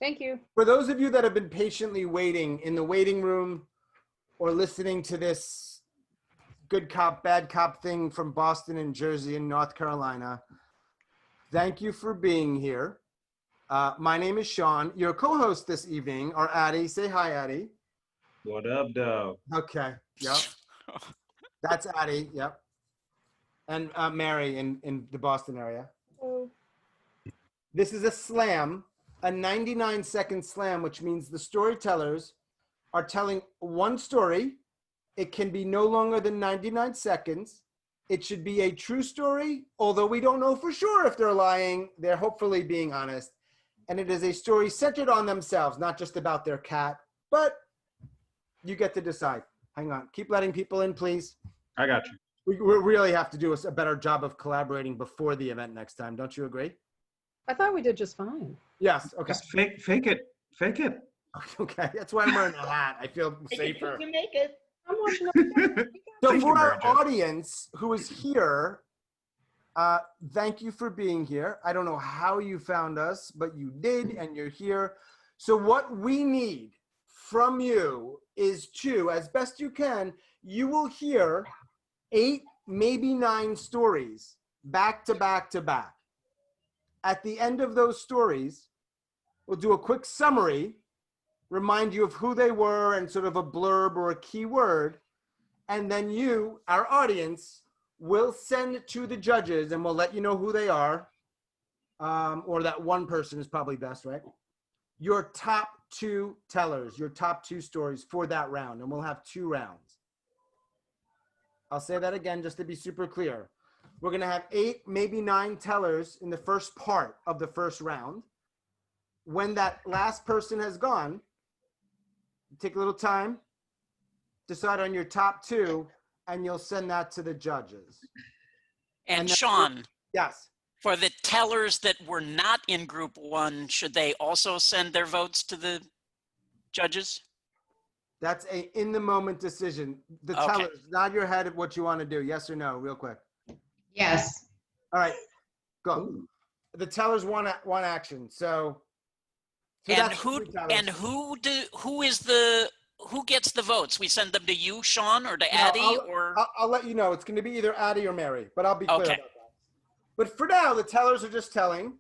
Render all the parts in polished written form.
Thank you. For those of you that have been patiently waiting in the waiting room or listening to this good cop, bad cop thing from Boston and Jersey and North Carolina, thank you for being here. My name is Sean. Your co-host this evening are Addie. Say hi, Addie. What up, dog? Okay. Yep. That's Addie. Yep. And Mary in the Boston area. Oh. This is a slam, a 99-second slam, which means the storytellers are telling one story. It can be no longer than 99 seconds. It should be a true story, although we don't know for sure if they're lying. They're hopefully being honest. And it is a story centered on themselves, not just about their cat, but you get to decide. Hang on. Keep letting people in, please. I got you. We really have to do a better job of collaborating before the event next time. Don't you agree? I thought we did just fine. Yes. Okay. Just fake it. Fake it. Okay. That's why I'm wearing a hat. I feel safer. You make it. I'm watching it. So Thank for you, our Mary Jo. audience who is here, thank you for being here. I don't know how you found us, but you did, and you're here. So what we need from you is to, as best you can, you will hear 8, maybe 9 stories back to back to back. At the end of those stories, we'll do a quick summary, remind you of who they were and sort of a blurb or a key word. And then you, our audience, will send to the judges and we'll let you know who they are. Or that one person is probably best, right? Your top 2 tellers, your top 2 stories for that round. And we'll have 2 rounds. I'll say that again just to be super clear. We're going to have 8, maybe 9 tellers in the first part of the first round. When that last person has gone, take a little time, decide on your top 2, and you'll send that to the judges. And Sean, Yes. for the tellers that were not in group 1, should they also send their votes to the judges? That's a in-the-moment decision. The Okay. tellers, nod your head at what you want to do. Yes or no, real quick. Yes. All right, go. The tellers want action. So And that's who 3 tellers. and who gets the votes? We send them to you, Sean, or to No, Addie, or I'll let you know. It's going to be either Addie or Mary, but I'll be clear Okay. about that. But for now, the tellers are just telling.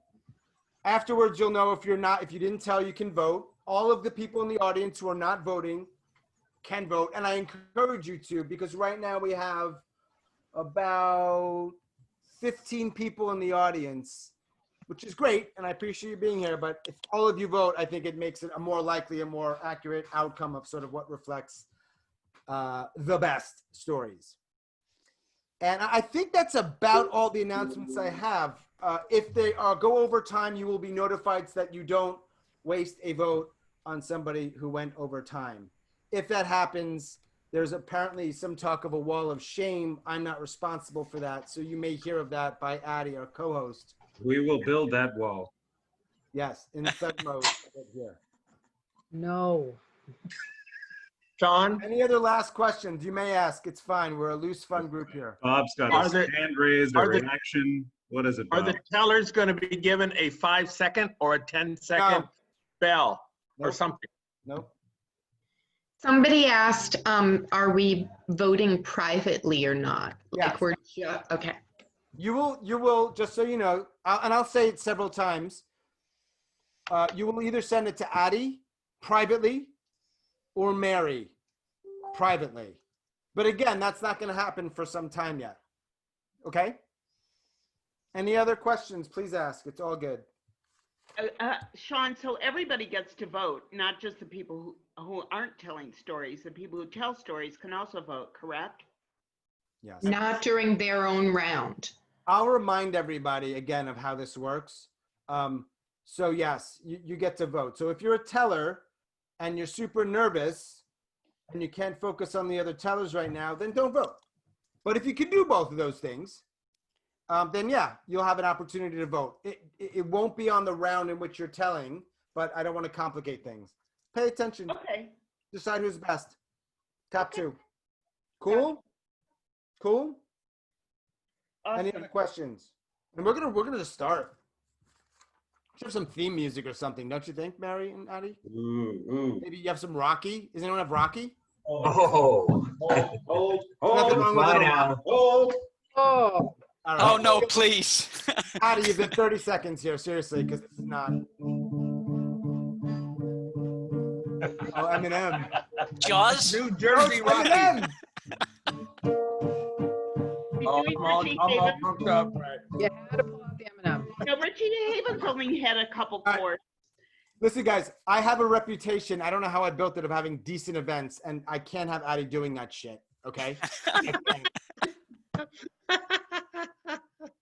Afterwards, you'll know if you didn't tell, you can vote. All of the people in the audience who are not voting can vote. And I encourage you to, because right now we have about 15 people in the audience, which is great. And I appreciate you being here. But if all of you vote, I think it makes it a more likely, a more accurate outcome of sort of what reflects the best stories. And I think that's about all the announcements I have. If they go over time, you will be notified so that you don't waste a vote on somebody who went over time. If that happens, there's apparently some talk of a wall of shame. I'm not responsible for that. So you may hear of that by Addie, our co-host. We will build that wall. Yes, in thug mode right here. No. Sean, Any other last questions you may ask? It's fine. We're a loose, fun group here. Bob's got Are his there- hand raised, a are there- reaction. What is it, are Bob? the tellers going to be given a 5-second or a 10-second No. bell or Nope. something? Nope. Somebody asked, are we voting privately or not? Yes. Like we're okay. You will, just so you know, and I'll say it several times, you will either send it to Addie privately or Mary privately. But again, that's not going to happen for some time yet. Okay? Any other questions, please ask. It's all good. Sean, so everybody gets to vote, not just the people who aren't telling stories. The people who tell stories can also vote, correct? Yes. Not during their own round. I'll remind everybody again of how this works. So yes, you get to vote. So if you're a teller and you're super nervous and you can't focus on the other tellers right now, then don't vote. But if you can do both of those things, then yeah, you'll have an opportunity to vote. It won't be on the round in which you're telling, but I don't want to complicate things. Pay attention. Okay. Decide who's best. Top Okay. 2. Cool? Cool? Awesome. Any other questions? And we're gonna just start. have some theme music or something, don't you think, Mary and Addy? Ooh. Maybe you have some Rocky. Does anyone have Rocky? Oh. Nothing wrong with Fly little down. Rocky. Oh, All right. Oh, no, please. Addy, you've got 30 seconds here, seriously, because this is not. Oh, Eminem. Jaws? New Oh, Jersey it's Rocky. Eminem. We Oh, doing I'm all Richie I'm all Havens? pumped up. you had to pull out the M&M. No, Richie Havens only had a couple right. chords. Listen, guys, I have a reputation. I don't know how I built it of having decent events, and I can't have Addy doing that shit. Okay.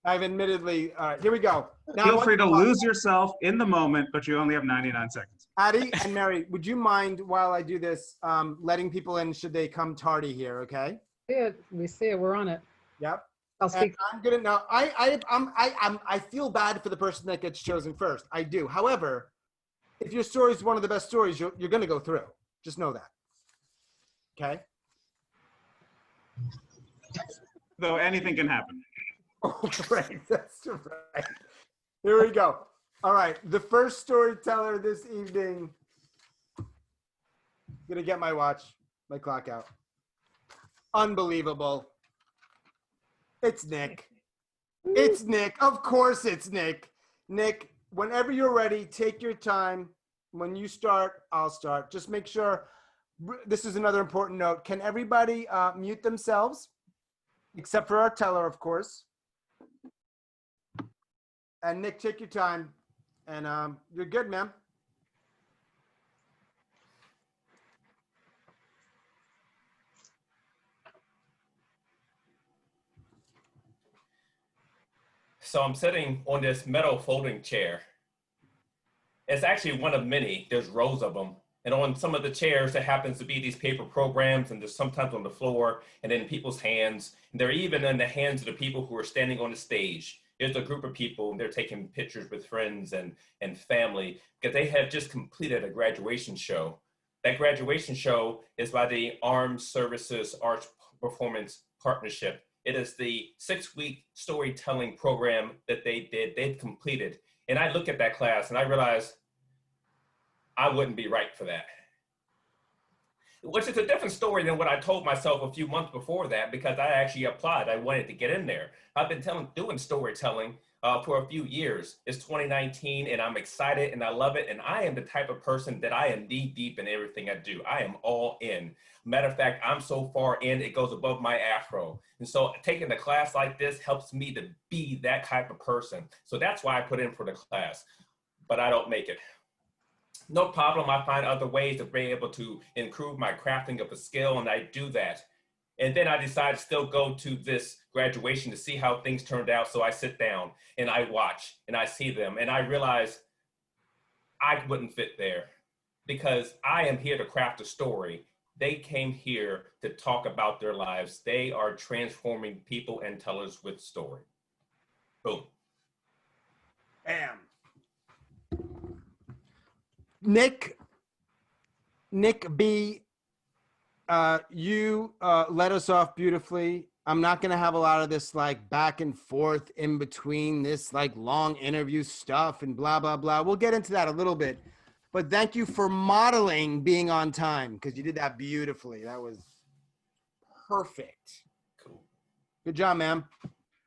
I've admittedly. All right, here we go. Now, I Feel want free you to watch. lose yourself in the moment, but you only have 99 seconds. Addy and Mary, would you mind while I do this, letting people in should they come tardy here? Okay. See it. We see it. We're on it. Yep. I'll And speak. I'm gonna now. I feel bad for the person that gets chosen first. I do. However, if your story is one of the best stories, you're gonna go through. Just know that. Okay. Though anything can happen. Oh, right. That's right. Here we go. All right. The first storyteller this evening. Gonna get my watch, my clock out. Unbelievable. It's Nick. It's Nick. Of course it's Nick. Nick, whenever you're ready, take your time. When you start, I'll start. Just make sure, this is another important note. Can everybody mute themselves? Except for our teller, of course. And Nick, take your time. And you're good, ma'am. So I'm sitting on this metal folding chair. It's actually one of many. There's rows of them. And on some of the chairs, there happens to be these paper programs, and they're sometimes on the floor and in people's hands. And they're even in the hands of the people who are standing on the stage. There's a group of people, and they're taking pictures with friends and family because they have just completed a graduation show. That graduation show is by the Armed Services Arts Performance Partnership. It is the 6-week storytelling program that they've completed. And I look at that class and I realize I wouldn't be right for that. Which is a different story than what I told myself a few months before that, because I actually applied. I wanted to get in there. I've been doing storytelling for a few years. It's 2019 and I'm excited and I love it. And I am the type of person that I am knee deep in everything I do. I am all in. Matter of fact, I'm so far in, it goes above my afro. And so taking a class like this helps me to be that type of person. So that's why I put in for the class, but I don't make it. No problem, I find other ways to be able to improve my crafting of a skill, and I do that. And then I decide to still go to this graduation to see how things turned out. So I sit down and I watch and I see them and I realize I wouldn't fit there because I am here to craft a story. They came here to talk about their lives. They are transforming people and tellers with story. Boom. Bam. Nick B, you led us off beautifully. I'm not going to have a lot of this like back and forth in between this like long interview stuff and blah, blah, blah. We'll get into that a little bit. But thank you for modeling being on time because you did that beautifully. That was perfect. Cool. Good job, ma'am.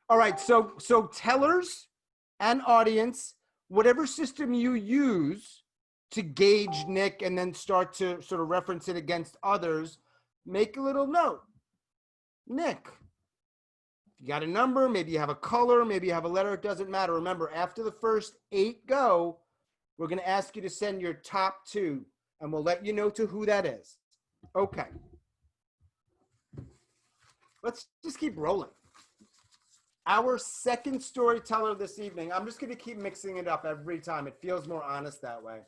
All right, so tellers and audience, whatever system you use to gauge Nick and then start to sort of reference it against others, make a little note. Nick, you got a number, maybe you have a color, maybe you have a letter, it doesn't matter. Remember, after the first 8 go, we're going to ask you to send your top 2, and we'll let you know to who that is. Okay. Let's just keep rolling. Our second storyteller this evening, I'm just going to keep mixing it up every time. It feels more honest that way.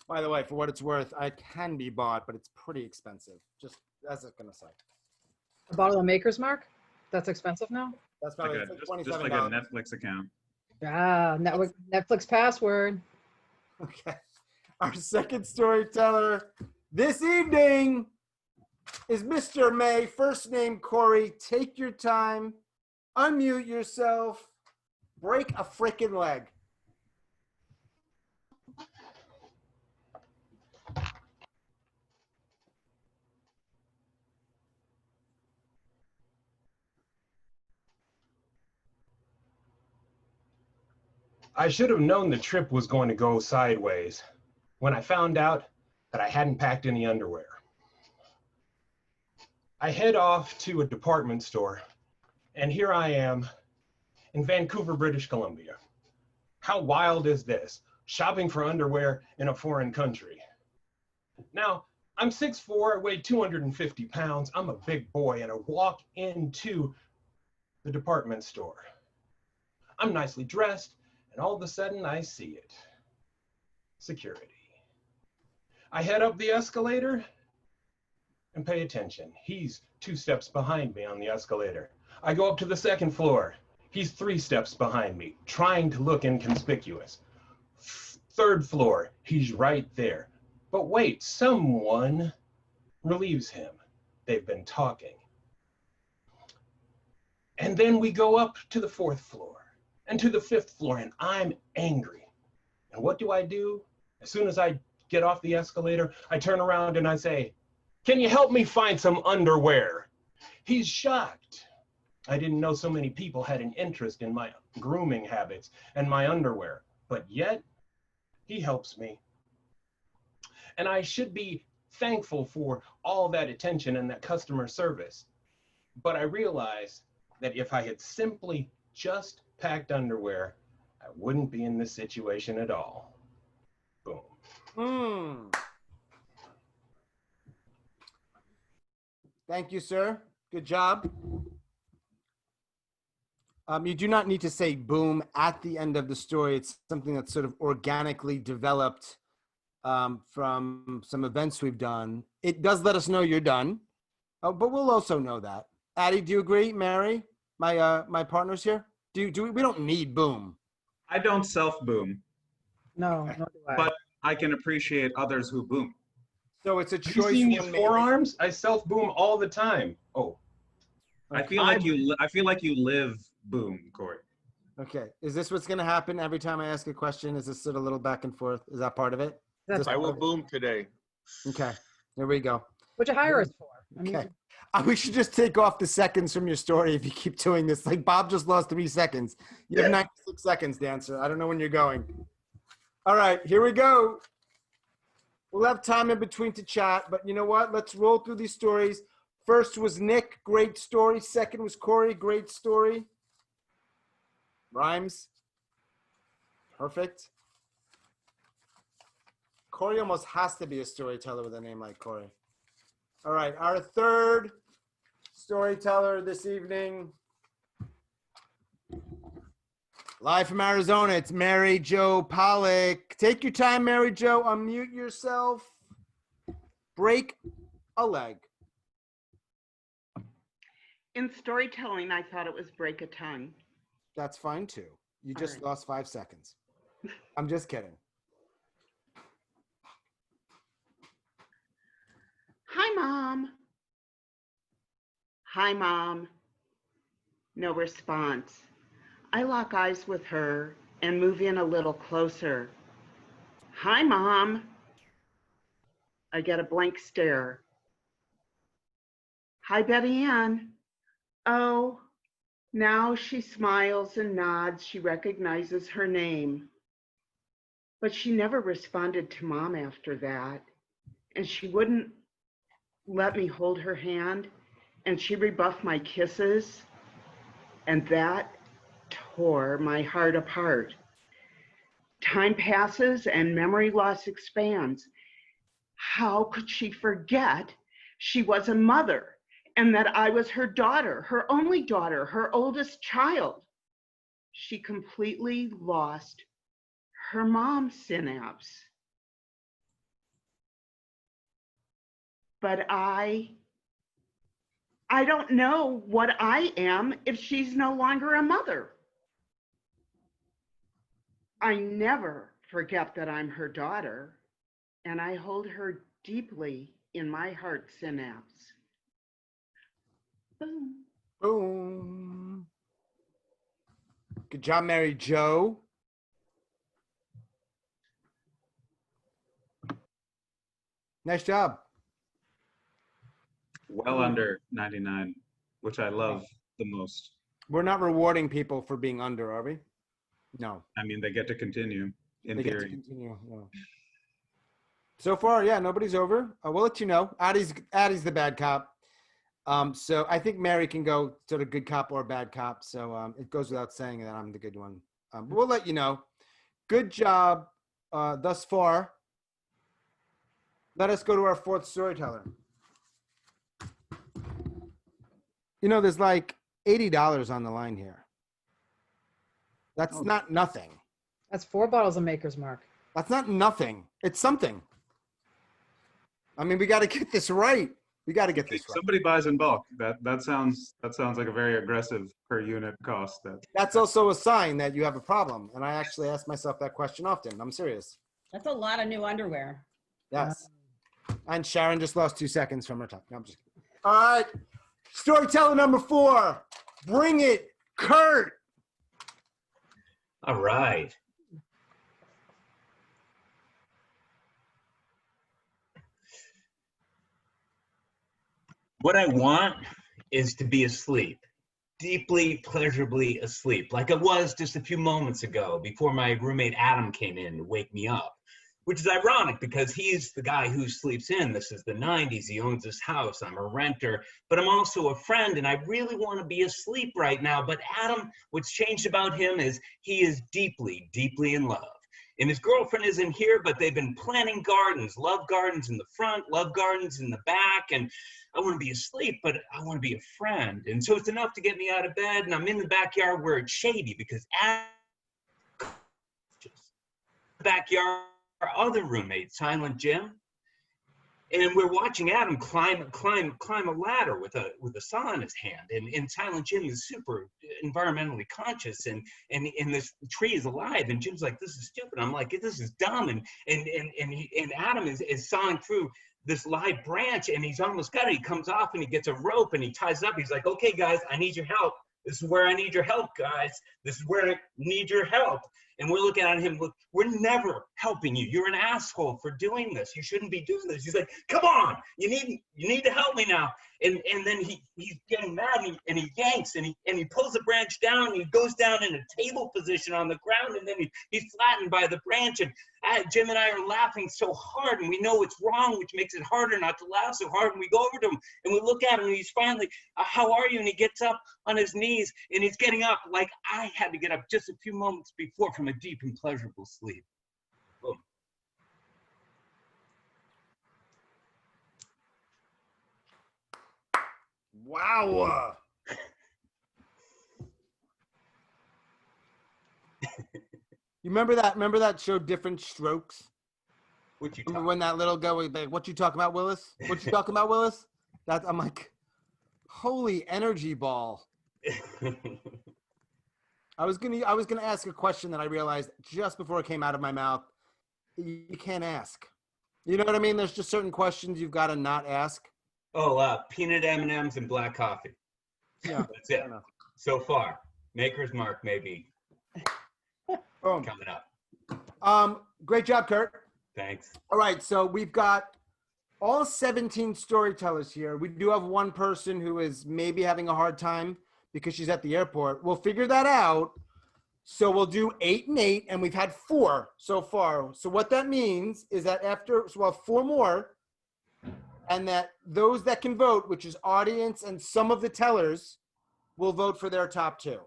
By the way, for what it's worth, I can be bought, but it's pretty expensive. Just as it's going to say. A bottle of Maker's Mark? That's expensive now? That's probably Like like just $27. like a Netflix account. Ah, Netflix password. Okay. Our second storyteller this evening is Mr. May. First name Kory. Take your time. Unmute yourself. Break a freaking leg. I should have known the trip was going to go sideways when I found out that I hadn't packed any underwear. I head off to a department store, and here I am in Vancouver, British Columbia. How wild is this? Shopping for underwear in a foreign country. Now, I'm 6'4", I weigh 250 pounds. I'm a big boy, and I walk into the department store. I'm nicely dressed, and all of a sudden I see it. Security. I head up the escalator and pay attention. He's 2 steps behind me on the escalator. I go up to the 2nd floor. He's 3 steps behind me, trying to look inconspicuous. 3rd floor, he's right there. But wait, someone relieves him. They've been talking. And then we go up to the 4th floor and to the 5th floor, and I'm angry. And what do? As soon as I get off the escalator, I turn around and I say, "Can you help me find some underwear?" He's shocked. I didn't know so many people had an interest in my grooming habits and my underwear, but yet he helps me. And I should be thankful for all that attention and that customer service. But I realized that if I had simply just packed underwear, I wouldn't be in this situation at all. Boom. Thank you, sir. Good job. You do not need to say boom at the end of the story. It's something that's sort of organically developed from some events we've done. It does let us know you're done, but we'll also know that. Addie, do you agree? Mary, my partners here? We don't need boom. I don't self-boom, No, nor do I. but I can appreciate others who boom. So it's a Have you choice. seen these one makes. forearms? I self-boom all the time. Oh. I feel like you live boom, Kory. Okay. Is this what's going to happen every time I ask a question? Is this sort of a little back and forth? Is that part of it? That's I will boom today. Okay. There we go. what you hire us for. I mean, Okay. We should just take off the seconds from your story if you keep doing this. Like Bob just lost 3 seconds. You have 96 seconds, Dancer. I don't know when you're going. All right, here we go. We'll have time in between to chat, but you know what? Let's roll through these stories. First was Nick, great story. Second was Kory, great story. Rhymes. Perfect. Kory almost has to be a storyteller with a name like Kory. All right, our third storyteller this evening. Live from Arizona, it's Mary Jo Pollock. Take your time, Mary Jo. Unmute yourself. Break a leg. In storytelling, I thought it was break a tongue. That's fine too. You All just right. lost 5 seconds. I'm just kidding. Hi, Mom. Hi, Mom. No response. I lock eyes with her and move in a little closer. Hi, Mom. I get a blank stare. Hi, Betty Ann. Oh, now she smiles and nods. She recognizes her name. But she never responded to Mom after that. And she wouldn't let me hold her hand. And she rebuffed my kisses. And that tore my heart apart. Time passes and memory loss expands. How could she forget she was a mother and that I was her daughter, her only daughter, her oldest child? She completely lost her mom synapse. But I don't know what I am if she's no longer a mother. I never forget that I'm her daughter, and I hold her deeply in my heart synapse. Boom. Boom. Good job, Mary Jo. Nice job. Well under 99, which I love the most. We're not rewarding people for being under, are we? No. I mean, they get to continue in They get to theory. continue. No. So far, yeah, nobody's over. We'll let you know. Addie's the bad cop. So I think Mary can go sort of good cop or bad cop. So it goes without saying that I'm the good one. But we'll let you know. Good job thus far. Let us go to our fourth storyteller. You know, there's like $80 on the line here. That's not nothing. That's 4 bottles of Maker's Mark. That's not nothing. It's something. I mean, we got to get this right. We got to get this right. Somebody buys in bulk. That sounds like a very aggressive per unit cost. That's also a sign that you have a problem. And I actually ask myself that question often. I'm serious. That's a lot of new underwear. Yes. And Sharon just lost 2 seconds from her time. No, I'm just kidding. All right. Storyteller number 4. Bring it, Kurt. All right. What I want is to be asleep, deeply, pleasurably asleep, like I was just a few moments ago before my roommate Adam came in to wake me up, which is ironic because he's the guy who sleeps in. This is the 90s. He owns this house. I'm a renter, but I'm also a friend, and I really want to be asleep right now. But Adam, what's changed about him is he is deeply, deeply in love. And his girlfriend isn't here, but they've been planting gardens, love gardens in the front, love gardens in the back. And I want to be asleep, but I want to be a friend. And so it's enough to get me out of bed. And I'm in the backyard where it's shady because the backyard, our other roommate, Silent Jim. And we're watching Adam climb a ladder with a saw in his hand. And Silent Jim is super environmentally conscious, and this tree is alive. And Jim's like, "This is stupid." I'm like, "This is dumb." And Adam is sawing through this live branch, and he's almost got it. He comes off and he gets a rope and he ties it up. He's like, "Okay, guys, I need your help. This is where I need your help, guys. This is where I need your help." And we're looking at him, look, we're never helping you. You're an asshole for doing this. You shouldn't be doing this. He's like, "Come on, you need to help me now." And then he's getting mad and he yanks and he pulls the branch down and he goes down in a table position on the ground, and then he's flattened by the branch. And Jim and I are laughing so hard, and we know it's wrong, which makes it harder not to laugh so hard. And we go over to him and we look at him, and he's finally, "How are you?" And he gets up on his knees, and he's getting up like I had to get up just a few moments before from a deep and pleasurable sleep. Boom. Wow. You remember that show Different Strokes? What you remember when that little guy was like, "What you talking about, Willis? What you talking about, Willis?" I'm like, holy energy ball. I was gonna ask a question that I realized just before it came out of my mouth. You can't ask. You know what I mean? There's just certain questions you've got to not ask. Oh, peanut M&Ms and black coffee. Yeah, that's it. So far, Maker's Mark maybe Boom. coming up. Great job, Kurt. Thanks. All right, so we've got all 17 storytellers here. We do have one person who is maybe having a hard time because she's at the airport. We'll figure that out. So we'll do 8 and 8, and we've had 4 so far. So what that means is that we'll have 4 more, and that those that can vote, which is audience and some of the tellers, will vote for their top 2.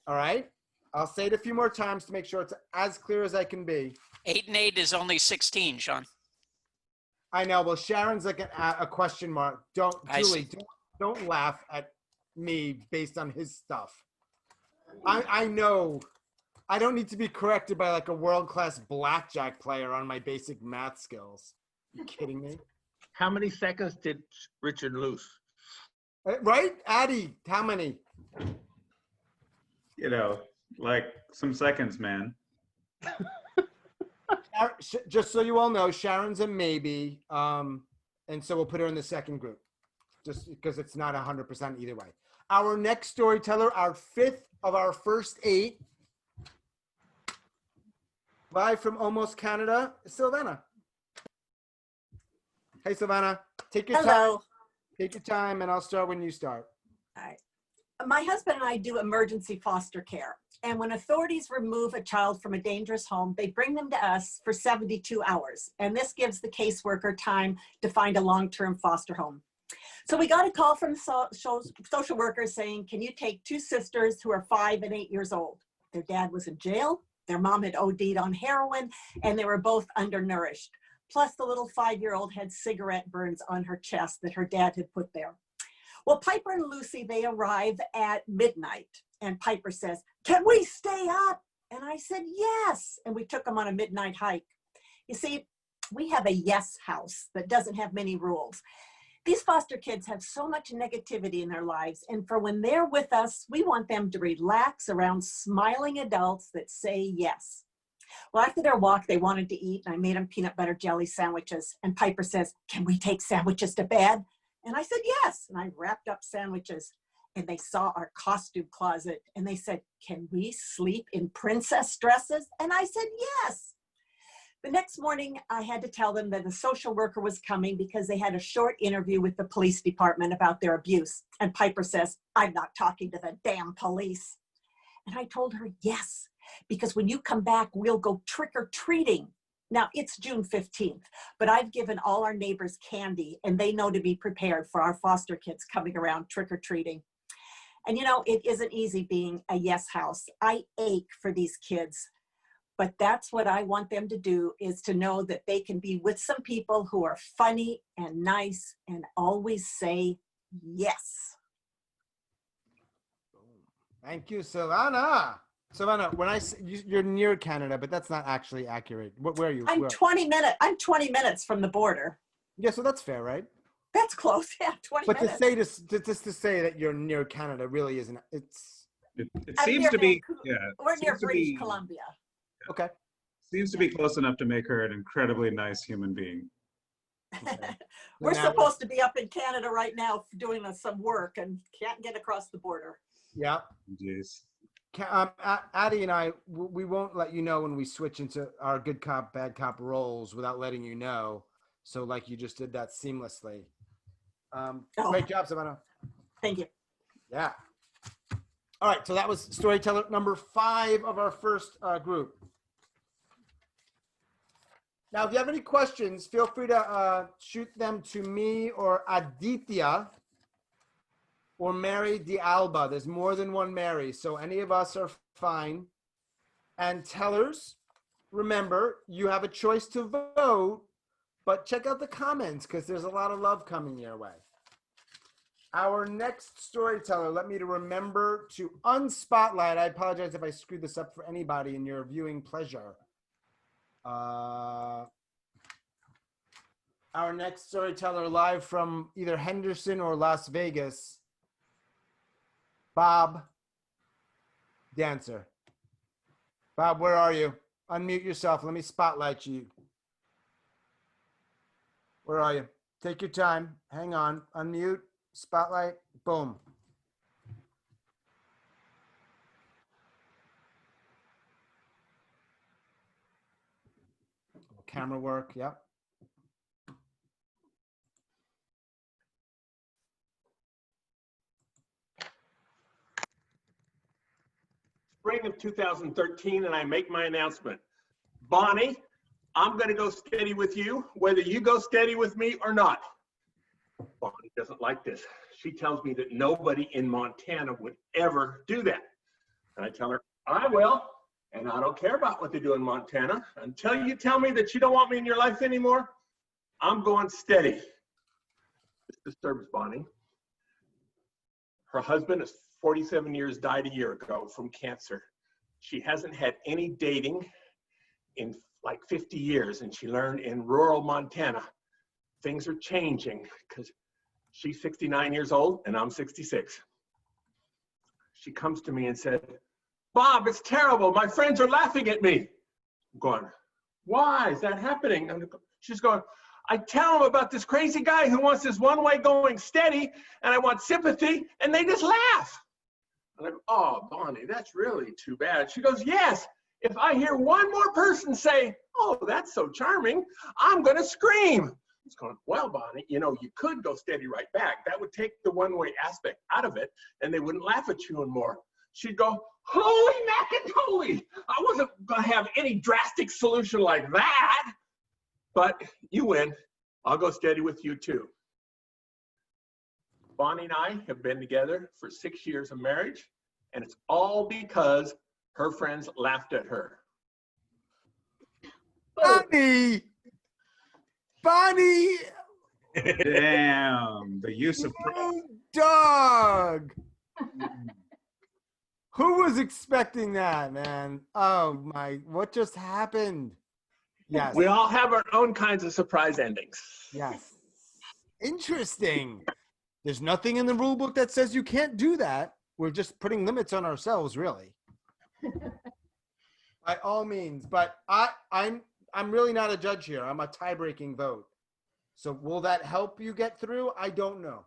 All right? I'll say it a few more times to make sure it's as clear as I can be. 8 and 8 is only 16, Sean. I know. Well, Sharon's like a question mark. Julie, don't laugh at me based on his stuff. I know. I don't need to be corrected by like a world-class blackjack player on my basic math skills. You kidding me? How many seconds did Richard lose? Right? Addy, how many? You know, like some seconds, man. Just so you all know, Sharon's a maybe. And so we'll put her in the second group. Just because it's not 100% either way. Our next storyteller, our 5th of our first 8. Live from almost Canada, Silvana. Hey, Silvana. Take your time. Take your time, and I'll start when you start. All right. My husband and I do emergency foster care. And when authorities remove a child from a dangerous home, they bring them to us for 72 hours. And this gives the caseworker time to find a long-term foster home. So we got a call from social workers saying, can you take 2 sisters who are 5 and 8 years old? Their dad was in jail, their mom had OD'd on heroin, and they were both undernourished. Plus the little 5-year-old had cigarette burns on her chest that her dad had put there. Well, Piper and Lucy, they arrive at midnight, and Piper says, can we stay up? And I said, yes. And we took them on a midnight hike. You see, we have a yes house that doesn't have many rules. These foster kids have so much negativity in their lives, and for when they're with us, we want them to relax around smiling adults that say yes. Well, after their walk, they wanted to eat, and I made them peanut butter jelly sandwiches, and Piper says, can we take sandwiches to bed? And I said, yes, and I wrapped up sandwiches, and they saw our costume closet, and they said, can we sleep in princess dresses? And I said, yes. The next morning, I had to tell them that a social worker was coming because they had a short interview with the police department about their abuse. And Piper says, I'm not talking to the damn police. And I told her, yes, because when you come back, we'll go trick-or-treating. Now, it's June 15th, but I've given all our neighbors candy, and they know to be prepared for our foster kids coming around trick-or-treating. And you know, it isn't easy being a yes house. I ache for these kids. But that's what I want them to do, is to know that they can be with some people who are funny and nice and always say yes. Thank you, Silvana. Silvana, when I say you're near Canada, but that's not actually accurate. Where are you? I'm 20 minutes from the border. Yeah, so that's fair, right? That's close. Yeah, 20 minutes. But to say that you're near Canada really isn't. It seems to be. Yeah. We're near British Columbia. Okay. Seems to be close enough to make her an incredibly nice human being. Okay. We're supposed to be up in Canada right now doing some work and can't get across the border. Yeah. Jeez. Addie and I, we won't let you know when we switch into our good cop, bad cop roles without letting you know. So like you just did that seamlessly. Great job, Silvana. Thank you. Yeah. All right, so that was storyteller number 5 of our first group. Now, if you have any questions, feel free to shoot them to me or Aditya or Mary D'Alba. There's more than one Mary, so any of us are fine. And tellers, remember, you have a choice to vote, but check out the comments because there's a lot of love coming your way. Our next storyteller, let me to remember to unspotlight. I apologize if I screwed this up for anybody in your viewing pleasure. Our next storyteller live from either Henderson or Las Vegas, Bob Dancer. Bob, where are you? Unmute yourself. Let me spotlight you. Where are you? Take your time. Hang on. Unmute. Spotlight. Boom. Camera work. Yep. Spring of 2013, and I make my announcement. Bonnie, I'm going to go steady with you, whether you go steady with me or not. Bonnie doesn't like this. She tells me that nobody in Montana would ever do that. And I tell her, I will, and I don't care about what they do in Montana. Until you tell me that you don't want me in your life anymore, I'm going steady. This disturbs Bonnie. Her husband is 47 years, died a year ago from cancer. She hasn't had any dating in like 50 years, and she learned in rural Montana things are changing because she's 69 years old and I'm 66. She comes to me and said, Bob, it's terrible. My friends are laughing at me. I'm going, why is that happening? She's going, I tell them about this crazy guy who wants this one way going steady, and I want sympathy, and they just laugh. And I go, oh, Bonnie, that's really too bad. She goes, yes, if I hear one more person say, oh, that's so charming, I'm going to scream. He's going, well, Bonnie, you know, you could go steady right back. That would take the one-way aspect out of it, and they wouldn't laugh at you anymore. She'd go, holy macatoly! I wasn't going to have any drastic solution like that. But you win. I'll go steady with you, too. Bonnie and I have been together for 6 years of marriage, and it's all because her friends laughed at her. Bonnie! Bonnie! Damn, the use of Dog! Who was expecting that, man? Oh my, what just happened? Yes. We all have our own kinds of surprise endings. Yes. Interesting. There's nothing in the rule book that says you can't do that. We're just putting limits on ourselves, really. By all means, but I'm really not a judge here. I'm a tie-breaking vote. So will that help you get through? I don't know.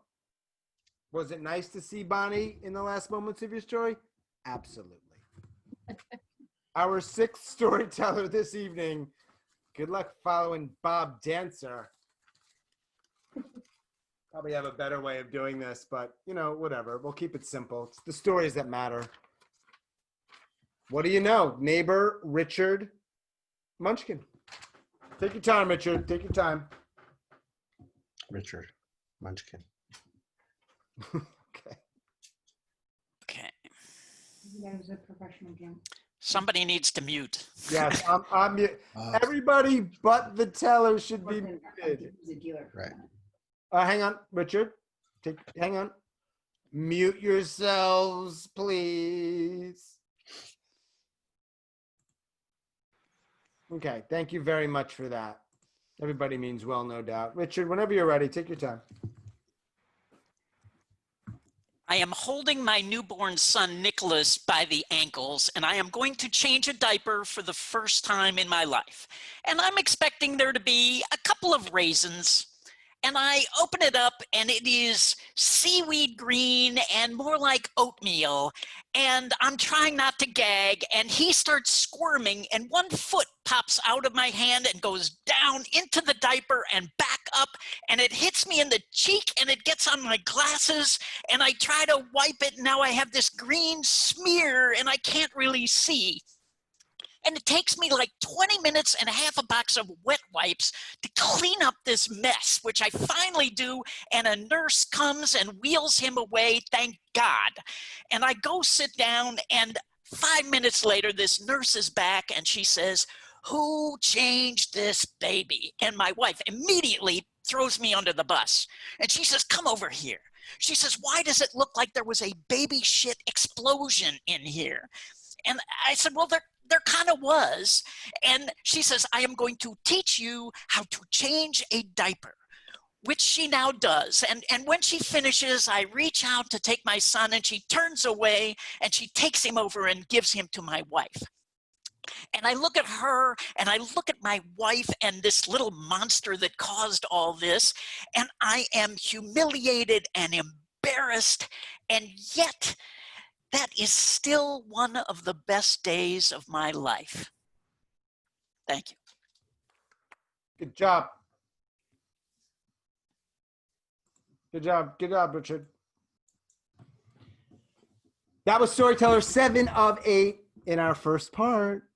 Was it nice to see Bonnie in the last moments of your story? Absolutely. Our sixth storyteller this evening. Good luck following Bob Dancer. Probably have a better way of doing this, but you know, whatever. We'll keep it simple. It's the stories that matter. What do you know? Neighbor Richard Munchkin. Take your time, Richard. Take your time. Richard Munchkin. Okay. Okay. That was a professional game. Somebody needs to mute. Yes, I'm everybody but the teller should be muted. Right. Hang on, Richard. Hang on. Mute yourselves, please. Okay, thank you very much for that. Everybody means well, no doubt. Richard, whenever you're ready, take your time. I am holding my newborn son, Nicholas, by the ankles, and I am going to change a diaper for the first time in my life. And I'm expecting there to be a couple of raisins. And I open it up, and it is seaweed green and more like oatmeal. And I'm trying not to gag, and he starts squirming, and one foot pops out of my hand and goes down into the diaper and back up, and it hits me in the cheek, and it gets on my glasses, and I try to wipe it, and now I have this green smear, and I can't really see. And it takes me like 20 minutes and a half a box of wet wipes to clean up this mess, which I finally do, and a nurse comes and wheels him away, thank God. And I go sit down, and 5 minutes later, this nurse is back, and she says, "Who changed this baby?" And my wife immediately throws me under the bus. And she says, "Come over here." She says, "Why does it look like there was a baby shit explosion in here?" And I said, "Well, there kind of was." And she says, "I am going to teach you how to change a diaper," which she now does. And when she finishes, I reach out to take my son, and she turns away, and she takes him over and gives him to my wife. And I look at her, and I look at my wife and this little monster that caused all this, and I am humiliated and embarrassed, and yet that is still one of the best days of my life. Thank you. Good job. Good job. Good job, Richard. That was Storyteller 7 of 8 in our first part.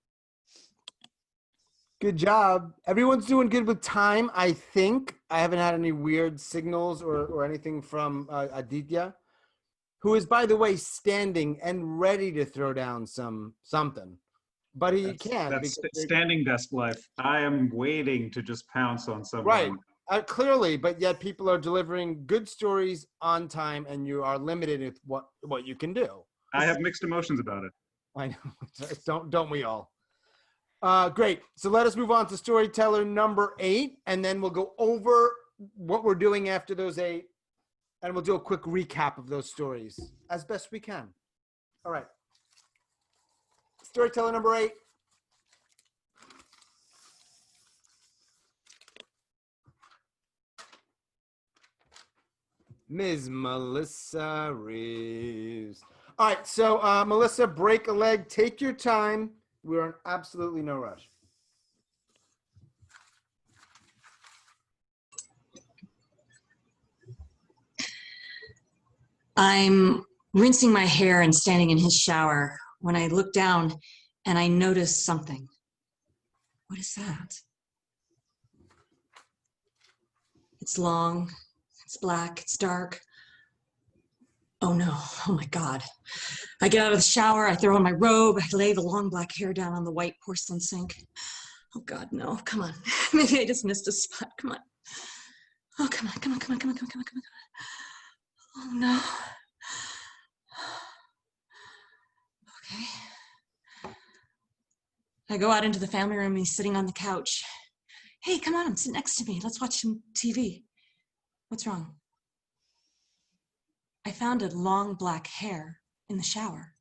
Good job. Everyone's doing good with time, I think. I haven't had any weird signals or anything from Aditya, who is, by the way, standing and ready to throw down something. But he can't. That's standing desk life. I am waiting to just pounce on someone. Right. Clearly, but yet people are delivering good stories on time, and you are limited with what you can do. I have mixed emotions about it. I know. Don't we all? Great. So let us move on to storyteller number 8, and then we'll go over what we're doing after those 8, and we'll do a quick recap of those stories as best we can. All right. Storyteller number 8. Ms. Melissa Reaves. All right, so Melissa, break a leg, take your time. We're in absolutely no rush. I'm rinsing my hair and standing in his shower when I look down and I notice something. What is that? It's long, it's black, it's dark. Oh no, oh my God. I get out of the shower, I throw on my robe, I lay the long black hair down on the white porcelain sink. Oh God, no, come on. Maybe I just missed a spot, come on. Oh, come on, come on, come on, come on, come on, come on, come on. Oh no. Okay. I go out into the family room and he's sitting on the couch. Hey, come on, sit next to me. Let's watch some TV. What's wrong? I found a long black hair in the shower.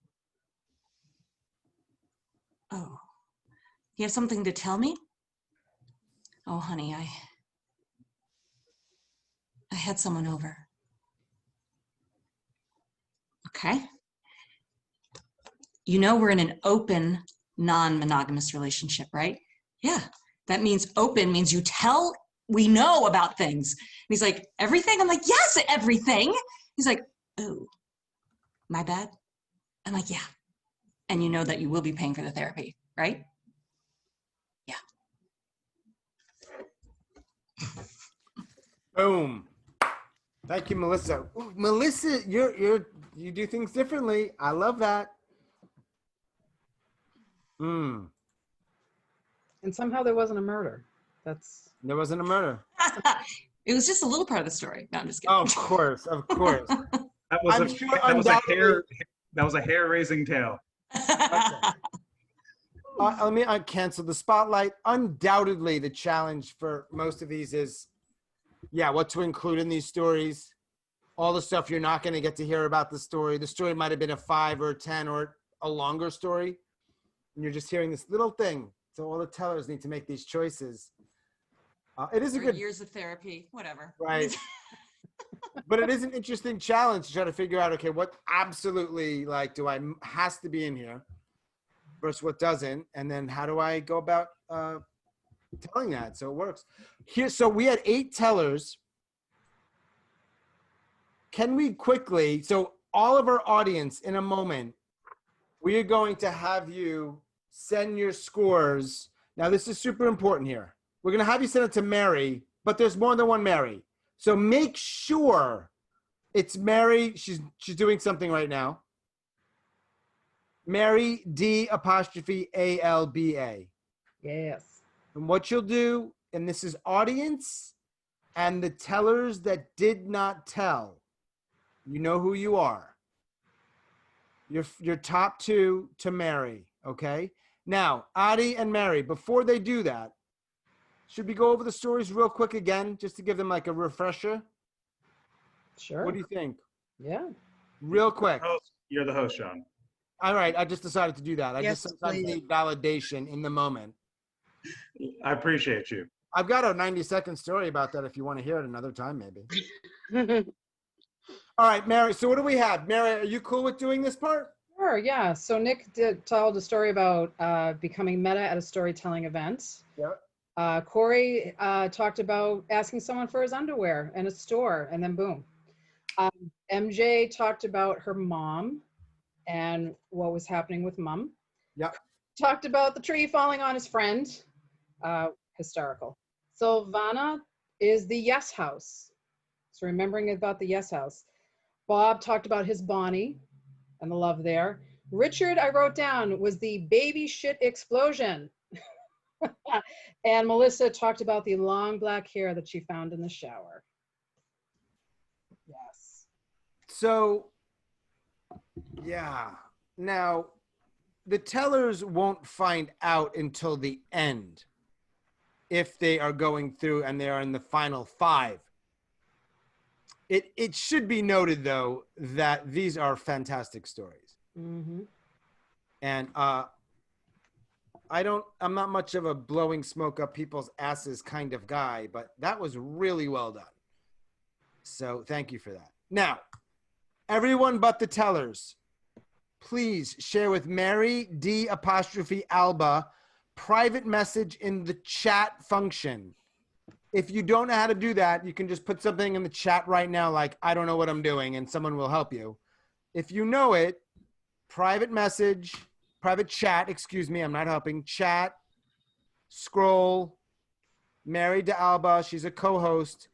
Oh, you have something to tell me? Oh, honey, I had someone over. Okay. You know we're in an open, non-monogamous relationship, right? Yeah, that means open means we know about things. And he's like, everything? I'm like, yes, everything. He's like, oh, my bad? I'm like, yeah. And you know that you will be paying for the therapy, right? Yeah. Boom. Thank you, Melissa. Ooh, Melissa, you do things differently. I love that. And somehow there wasn't a murder. There wasn't a murder. It was just a little part of the story. No, I'm just kidding. Oh, of course, of course. That was a hair-raising tale. Let me cancel the spotlight. Undoubtedly, the challenge for most of these is, what to include in these stories. All the stuff you're not going to get to hear about the story. The story might have been a 5 or 10 or a longer story. And you're just hearing this little thing. So all the tellers need to make these choices. It is a good years of therapy, whatever. Right. But it is an interesting challenge to try to figure out, okay, what absolutely has to be in here versus what doesn't. And then how do I go about telling that so it works? So we had 8 tellers. Can we quickly, so all of our audience in a moment, we are going to have you send your scores. Now this is super important here. We're going to have you send it to Mary, but there's more than one Mary. So make sure it's Mary. She's doing something right now. Mary D''Alba. Yes. And what you'll do, and this is audience and the tellers that did not tell. You know who you are. Your top 2 to Mary, okay? Now, Adi and Mary, before they do that, should we go over the stories real quick again, just to give them like a refresher? Sure. What do you think? Yeah. Real quick. You're the host, Sean. All right, I just decided to do that. I Yes, just sometimes please. need validation in the moment. I appreciate you. I've got a 90-second story about that if you want to hear it another time, maybe. All right, Mary, so what do we have? Mary, are you cool with doing this part? Sure, yeah. So Nick told a story about becoming meta at a storytelling event. Yep. Kory talked about asking someone for his underwear in a store, and then boom. MJ talked about her mom and what was happening with mom. Yep. Talked about the tree falling on his friend. Hysterical. Silvana is the yes house. So remembering about the yes house. Bob talked about his Bonnie and the love there. Richard, I wrote down, was the baby shit explosion. And Melissa talked about the long black hair that she found in the shower. Yes. So, yeah. Now, the tellers won't find out until the end if they are going through and they are in the final 5. It should be noted, though, that these are fantastic stories. Mm-hmm. And I'm not much of a blowing smoke up people's asses kind of guy, but that was really well done. So thank you for that. Now, everyone but the tellers, please share with Mary D''Alba private message in the chat function. If you don't know how to do that, you can just put something in the chat right now, like, I don't know what I'm doing, and someone will help you. If you know it, private chat, excuse me, I'm not helping, chat, scroll, Married to Alba, she's a co-host,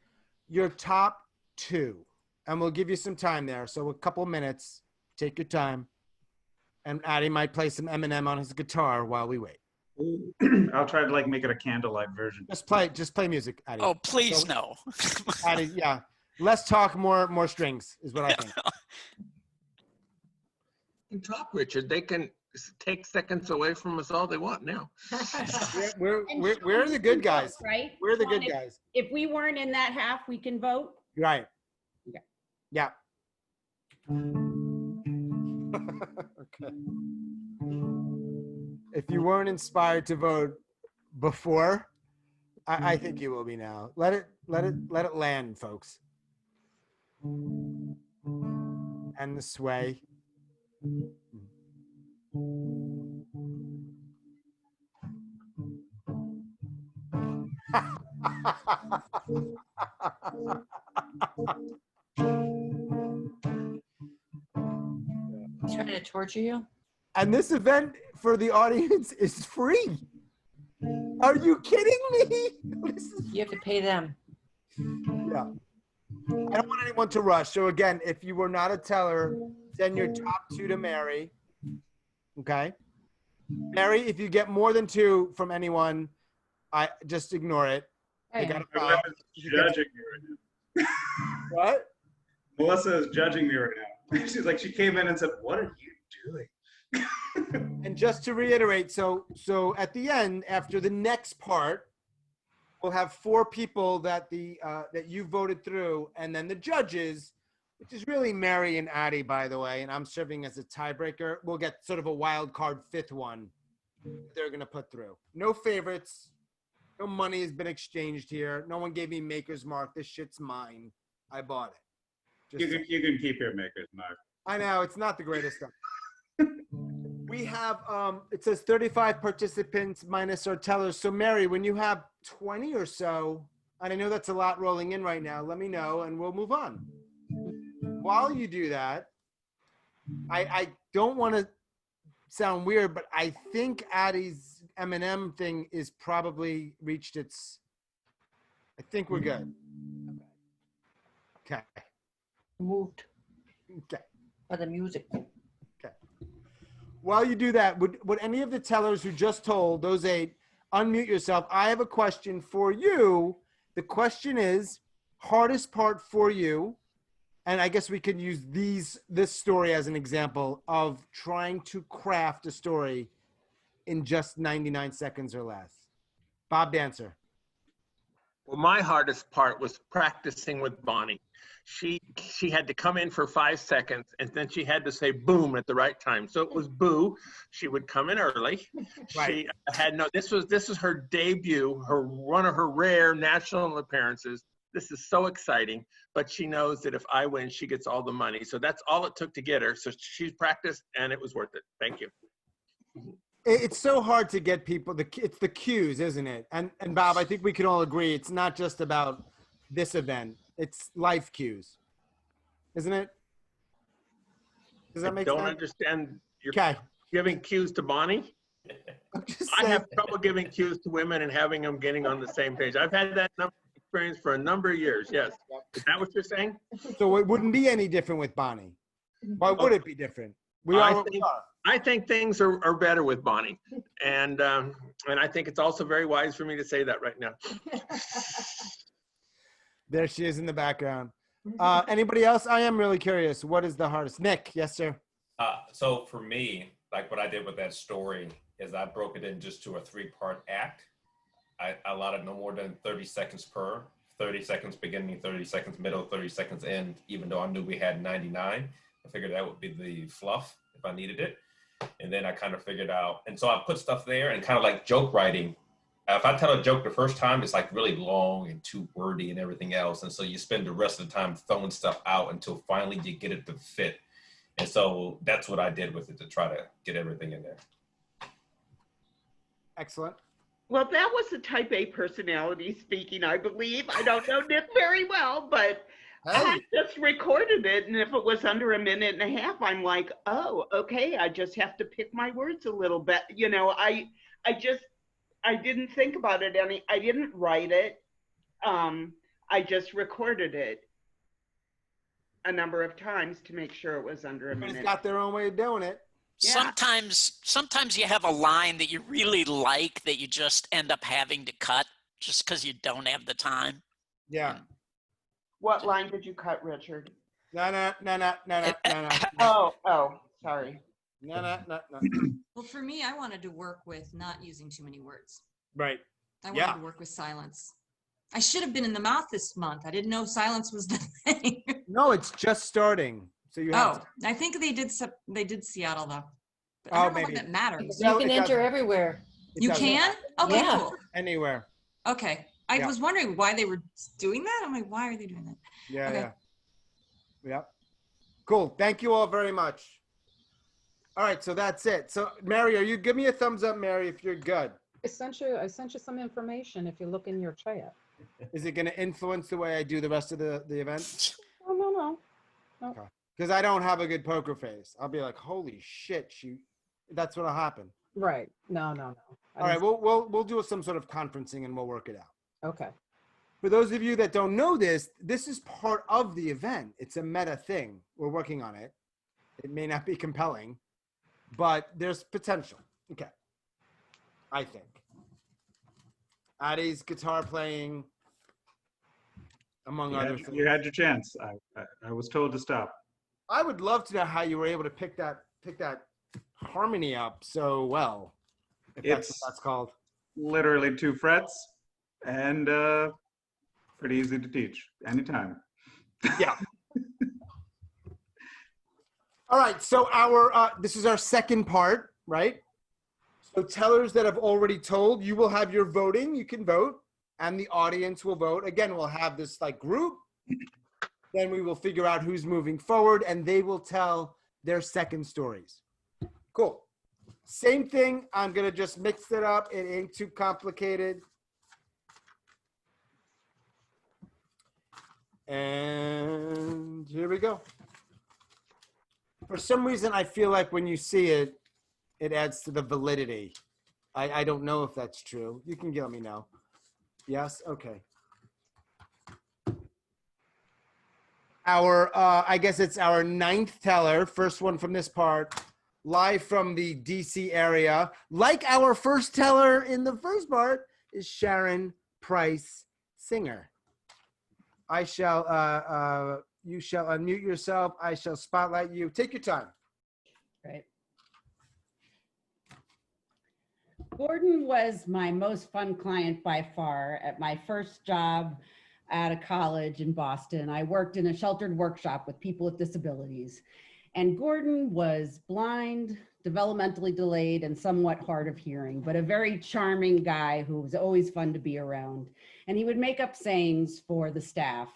your top 2. And we'll give you some time there. So a couple minutes, take your time. And Addy might play some Eminem on his guitar while we wait. I'll try to like make it a candlelight version. Just play music, Addy. Oh, please no. Addy, yeah. Less talk, more strings is what I think. You can talk, Richard. They can take seconds away from us all they want now. We're the good guys. Right? We're the good Sean, guys. If we weren't in that half, we can vote. Right. Yeah. Yeah. Okay. If you weren't inspired to vote before, I think you will be now. Let it land, folks. And the sway. Trying to torture you? And this event for the audience is free. Are you kidding me? You have to pay them. Yeah. I don't want anyone to rush. So again, if you were not a teller, send your top 2 to Mary. Okay. Mary, if you get more than 2 from anyone, I just ignore it. They gotta file. Judging me right now. What? Melissa is judging me right now. She's like, she came in and said, "What are you doing?" And just to reiterate, so at the end, after the next part, we'll have 4 people that that you voted through, and then the judges, which is really Mary and Addy, by the way, and I'm serving as a tiebreaker. We'll get sort of a wild card 5th one they're gonna put through. No favorites. No money has been exchanged here. No one gave me Maker's Mark. This shit's mine. I bought it. You can keep your Maker's Mark. I know, it's not the greatest stuff. We have, it says 35 participants minus our tellers. So Mary, when you have 20 or so, and I know that's a lot rolling in right now, let me know and we'll move on. While you do that, I don't want to sound weird, but I think Addy's Eminem thing is probably reached its, I think we're good. Okay. Moved. Okay. By the music. Okay. While you do that, would any of the tellers who just told, those 8, unmute yourself? I have a question for you. The question is, hardest part for you, and I guess we could use this story as an example of trying to craft a story in just 99 seconds or less. Bob Dancer. Well, my hardest part was practicing with Bonnie. She had to come in for 5 seconds, and then she had to say boom at the right time. So it was boo. She would come in early. Right. She had this is her debut, one of her rare national appearances. This is so exciting, but she knows that if I win, she gets all the money. So that's all it took to get her. So she's practiced, and it was worth it. Thank you. It's so hard to get people. It's the cues, isn't it? And Bob, I think we can all agree it's not just about this event. It's life cues, isn't it? Does that make sense? I don't understand. You're Okay. giving cues to Bonnie? I have trouble giving cues to women and having them getting on the same page. I've had that experience for a number of years. Yes. Is that what you're saying? So it wouldn't be any different with Bonnie. Why would it be different? I think things are better with Bonnie, and I think it's also very wise for me to say that right now. There she is in the background. Anybody else? I am really curious. What is the hardest? Nick, yes, sir. So for me, like what I did with that story is I broke it in just to a 3-part act. I allotted no more than 30 seconds per. 30 seconds beginning, 30 seconds middle, 30 seconds end, even though I knew we had 99. I figured that would be the fluff if I needed it. And then I kind of figured out, and so I put stuff there and kind of like joke writing. If I tell a joke the first time, it's like really long and too wordy and everything else. And so you spend the rest of the time throwing stuff out until finally you get it to fit. And so that's what I did with it to try to get everything in there. Excellent. Well, that was the type A personality speaking, I believe. I don't know Nick very well, but I just recorded it. And if it was under a minute and a half, I'm like, oh, okay, I just have to pick my words a little bit. You know, I didn't think about it any, I didn't write it. I just recorded it a number of times to make sure it was under a minute. Everybody's got their own way of doing it. Yeah. Sometimes you have a line that you really like that you just end up having to cut just because you don't have the time. Yeah. What line did you cut, Richard? No. Oh, sorry. No. Well, for me, I wanted to work with not using too many words. Right. I wanted to work with silence. I should have been in the mouth this month. I didn't know silence was the thing. No, it's just starting. So you have I think they did Seattle though. But I don't know what that matters. You can enter everywhere. You can? Okay, Yeah. cool. Anywhere. Okay. I was wondering why they were doing that. I'm like, why are they doing that? Yeah. Cool. Thank you all very much. All right, so that's it. So Mary, give me a thumbs up, Mary, if you're good. I sent you some information if you look in your chat. Is it going to influence the way I do the rest of the event? Oh, no. Okay. Because I don't have a good poker face. I'll be like, holy shit, that's what'll happen. Right. No. All right, we'll do some sort of conferencing and we'll work it out. Okay. For those of you that don't know this is part of the event. It's a meta thing. We're working on it. It may not be compelling, but there's potential. Okay. I think. Addie's guitar playing, among other things. You had your chance. I was told to stop. I would love to know how you were able to pick that harmony up so well. If that's what that's called. Literally 2 frets and pretty easy to teach anytime. Yeah. All right. So this is our second part, right? So tellers that have already told, you will have your voting. You can vote, and the audience will vote. Again, we'll have this like group. Then we will figure out who's moving forward, and they will tell their second stories. Cool. Same thing. I'm gonna just mix it up. It ain't too complicated. And here we go. For some reason, I feel like when you see it, it adds to the validity. I don't know if that's true. You can let me know. Yes? Okay. I guess it's our 9th teller, first one from this part, live from the DC area. Like our first teller in the first part is Sharon Price Singer. You shall unmute yourself. I shall spotlight you. Take your time. Right. Gordon was my most fun client by far. At my first job out of college in Boston, I worked in a sheltered workshop with people with disabilities. And Gordon was blind, developmentally delayed, and somewhat hard of hearing, but a very charming guy who was always fun to be around. And he would make up sayings for the staff.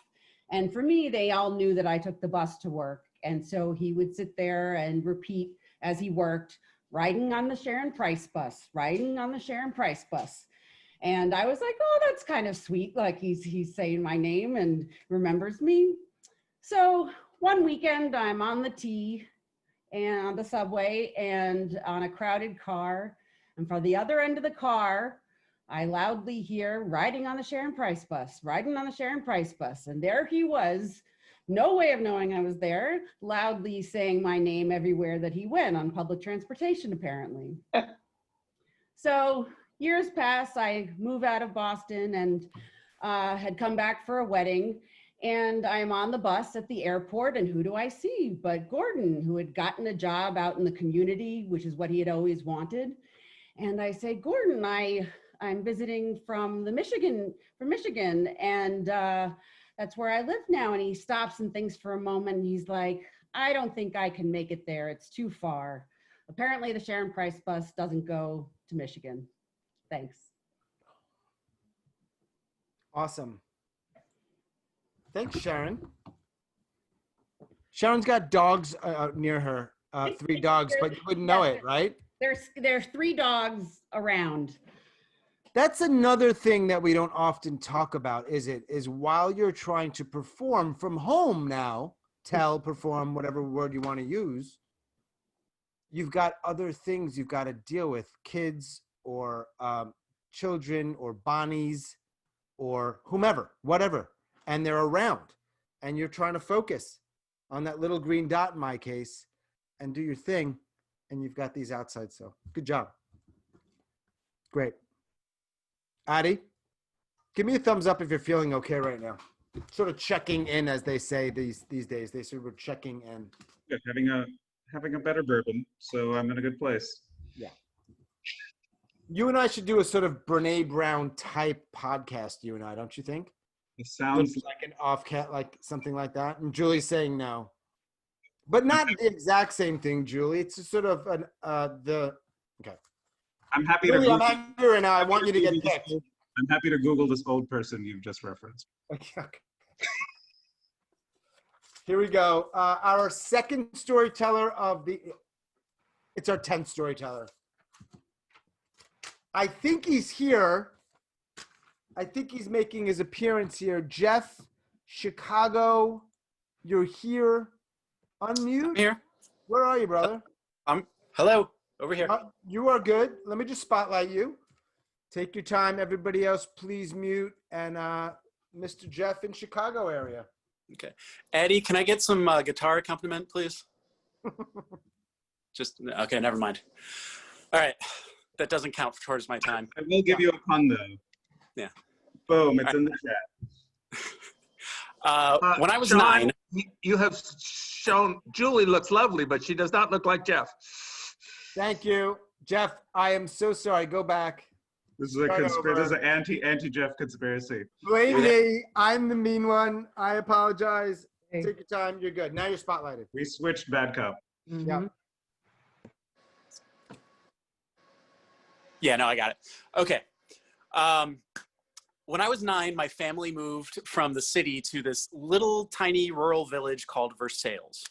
And for me, they all knew that I took the bus to work. And so he would sit there and repeat as he worked, riding on the Sharon Price bus, riding on the Sharon Price bus. And I was like, oh, that's kind of sweet. Like he's saying my name and remembers me. So one weekend I'm on the T and on the subway and on a crowded car. And from the other end of the car, I loudly hear riding on the Sharon Price bus, riding on the Sharon Price bus. And there he was, no way of knowing I was there, loudly saying my name everywhere that he went on public transportation, apparently. So years pass, I move out of Boston and had come back for a wedding. And I'm on the bus at the airport, and who do I see but Gordon, who had gotten a job out in the community, which is what he had always wanted. And I say, Gordon, I'm visiting from Michigan, and that's where I live now. And he stops and thinks for a moment, and he's like, I don't think I can make it there. It's too far. Apparently the Sharon Price bus doesn't go to Michigan. Thanks. Awesome. Thanks, Sharon. Sharon's got dogs near her, 3 dogs, but you wouldn't know it, right? There's 3 dogs around. That's another thing that we don't often talk about, is while you're trying to perform from home now, perform, whatever word you want to use, you've got other things you've got to deal with, kids or children or Bonnies or whomever, whatever, and they're around, and you're trying to focus on that little green dot in my case and do your thing, and you've got these outside. So good job. Great. Addy, give me a thumbs up if you're feeling okay right now. Sort of checking in, as they say these days. They sort of checking in. Good. Having a better bourbon, so I'm in a good place. Yeah. You and I should do a sort of Brene Brown type podcast, you and I, don't you think? It sounds just like an off-cat, like something like that. And Julie's saying no. But not the exact same thing, Julie. It's just sort of okay. I'm happy Julie, to I'm angry and I want you to get picked. I'm happy to Google this old person you've just referenced. Okay. Here we go. Our second storyteller it's our 10th storyteller. I think he's here. I think he's making his appearance here. Jeff, Chicago, you're here. Unmute. I'm here. Where are you, brother? Hello, over here. You are good. Let me just spotlight you. Take your time. Everybody else, please mute. And Mr. Jeff in Chicago area. Okay. Eddie, can I get some guitar accompaniment, please? Okay, never mind. All right. That doesn't count towards my time. I will give you a pun, though. Yeah. Boom, it's in the chat. When I was Sean, 9. You have shown Julie looks lovely, but she does not look like Jeff. Thank you. Jeff, I am so sorry. Go back. This is an anti-Jeff conspiracy. Blame me. I'm the mean one. I apologize. Take your time. You're good. Now you're spotlighted. We switched bad cop. Mm-hmm. Yeah. Yeah, no, I got it. Okay. When I was 9, my family moved from the city to this little tiny rural village called Versailles.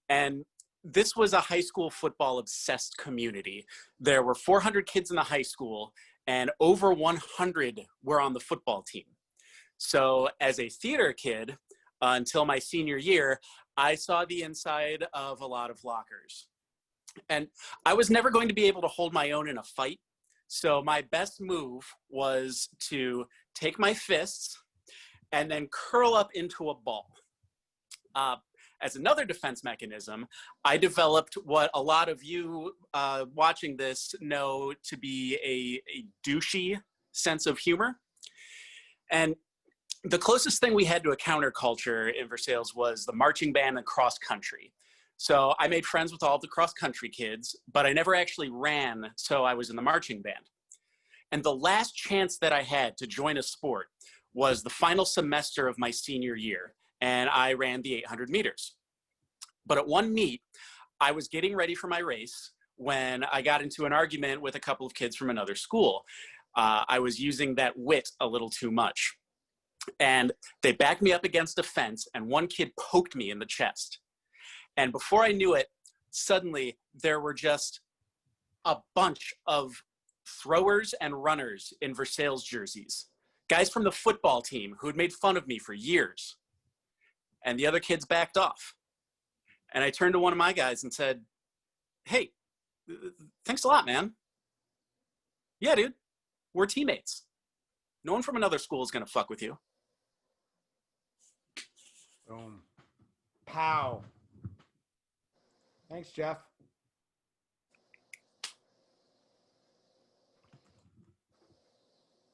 And this was a high school football obsessed community. There were 400 kids in the high school and over 100 were on the football team. So as a theater kid, until my senior year, I saw the inside of a lot of lockers. And I was never going to be able to hold my own in a fight. So my best move was to take my fists and then curl up into a ball. As another defense mechanism, I developed what a lot of you watching this know to be a douchey sense of humor. And the closest thing we had to a counterculture in Versailles was the marching band and cross country. So I made friends with all the cross country kids, but I never actually ran, so I was in the marching band. And the last chance that I had to join a sport was the final semester of my senior year, and I ran the 800 meters. But at one meet, I was getting ready for my race when I got into an argument with a couple of kids from another school. I was using that wit a little too much. And they backed me up against a fence, and one kid poked me in the chest. And before I knew it, suddenly there were just a bunch of throwers and runners in Versailles jerseys, guys from the football team who had made fun of me for years. And the other kids backed off. And I turned to one of my guys and said, "Hey, thanks a lot, man." "Yeah, dude, we're teammates. No one from another school is going to fuck with you." Boom. Pow. Thanks, Jeff.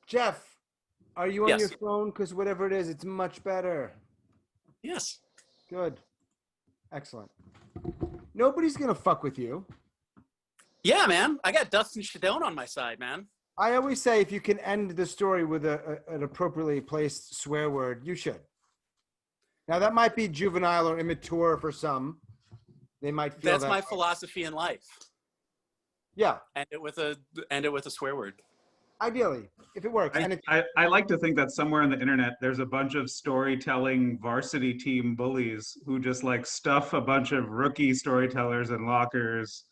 Jeff, are you on Yes. your phone? Because whatever it is, it's much better. Yes. Good. Excellent. Nobody's going to fuck with you. Yeah, man. I got Dustin Shadone on my side, man. I always say if you can end the story with an appropriately placed swear word, you should. Now, that might be juvenile or immature for some. They might feel That's that my way. philosophy in life. Yeah. End it with a swear word. Ideally, if it works. I like to think that somewhere on the internet, there's a bunch of storytelling varsity team bullies who just like stuff a bunch of rookie storytellers in lockers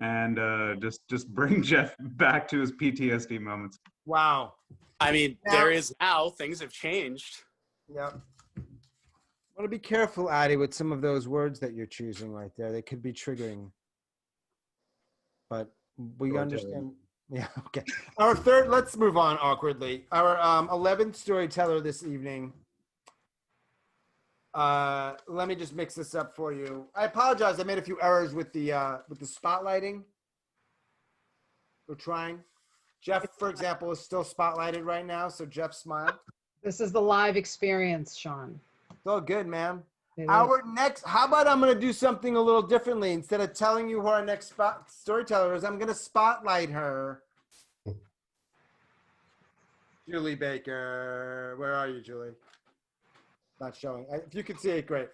and just bring Jeff back to his PTSD moments. Wow. I mean, there is now, things have changed. Yeah. Want to be careful, Addie, with some of those words that you're choosing right there. They could be triggering. But we understand. Yeah, okay. Our third, let's move on awkwardly. Our 11th storyteller this evening. Let me just mix this up for you. I apologize. I made a few errors with the spotlighting. We're trying. Jeff, for example, is still spotlighted right now, so Jeff smile. This is the live experience, Sean. It's all good, man. It Our next, how about I'm going to do something a little differently. Instead of telling you who our next storyteller is, I'm going to spotlight her. Julie Baker. Where are you, Julie? Not showing. If you can see it, great.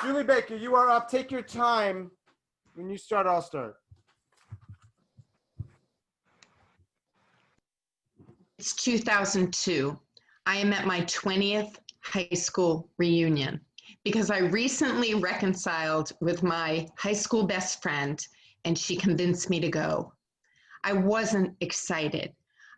Julie Baker, you are up. Take your time. When you start, I'll start. It's 2002. I am at my 20th high school reunion because I recently reconciled with my high school best friend and she convinced me to go. I wasn't excited.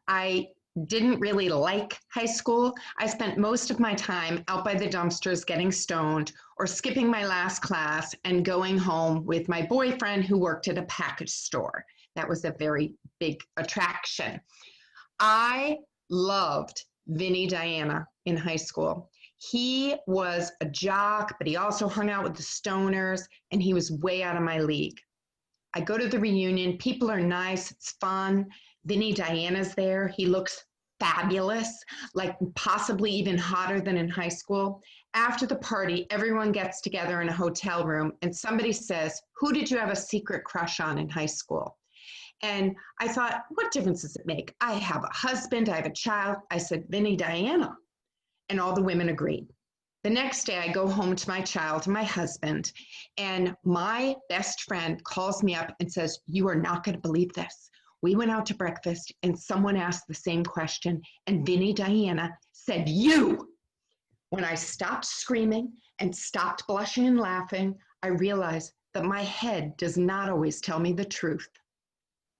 I didn't really like high school. I spent most of my time out by the dumpsters getting stoned or skipping my last class and going home with my boyfriend who worked at a package store. That was a very big attraction. I loved Vinny Diana in high school. He was a jock, but he also hung out with the stoners, and he was way out of my league. I go to the reunion. People are nice. It's fun. Vinny Diana's there. He looks fabulous, like possibly even hotter than in high school. After the party, everyone gets together in a hotel room, and somebody says, "Who did you have a secret crush on in high school?" And I thought, what difference does it make? I have a husband, I have a child. I said, Vinny Diana. And all the women agreed. The next day I go home to my child and my husband, and my best friend calls me up and says, you are not going to believe this. We went out to breakfast and someone asked the same question and Vinny Diana said, you. When I stopped screaming and stopped blushing and laughing, I realized that my head does not always tell me the truth.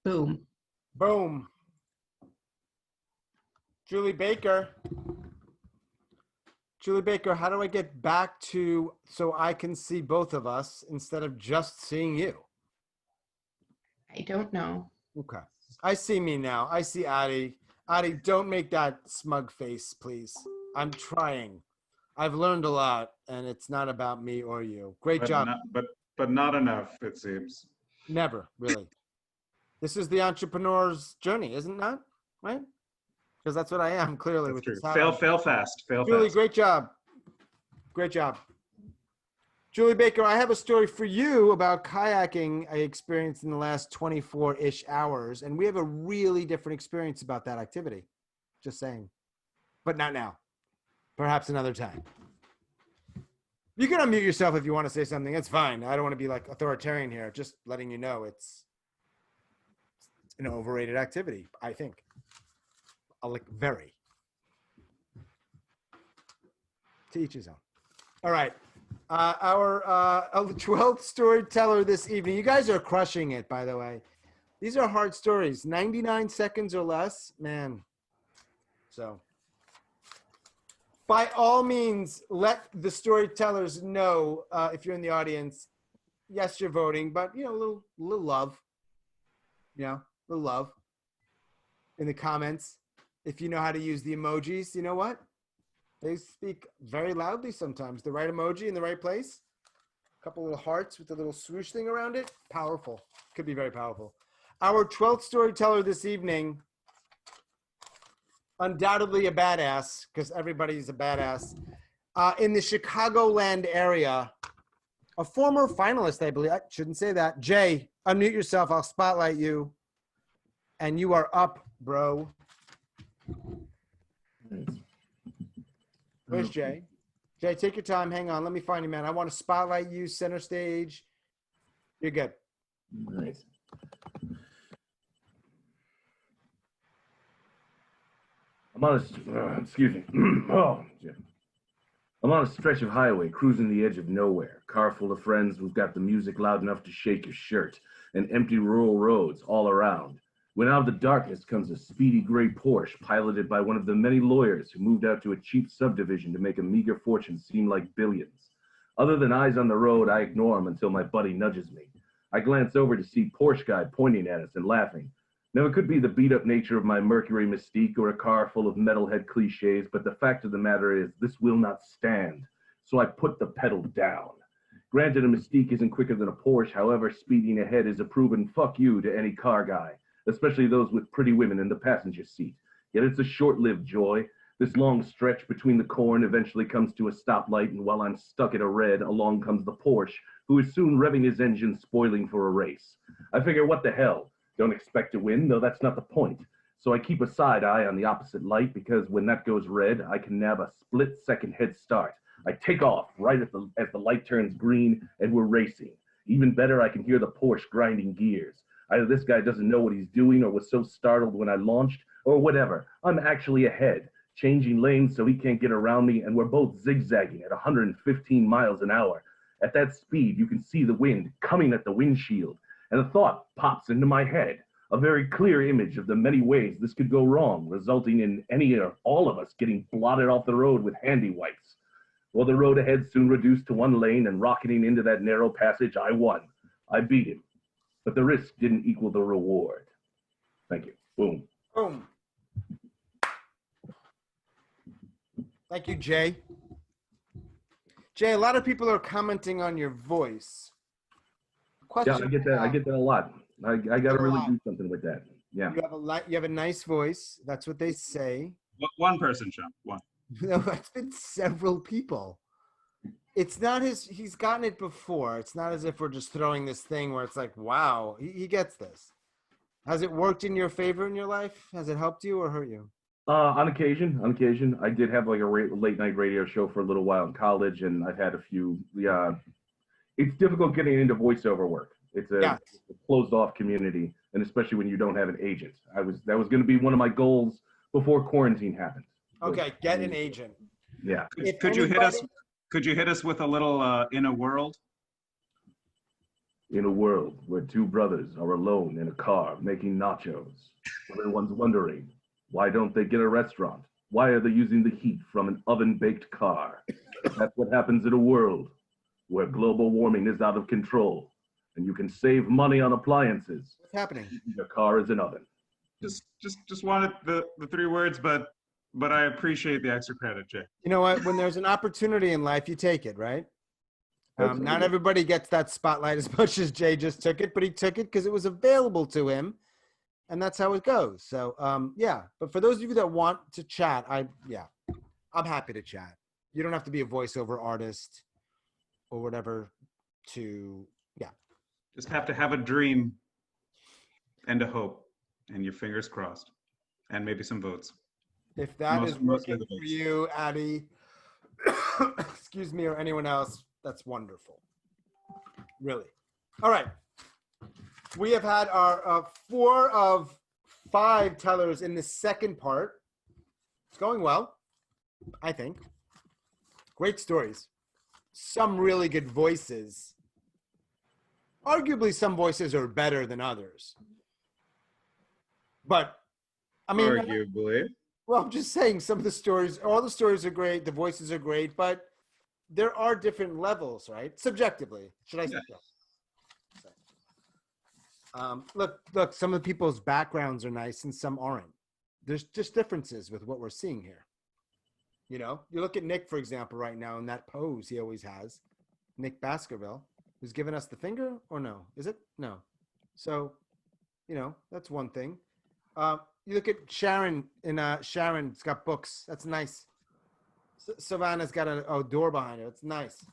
Boom. Boom. Julie Baker. Julie Baker, how do I get back to so I can see both of us instead of just seeing you? I don't know. Okay. I see me now. I see Addie. Addie, don't make that smug face, please. I'm trying. I've learned a lot, and it's not about me or you. Great job. But not enough, it seems. Never, really. This is the entrepreneur's journey, isn't that? Right? Because that's what I am, clearly. That's with true. Fail fast. Fail Julie, fast. great job. Great job. Julie Baker, I have a story for you about kayaking I experienced in the last 24-ish hours, and we have a really different experience about that activity. Just saying. But not now. Perhaps another time. You can unmute yourself if you want to say something. It's fine. I don't want to be like authoritarian here. Just letting you know it's an overrated activity, I think. Like very. To each his own. All right. Our 12th storyteller this evening. You guys are crushing it, by the way. These are hard stories. 99 seconds or less. Man. So, by all means, let the storytellers know if you're in the audience. Yes, you're voting, but, you know, a little love. You know, a little love in the comments. If you know how to use the emojis, you know what? They speak very loudly sometimes. The right emoji in the right place. A couple little hearts with a little swoosh thing around it. Powerful. Could be very powerful. Our 12th storyteller this evening, undoubtedly a badass, because everybody's a badass, in the Chicagoland area. A former finalist, I believe. I shouldn't say that. Jay, unmute yourself. I'll spotlight you. And you are up, bro. Where's Jay? Jay, take your time. Hang on. Let me find you, man. I want to spotlight you, center stage. You're good. Nice. I'm on a, excuse me. Oh, Jim. I'm on a stretch of highway, cruising the edge of nowhere. Car full of friends who've got the music loud enough to shake your shirt. and empty rural roads all around. When out of the darkness comes a speedy gray Porsche piloted by one of the many lawyers who moved out to a cheap subdivision to make a meager fortune seem like billions. Other than eyes on the road, I ignore him until my buddy nudges me. I glance over to see Porsche guy pointing at us and laughing. Now, it could be the beat-up nature of my Mercury mystique or a car full of metalhead cliches, but the fact of the matter is this will not stand. So I put the pedal down. Granted, a Mystique isn't quicker than a Porsche, however, speeding ahead is a proven fuck you to any car guy, especially those with pretty women in the passenger seat. Yet it's a short-lived joy. This long stretch between the corn eventually comes to a stoplight, and while I'm stuck at a red, along comes the Porsche, who is soon revving his engine, spoiling for a race. I figure, what the hell? Don't expect to win, though that's not the point. So I keep a side eye on the opposite light, because when that goes red, I can nab a split-second head start. I take off right as the light turns green, and we're racing. Even better, I can hear the Porsche grinding gears. Either this guy doesn't know what he's doing or was so startled when I launched, or whatever. I'm actually ahead, changing lanes so he can't get around me, and we're both zigzagging at 115 miles an hour. At that speed, you can see the wind coming at the windshield, and a thought pops into my head. A very clear image of the many ways this could go wrong, resulting in any or all of us getting blotted off the road with handy wipes. Well, the road ahead soon reduced to one lane, and rocketing into that narrow passage, I won. I beat him. But the risk didn't equal the reward. Thank you. Boom. Boom. Thank you, Jay. Jay, a lot of people are commenting on your voice. Yeah, I get that. I get that a lot. I got to really do something with that. Yeah. You have a nice voice. That's what they say. One person, Sean. One. No, it's been several people. It's not he's gotten it before. It's not as if we're just throwing this thing where it's like, wow, he gets this. Has it worked in your favor in your life? Has it helped you or hurt you? On occasion. I did have like a late night radio show for a little while in college, and I've had a few. It's difficult getting into voiceover work. It's a closed off community, and especially when you don't have an agent. That was going to be one of my goals before quarantine happened. Okay, get an agent. Yeah. Could you hit us with a little In a World? In a world where two brothers are alone in a car making nachos, everyone's wondering, why don't they get a restaurant? Why are they using the heat from an oven-baked car? That's what happens in a world where global warming is out of control, and you can save money on appliances. What's happening? Your car is an oven. Just wanted the three words, but I appreciate the extra credit, Jay. You know what? When there's an opportunity in life, you take it, right? Not everybody gets that spotlight as much as Jay just took it, but he took it because it was available to him, and that's how it goes. So, yeah. But for those of you that want to chat, I'm happy to chat. You don't have to be a voiceover artist or whatever to, Just have to have a dream and a hope, and your fingers crossed, and maybe some votes. If that is working for you, Addy, excuse me, or anyone else, that's wonderful. Really. All right. We have had our 4 of 5 tellers in the second part. It's going well, I think. Great stories. Some really good voices. Arguably, some voices are better than others. But, I mean... Arguably. Well, I'm just saying some of the stories, all the stories are great, the voices are great, but there are different levels, right? Subjectively, should I say so? Look, some of the people's backgrounds are nice and some aren't. There's just differences with what we're seeing here. You know, you look at Nick, for example, right now in that pose he always has. Nick Baskerville, who's giving us the finger, or no? Is it? No. So, you know, that's one thing. You look at Sharon, Sharon's got books. That's nice. Silvana's got a door behind her. It's nice.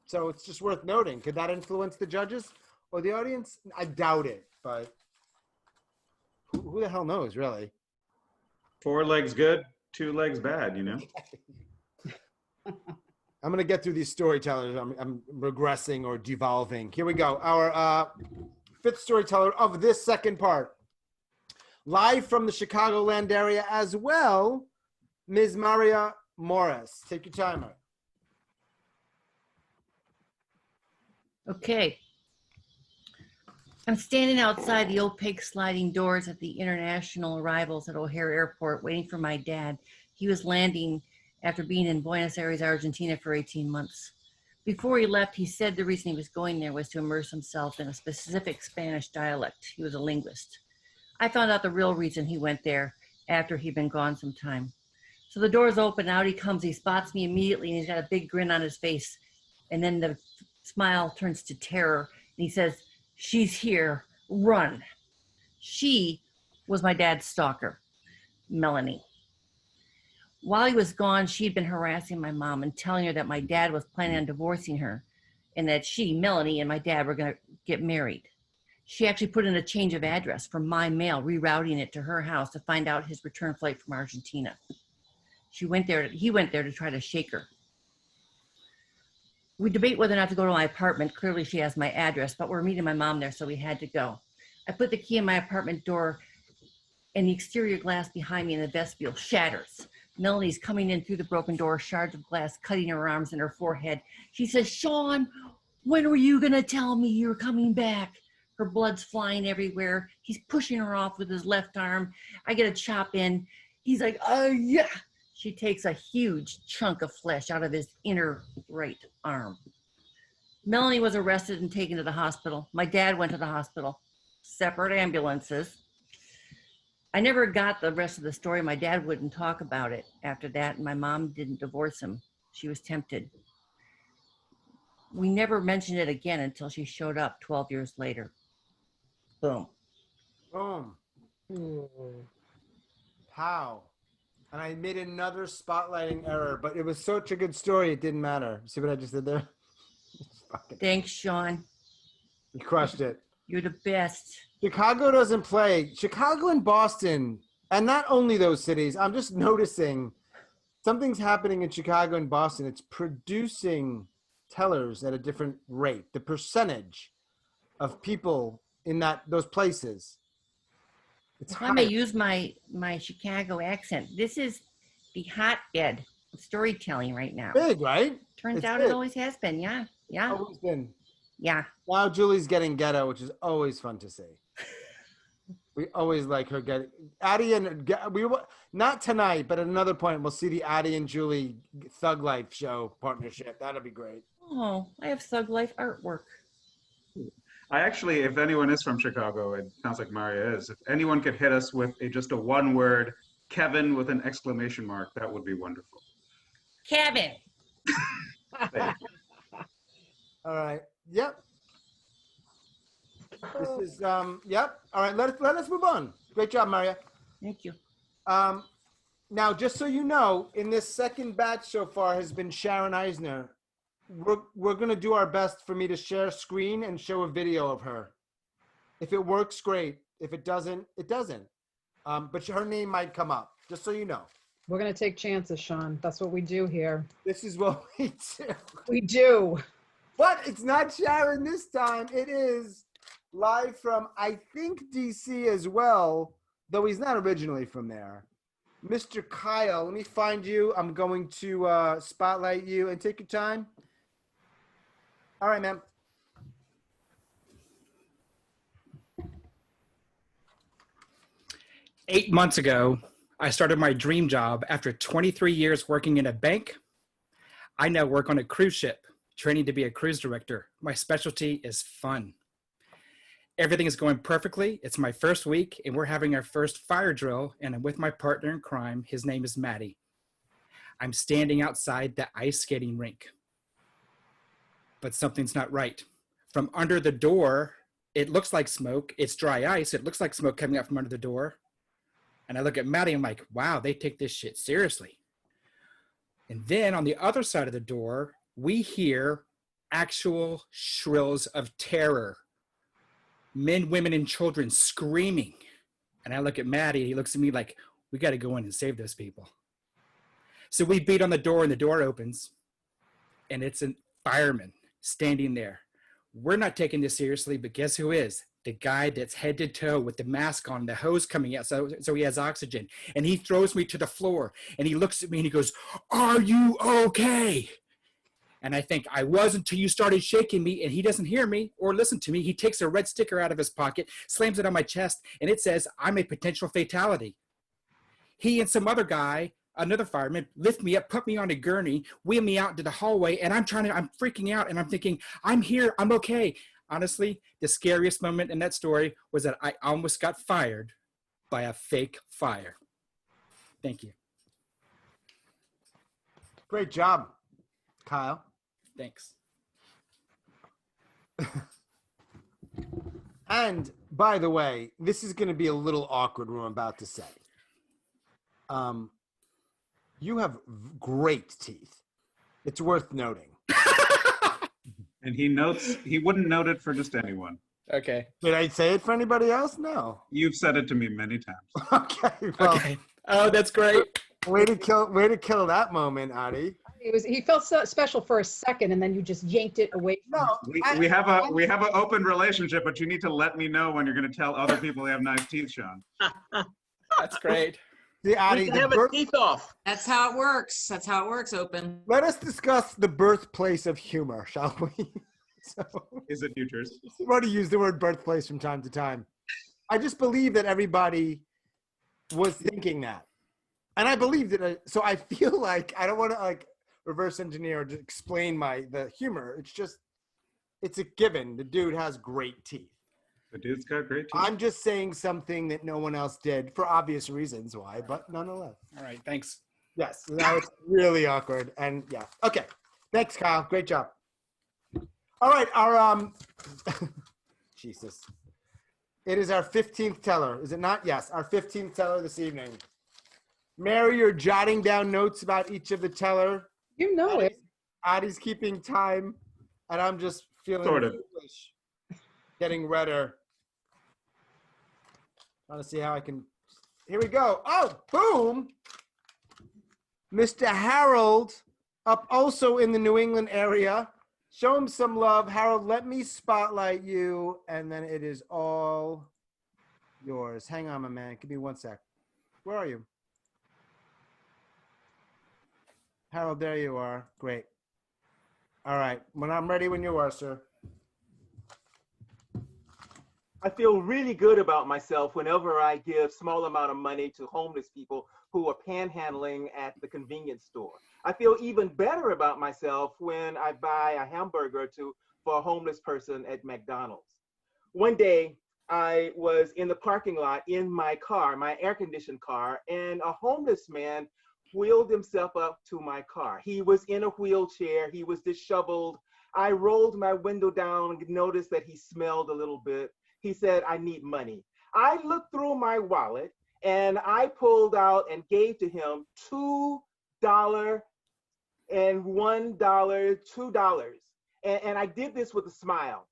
So it's just worth noting. Could that influence the judges or the audience? I doubt it, but who the hell knows, really? 4 legs good, 2 legs bad, you know? I'm going to get through these storytellers. I'm regressing or devolving. Here we go. Our 5th storyteller of this second part. Live from the Chicagoland area as well, Ms. Maria Morris. Take your timer. Okay. I'm standing outside the opaque sliding doors at the international arrivals at O'Hare Airport waiting for my dad. He was landing after being in Buenos Aires, Argentina for 18 months. Before he left, he said the reason he was going there was to immerse himself in a specific Spanish dialect. He was a linguist. I found out the real reason he went there after he'd been gone some time. So the doors open, out he comes, he spots me immediately, and he's got a big grin on his face. And then the smile turns to terror, and he says, "She's here, run." She was my dad's stalker, Melanie. While he was gone, she'd been harassing my mom and telling her that my dad was planning on divorcing her and that she, Melanie, and my dad were going to get married. She actually put in a change of address from my mail, rerouting it to her house to find out his return flight from Argentina. He went there to try to shake her. We debate whether or not to go to my apartment. Clearly she has my address, but we're meeting my mom there, so we had to go. I put the key in my apartment door and the exterior glass behind me in the vestibule shatters. Melanie's coming in through the broken door, shards of glass cutting her arms and her forehead. She says, "Sean, when were you gonna tell me you're coming back?" Her blood's flying everywhere. He's pushing her off with his left arm. I get a chop in. He's like, "Oh yeah." She takes a huge chunk of flesh out of his inner right arm. Melanie was arrested and taken to the hospital. My dad went to the hospital. Separate ambulances. I never got the rest of the story. My dad wouldn't talk about it after that, and my mom didn't divorce him. She was tempted. We never mentioned it again until she showed up 12 years later. Boom. Boom. How? And I made another spotlighting error, but it was such a good story, it didn't matter. See what I just did there? Thanks, Sean. You crushed it. You're the best. Chicago doesn't play. Chicago and Boston, and not only those cities, I'm just noticing something's happening in Chicago and Boston. It's producing tellers at a different rate. The percentage of people in those places. It's If I may use my Chicago accent, this is the hotbed of storytelling right now. Big, right? Turns It's out big. it always has been. Yeah. Yeah. Always been. Yeah. Now Julie's getting ghetto, which is always fun to see. We always like her getting Addie and not tonight, but at another point we'll see the Addie and Julie Thug Life show partnership. That'll be great. Oh, I have Thug Life artwork. I actually, if anyone is from Chicago, it sounds like Maria is. If anyone could hit us with just a one word, Kevin with an exclamation mark, that would be wonderful. Kevin. All right. Yep. This is yep. All right. Let us move on. Great job, Maria. Thank you. Now, just so you know, in this second batch so far has been Sharon Eisner. We're gonna do our best for me to share screen and show a video of her. If it works, great. If it doesn't, it doesn't. But her name might come up. Just so you know. We're going to take chances, Sean. That's what we do here. This is what we do. We do. But it's not Sharon this time. It is live from, I think, DC as well, though he's not originally from there. Mr. Cowell, let me find you. I'm going to spotlight you and take your time. All right, man. Eight months ago, I started my dream job after 23 years working in a bank. I now work on a cruise ship, training to be a cruise director. My specialty is fun. Everything is going perfectly. It's my first week, and we're having our first fire drill, and I'm with my partner in crime. His name is Matty. I'm standing outside the ice skating rink. But something's not right. From under the door, it looks like smoke. It's dry ice. It looks like smoke coming out from under the door. And I look at Matty, I'm like, wow, they take this shit seriously. And then on the other side of the door, we hear actual shrills of terror. Men, women, and children screaming. And I look at Matty, and he looks at me like, we got to go in and save those people. So we beat on the door, and the door opens. And it's a fireman standing there. We're not taking this seriously, but guess who is? The guy that's head to toe with the mask on, the hose coming out, so he has oxygen. And he throws me to the floor, and he looks at me, and he goes, "Are you okay?" And I think I was until you started shaking me, and he doesn't hear me or listen to me. He takes a red sticker out of his pocket, slams it on my chest, and it says, I'm a potential fatality. He and some other guy, another fireman, lift me up, put me on a gurney, wheel me out into the hallway, and I'm freaking out, and I'm thinking, I'm here, I'm okay. Honestly, the scariest moment in that story was that I almost got fired by a fake fire. Thank you. Great job, Kyle. Thanks. And by the way, this is going to be a little awkward what I'm about to say. You have great teeth. It's worth noting. And he wouldn't note it for just anyone. Okay. Did I say it for anybody else? No. You've said it to me many times. Okay. Well, okay. Oh, that's great. Way to kill that moment, Adi. He felt so special for a second, and then you just yanked it away. No, we have an open relationship, but you need to let me know when you're going to tell other people they have nice teeth, Sean. That's great. See, Adi, We can have a teeth off. That's how it works. That's how it works, Open. Let us discuss the birthplace of humor, shall we? Is it futures? I want to use the word birthplace from time to time. I just believe that everybody was thinking that. And I believe that, so I feel like, I don't want to reverse engineer or just explain the humor. It's just, it's a given. The dude has great teeth. The dude's got great teeth. I'm just saying something that no one else did for obvious reasons why, but nonetheless. All right, thanks. Yes, now it's really awkward. And yeah, okay. Thanks, Kyle. Great job. All right, our, Jesus. It is our 15th teller, is it not? Yes, our 15th teller this evening. Mary, you're jotting down notes about each of the teller. You know it. Adi's keeping time, and I'm just feeling Sort of. foolish, getting redder. Trying to see how I can. Here we go. Oh, boom! Mr. Harold, up also in the New England area. Show him some love. Harold, let me spotlight you, and then it is all yours. Hang on, my man. Give me 1 sec. Where are you? Harold, there you are. Great. All right. When I'm ready, when you are, sir. I feel really good about myself whenever I give small amount of money to homeless people who are panhandling at the convenience store. I feel even better about myself when I buy a hamburger or two for a homeless person at McDonald's. One day, I was in the parking lot in my car, my air-conditioned car, and a homeless man wheeled himself up to my car. He was in a wheelchair. He was disheveled. I rolled my window down and noticed that he smelled a little bit. He said, I need money. I looked through my wallet and I pulled out and gave to him $2 and $1, $2. And I did this with a smile.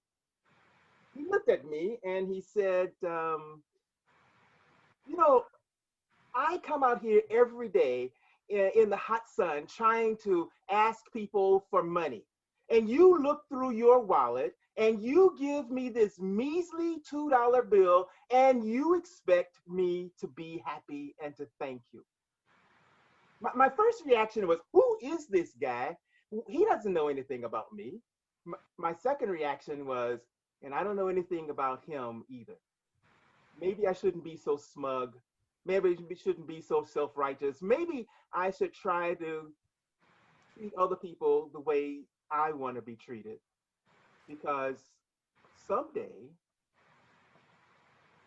He looked at me and he said, you know, I come out here every day in the hot sun trying to ask people for money. And you look through your wallet and you give me this measly $2 bill and you expect me to be happy and to thank you. My first reaction was, who is this guy? He doesn't know anything about me. My second reaction was, and I don't know anything about him either. Maybe I shouldn't be so smug. Maybe I shouldn't be so self-righteous. Maybe I should try to treat other people the way I want to be treated. Because someday,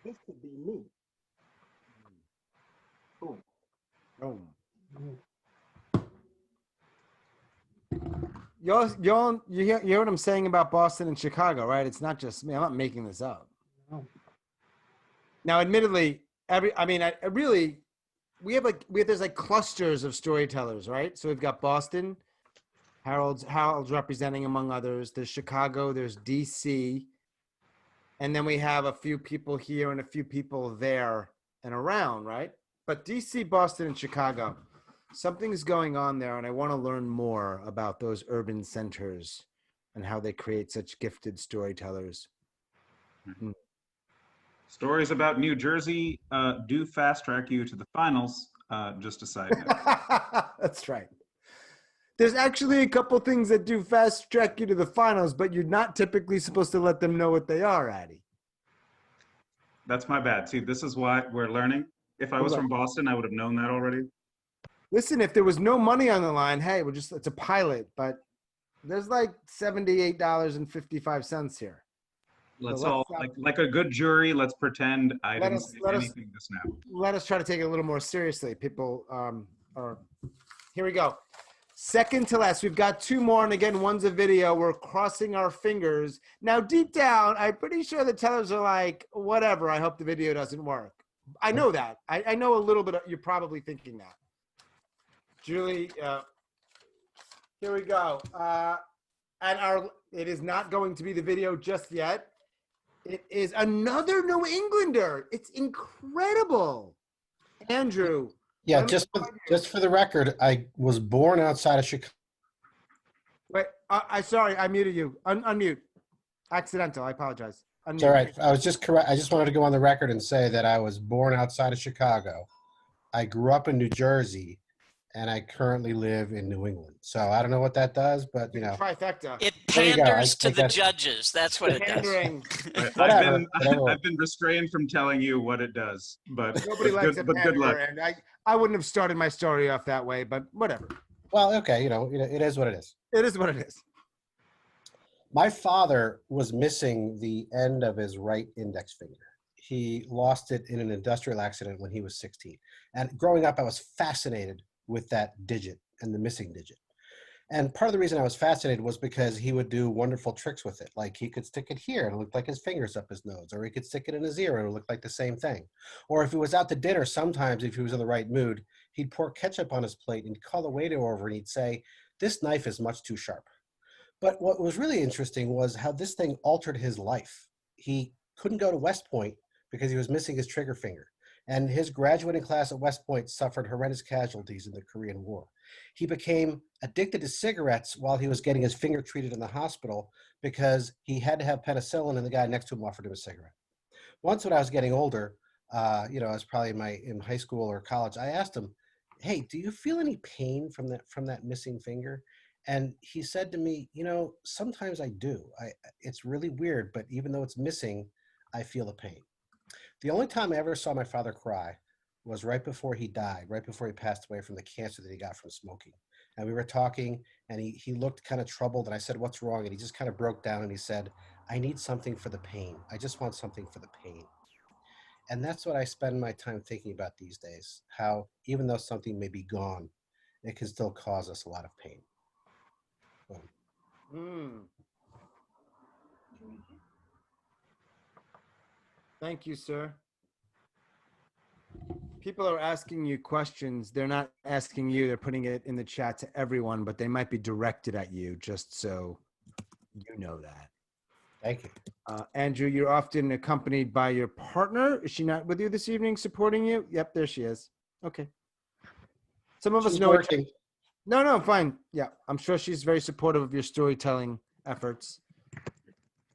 this could be me. Boom. Boom. You hear what I'm saying about Boston and Chicago, right? It's not just me. I'm not making this up. No. Now, admittedly, there's like clusters of storytellers, right? So we've got Boston, Harold's representing among others. There's Chicago, there's DC, and then we have a few people here and a few people there and around, right? But DC, Boston, and Chicago, something's going on there, and I want to learn more about those urban centers and how they create such gifted storytellers. Mm-hmm. Stories about New Jersey do fast track you to the finals, just a side note. That's right. There's actually a couple things that do fast track you to the finals, but you're not typically supposed to let them know what they are, Addy. That's my bad. See, this is why we're learning. If I was from Boston, I would have known that already. Listen, if there was no money on the line, hey, it's a pilot, but there's like $78.55 here. Let's So all, like a good jury, let's pretend I didn't say anything to snap. Let us try to take it a little more seriously. People here we go. Second to last, we've got two more, and again, one's a video. We're crossing our fingers. Now, deep down, I'm pretty sure the tellers are like, whatever, I hope the video doesn't work. I know that. I know a little bit. You're probably thinking that. Julie, here we go. It is not going to be the video just yet. It is another New Englander. It's incredible. Andrew. Yeah, just for the record, I was born outside of Chicago. Wait, sorry, I muted you. Unmute. Accidental. I apologize. Unmute. It's all right. I was just correct. I just wanted to go on the record and say that I was born outside of Chicago. I grew up in New Jersey, and I currently live in New England. So I don't know what that does, but you know. Trifecta. It panders to the judges. That's what it does. I've been restrained from telling you what it does, but nobody likes good, but good luck. And I wouldn't have started my story off that way, but whatever. Well, okay, you know, it is what it is. It is what it is. My father was missing the end of his right index finger. He lost it in an industrial accident when he was 16. And growing up, I was fascinated with that digit and the missing digit. And part of the reason I was fascinated was because he would do wonderful tricks with it. Like he could stick it here and it looked like his fingers up his nose, or he could stick it in his ear and it looked like the same thing. Or if he was out to dinner, sometimes if he was in the right mood, he'd pour ketchup on his plate and he'd call the waiter over and he'd say, "This knife is much too sharp." But what was really interesting was how this thing altered his life. He couldn't go to West Point because he was missing his trigger finger. And his graduating class at West Point suffered horrendous casualties in the Korean War. He became addicted to cigarettes while he was getting his finger treated in the hospital because he had to have penicillin and the guy next to him offered him a cigarette. Once when I was getting older, I was probably in high school or college, I asked him, "Hey, do you feel any pain from that missing finger?" And he said to me, "Sometimes I do. It's really weird, but even though it's missing, I feel the pain." The only time I ever saw my father cry was right before he died, right before he passed away from the cancer that he got from smoking. And we were talking, and he looked kind of troubled, and I said, "What's wrong?" And he just kind of broke down, and he said, "I need something for the pain. I just want something for the pain." And that's what I spend my time thinking about these days, how even though something may be gone, it can still cause us a lot of pain. Thank you, sir. People are asking you questions. They're not asking you. They're putting it in the chat to everyone, but they might be directed at you, just so you know that. Thank you. Andrew, you're often accompanied by your partner. Is she not with you this evening supporting you? Yep, there she is. Okay. Some of us know. Working. No, fine. Yeah, I'm sure she's very supportive of your storytelling efforts.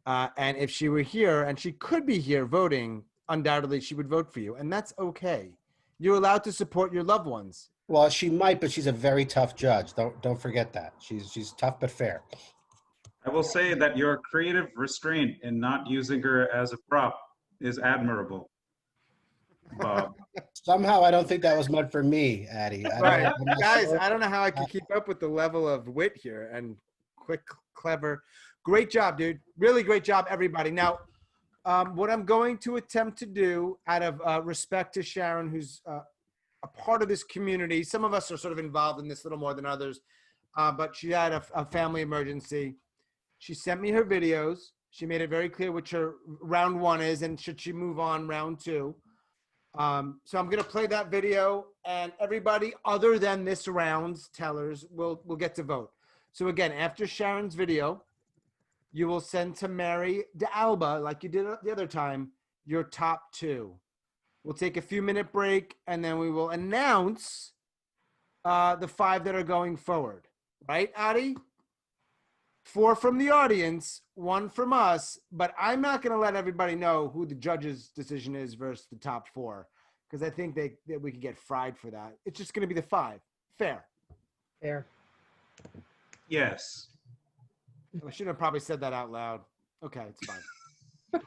And if she were here, and she could be here voting, undoubtedly she would vote for you, and that's okay. You're allowed to support your loved ones. Well, she might, but she's a very tough judge. Don't forget that. She's tough but fair. I will say that your creative restraint in not using her as a prop is admirable, Bob. Somehow I don't think that was meant for me, Addy. Guys, I don't know how I can keep up with the level of wit here and quick, clever. Great job, dude. Really great job, everybody. Now, what I'm going to attempt to do out of respect to Sharon, who's a part of this community. Some of us are sort of involved in this a little more than others, but she had a family emergency. She sent me her videos. She made it very clear what her round one is and should she move on round two. So I'm going to play that video, and everybody other than this round's tellers will get to vote. So again, after Sharon's video, you will send to Mary DeAlba, like you did the other time, your top two. We'll take a few-minute break, and then we will announce the 5 that are going forward. Right, Addy? 4 from the audience, 1 from us, but I'm not going to let everybody know who the judge's decision is versus the top 4, because I think that we could get fried for that. It's just going to be the 5. Fair. Fair. Yes. I shouldn't have probably said that out loud. Okay, it's fine. All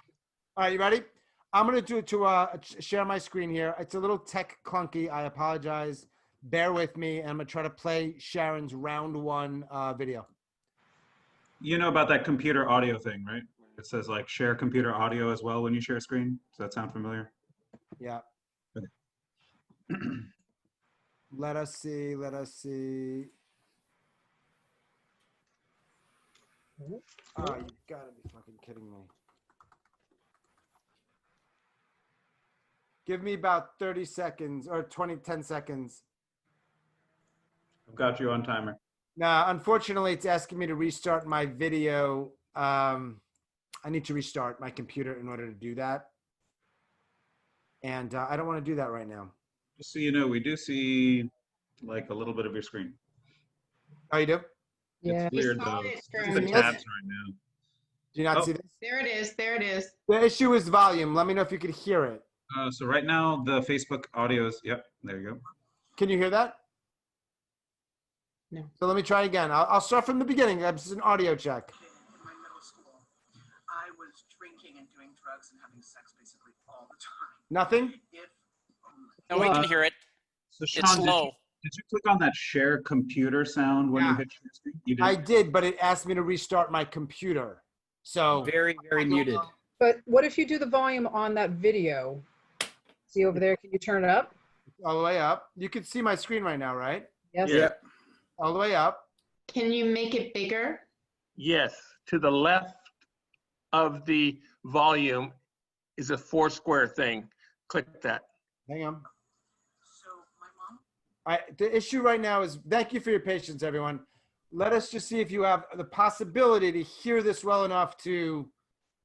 right, you ready? I'm going to do it to share my screen here. It's a little tech clunky. I apologize. Bear with me. And I'm going to try to play Sharon's round one video. You know about that computer audio thing, right? It says like share computer audio as well when you share screen. Does that sound familiar? Yeah. Let us see. Let us see. Oh, you gotta be fucking kidding me. Give me about 30 seconds or 10 seconds. I've got you on timer. Now, unfortunately, it's asking me to restart my video. I need to restart my computer in order to do that. And I don't want to do that right now. Just so you know, we do see like a little bit of your screen. Oh, you do? It's weird though. It's the tabs right now. Do you not see this? There it is. There it is. The issue is volume. Let me know if you could hear it. So right now the Facebook audio is, yep, there you go. Can you hear that? No. So let me try again. I'll start from the beginning. This is an audio check. In my middle school, I was drinking and doing drugs and having sex basically all the time. Nothing? No, we can hear it. So Sean, It's low. Did you click on that share computer sound when you hit share screen? You did. I did, but it asked me to restart my computer. So very, very muted. But what if you do the volume on that video? See over there, can you turn it up? All the way up. You can see my screen right now, right? Yes. Yeah. All the way up. Can you make it bigger? Yes, to the left of the volume is a 4 square thing. Click that. Hang on. The issue right now is, thank you for your patience, everyone. Let us just see if you have the possibility to hear this well enough to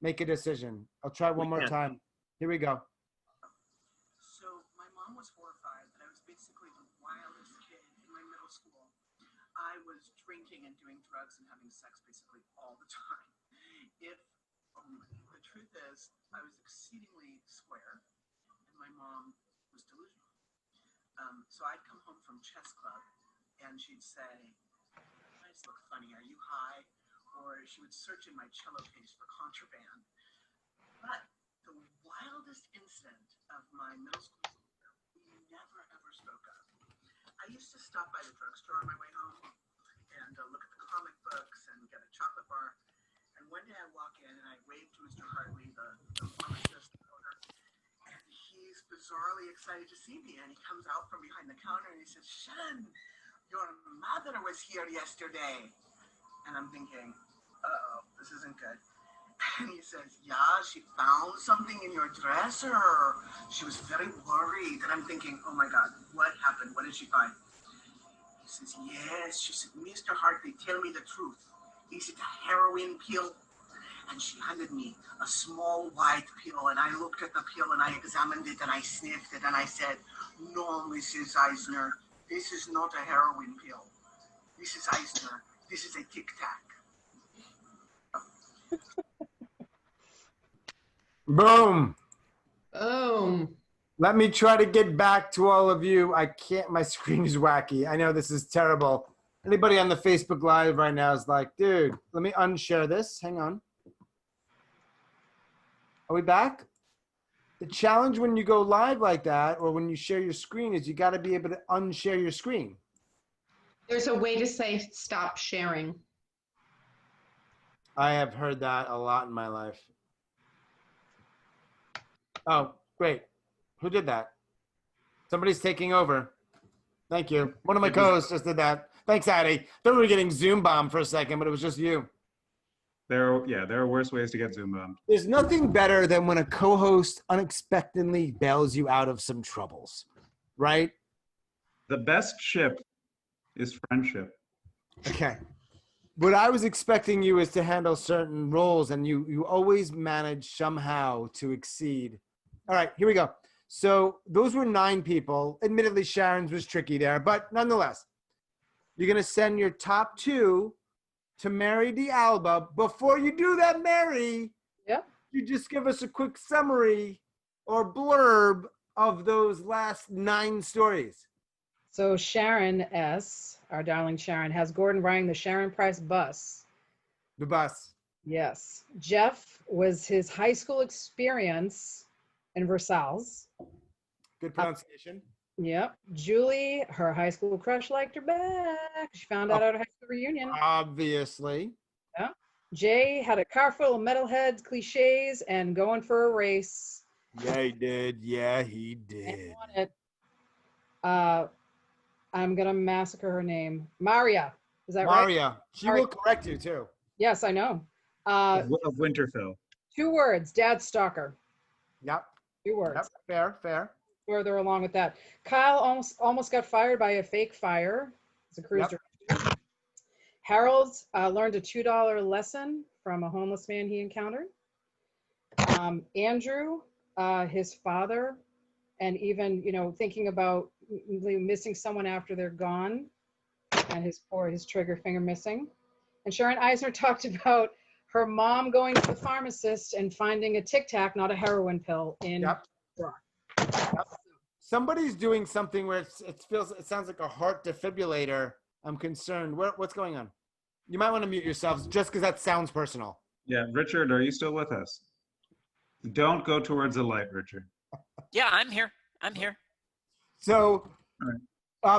make a decision. I'll try one more time. Here we go. So my mom was horrified that I was basically the wildest kid in my middle school. I was drinking and doing drugs and having sex basically all the time. The truth is, I was exceedingly square, and my mom was delusional. So I'd come home from chess club, and she'd say, "I just look funny. Are you high?" Or she would search in my cello case for contraband. But the wildest incident of my middle school career, we never ever spoke of. I used to stop by the drugstore on my way home and look at the comic books and get a chocolate bar. And one day I walk in and I wave to Mr. Hartley, the pharmacist owner, and he's bizarrely excited to see me. And he comes out from behind the counter and he says, "Sharon, your mother was here yesterday." And I'm thinking, uh-oh, this isn't good. And he says, "Yeah, she found something in your dresser. She was very worried." And I'm thinking, oh my God, what happened? What did she find? He says, "Yes." She said, "Mr. Hartley, tell me the truth. Is it a heroin pill?" And she handed me a small white pill, and I looked at the pill and I examined it and I sniffed it and I said, "No, Mrs. Eisner, this is not a heroin pill. Mrs. Eisner, this is a Tic Tac." Boom. Boom. Let me try to get back to all of you. I can't, my screen is wacky. I know this is terrible. Anybody on the Facebook Live right now is like, dude, let me unshare this. Hang on. Are we back? The challenge when you go live like that, or when you share your screen, is you got to be able to unshare your screen. There's a way to say stop sharing. I have heard that a lot in my life. Oh, great. Who did that? Somebody's taking over. Thank you. One of my co-hosts just did that. Thanks, Addy. Thought we were getting Zoom bombed for a second, but it was just you. There are worse ways to get Zoom bombed. There's nothing better than when a co-host unexpectedly bails you out of some troubles, right? The best ship is friendship. Okay. What I was expecting you is to handle certain roles, and you always manage somehow to exceed. All right, here we go. So those were 9 people. Admittedly, Sharon's was tricky there, but nonetheless, you're going to send your top 2 to Mary D'Alba. Before you do that, Mary, you just give us a quick summary or blurb of those last 9 stories. So Sharon S., our darling Sharon, has Gordon riding the Sharon Price bus. The bus. Yes. Jeff was his high school experience in Versailles. Good pronunciation. Yep. Julie, her high school crush liked her back. She found out at a high school reunion. Obviously. Yeah. Jay had a car full of metalheads, cliches, and going for a race. Yeah, he did. Yeah, he And did. won it. I'm gonna massacre her name. Maria. Is that right? Maria. She will correct you too. Yes, I know. Of Winterfell. 2 words. Dad stalker. Yep. 2 words. Yep. Fair, fair. Further along with that. Kyle almost got fired by a fake fire. It's a cruise director. Harold learned a $2 lesson from a homeless man he encountered. Andrew, his father, and even, thinking about missing someone after they're gone, and his trigger finger missing. And Sharon Eisner talked about her mom going to the pharmacist and finding a Tic Tac, not a heroin pill, in the drawer. Somebody's doing something where it sounds like a heart defibrillator. I'm concerned. What's going on? You might want to mute yourselves just because that sounds personal. Yeah, Richard, are you still with us? Don't go towards the light, Richard. Yeah, I'm here. I'm here. So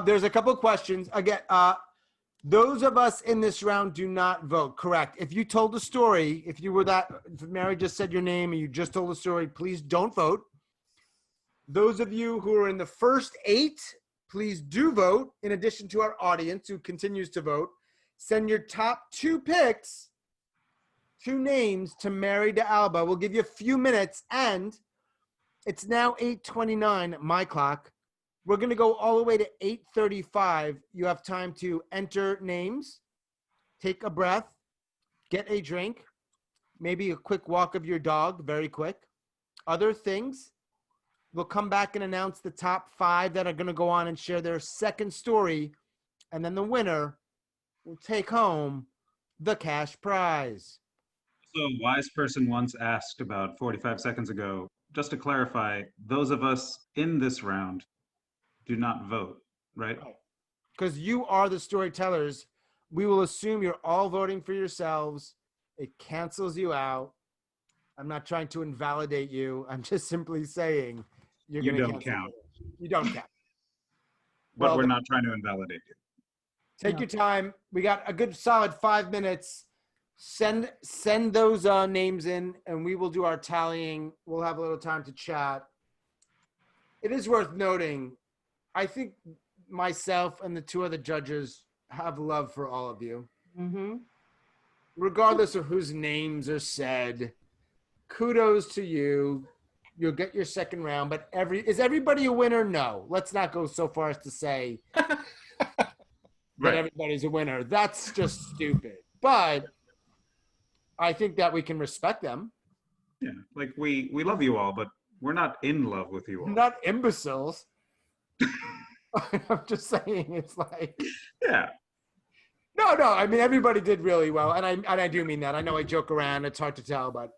there's a couple questions. Again, those of us in this round do not vote, correct? If you told a story, if Mary just said your name and you just told a story, please don't vote. Those of you who are in the first 8, please do vote, in addition to our audience who continues to vote. Send your top 2 picks, 2 names to Mary de Alba. We'll give you a few minutes, and it's now 8:29, my clock. We're going to go all the way to 8:35. You have time to enter names, take a breath, get a drink, maybe a quick walk of your dog, very quick. Other things. We'll come back and announce the top 5 that are going to go on and share their second story, and then the winner will take home the cash prize. So a wise person once asked about 45 seconds ago, just to clarify, those of us in this round do not vote, right? Because you are the storytellers. We will assume you're all voting for yourselves. It cancels you out. I'm not trying to invalidate you. I'm just simply saying you're going to don't count. You don't count. But we're not trying to invalidate you. Take your time. We got a good solid 5 minutes. Send those names in, and we will do our tallying. We'll have a little time to chat. It is worth noting, I think myself and the 2 other judges have love for all of you. Mm-hmm. Regardless of whose names are said, kudos to you. You'll get your second round, but is everybody a winner? No. Let's not go so far as to say that everybody's a winner. That's just stupid. But I think that we can respect them. Yeah, like we love you all, but we're not in love with you all. Not imbeciles. I'm just saying, it's like, yeah. No. I mean, everybody did really well, and I do mean that. I know I joke around; it's hard to tell, but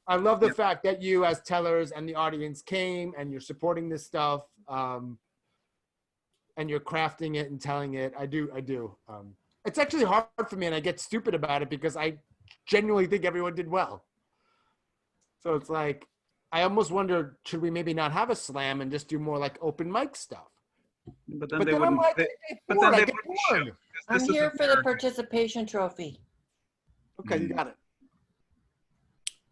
I love the fact that you, as tellers, and the audience came, and you're supporting this stuff, and you're crafting it and telling it. I do. It's actually hard for me, and I get stupid about it because I genuinely think everyone did well. So it's like, I almost wonder, should we maybe not have a slam and just do more like open mic stuff? But then I'm like, I'm here for the participation trophy. Okay, you got it.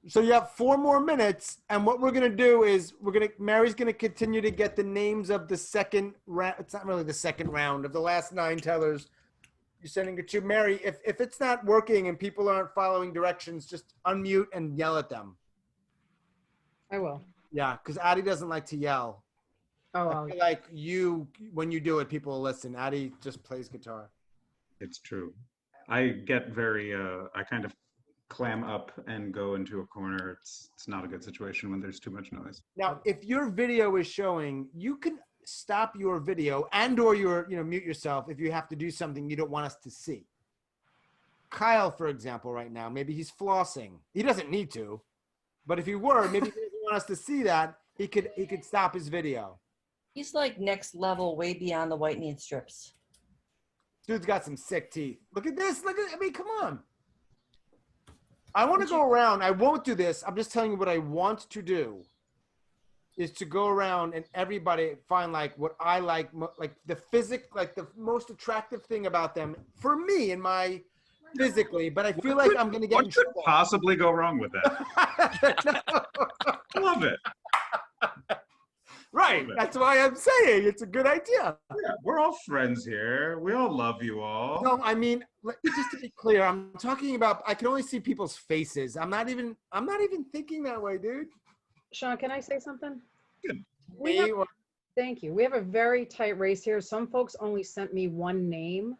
So you have 4 more minutes, and what we're gonna do is Mary's gonna continue to get the names of the second round. It's not really the second round of the last 9 tellers. You're sending it to Mary. If it's not working and people aren't following directions, just unmute and yell at them. I will. Yeah, because Addie doesn't like to yell. Oh, I feel like when you do it, people will listen. Addie just plays guitar. It's true. I get very, I kind of clam up and go into a corner. It's not a good situation when there's too much noise. Now, if your video is showing, you can stop your video or mute yourself if you have to do something you don't want us to see. Kyle, for example, right now, maybe he's flossing. He doesn't need to, but if he were, maybe he doesn't want us to see that. He could stop his video. He's like next level, way beyond the whitening strips. Dude's got some sick teeth. Look at this. I mean, come on. I want to go around. I won't do this. I'm just telling you what I want to do is to go around and everybody find like what I like the most attractive thing about them for me in my physically, but I feel like I'm going to get in trouble. What could possibly go wrong with that? Love it. Right. That's why I'm saying it's a good idea. Yeah, we're all friends here. We all love you all. No, I mean, just to be clear, I'm talking about, I can only see people's faces. I'm not even thinking that way, dude. Sean, can I say something? Good. Thank you. We have a very tight race here. Some folks only sent me one name.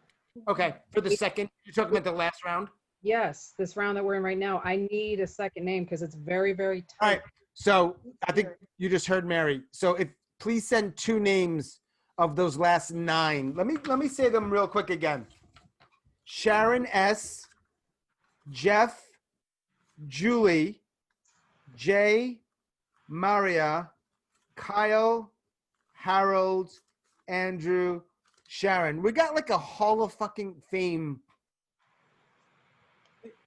Okay, for the second, you're talking about the last round? Yes, this round that we're in right now. I need a second name because it's very, very tight. All right. So I think you just heard Mary. So please send 2 names of those last 9. Let me say them real quick again. Sharon S, Jeff, Julie, Jay, Maria, Kyle, Harold, Andrew, Sharon. We got like a Hall of fucking Fame.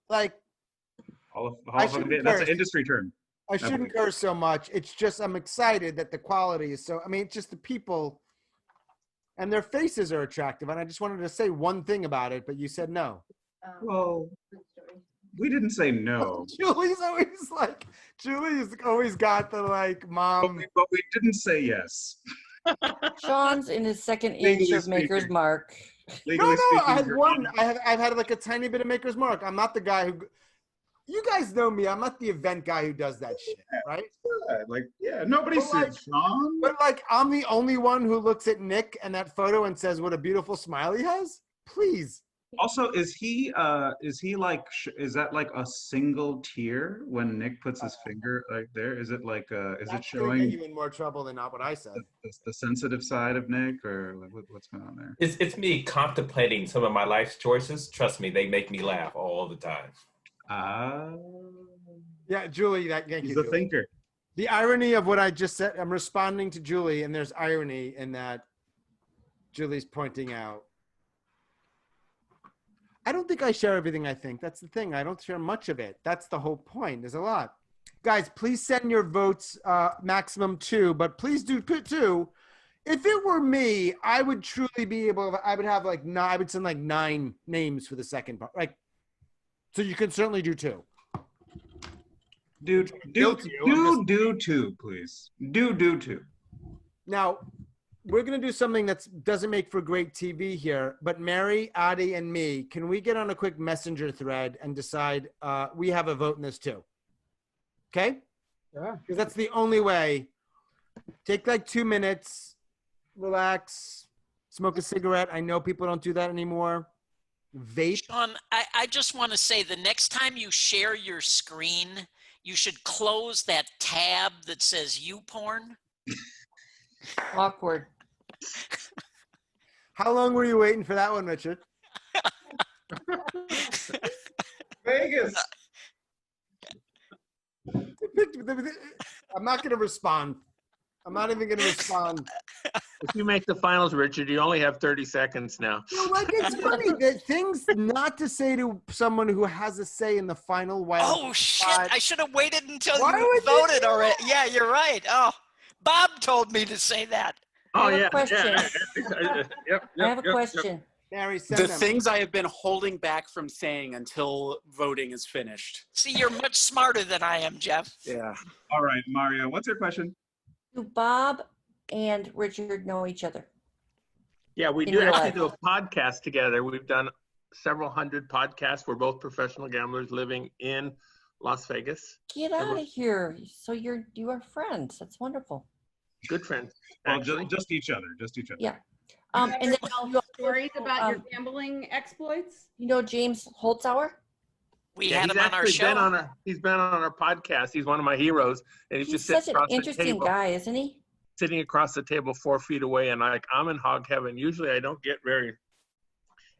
Like that's an industry term. I shouldn't curse so much. It's just I'm excited that the quality is so. I mean, it's just the people and their faces are attractive. And I just wanted to say one thing about it, but you said no. Well, we didn't say no. Julie's always got the like mom. But we didn't say yes. Sean's in his second inch of Maker's Mark. No, I had one. I've had like a tiny bit of Maker's Mark. I'm not the guy who. You guys know me. I'm not the event guy who does that shit, right? Nobody said Sean. But like, I'm the only one who looks at Nick and that photo and says, "What a beautiful smile he has." Please. Also, is that like a single tear when Nick puts his finger like there? Is it like is it showing get you in more trouble than not what I said? The sensitive side of Nick, or like what's going on there? It's me contemplating some of my life's choices. Trust me, they make me laugh all the time. Yeah, Julie, He's a thinker. The irony of what I just said, I'm responding to Julie, and there's irony in that Julie's pointing out. I don't think I share everything I think. That's the thing. I don't share much of it. That's the whole point. There's a lot. Guys, please send your votes, maximum 2, but please do put 2. If it were me, I would truly be able to, I would send like 9 names for the second part. Like, so you can certainly do 2. Do 2, please. Do 2. Now, we're going to do something that doesn't make for great TV here, but Mary, Adi, and me, can we get on a quick messenger thread and decide we have a vote in this too? Okay? Yeah. Because that's the only way. Take like 2 minutes, relax, smoke a cigarette. I know people don't do that anymore. Vape. Sean, I just want to say the next time you share your screen, you should close that tab that says you porn. Awkward. How long were you waiting for that one, Richard? Vegas. I'm not going to respond. I'm not even going to respond. If you make the finals, Richard, you only have 30 seconds now. Like, it's funny that things not to say to someone who has a say in the final. Oh, shit. I should have waited until you voted already. Yeah, you're right. Oh, Bob told me to say that. I have a question. I have a question. Mary, the things I have been holding back from saying until voting is finished. See, you're much smarter than I am, Jeff. Yeah. All right, Mario, what's your question? Do Bob and Richard know each other? Yeah, we do actually do a podcast together. We've done several hundred podcasts. We're both professional gamblers living in Las Vegas. Get out of here. So you are friends. That's wonderful. Good friends. Well, just each other. Yeah. And then stories about your gambling exploits. You know James Holzhauer? We had him on our show. He's been on our podcast. He's one of my heroes, and he's just such sitting an across interesting the table, guy, isn't he? Sitting across the table 4 feet away, and I'm in hog heaven. Usually, I don't get very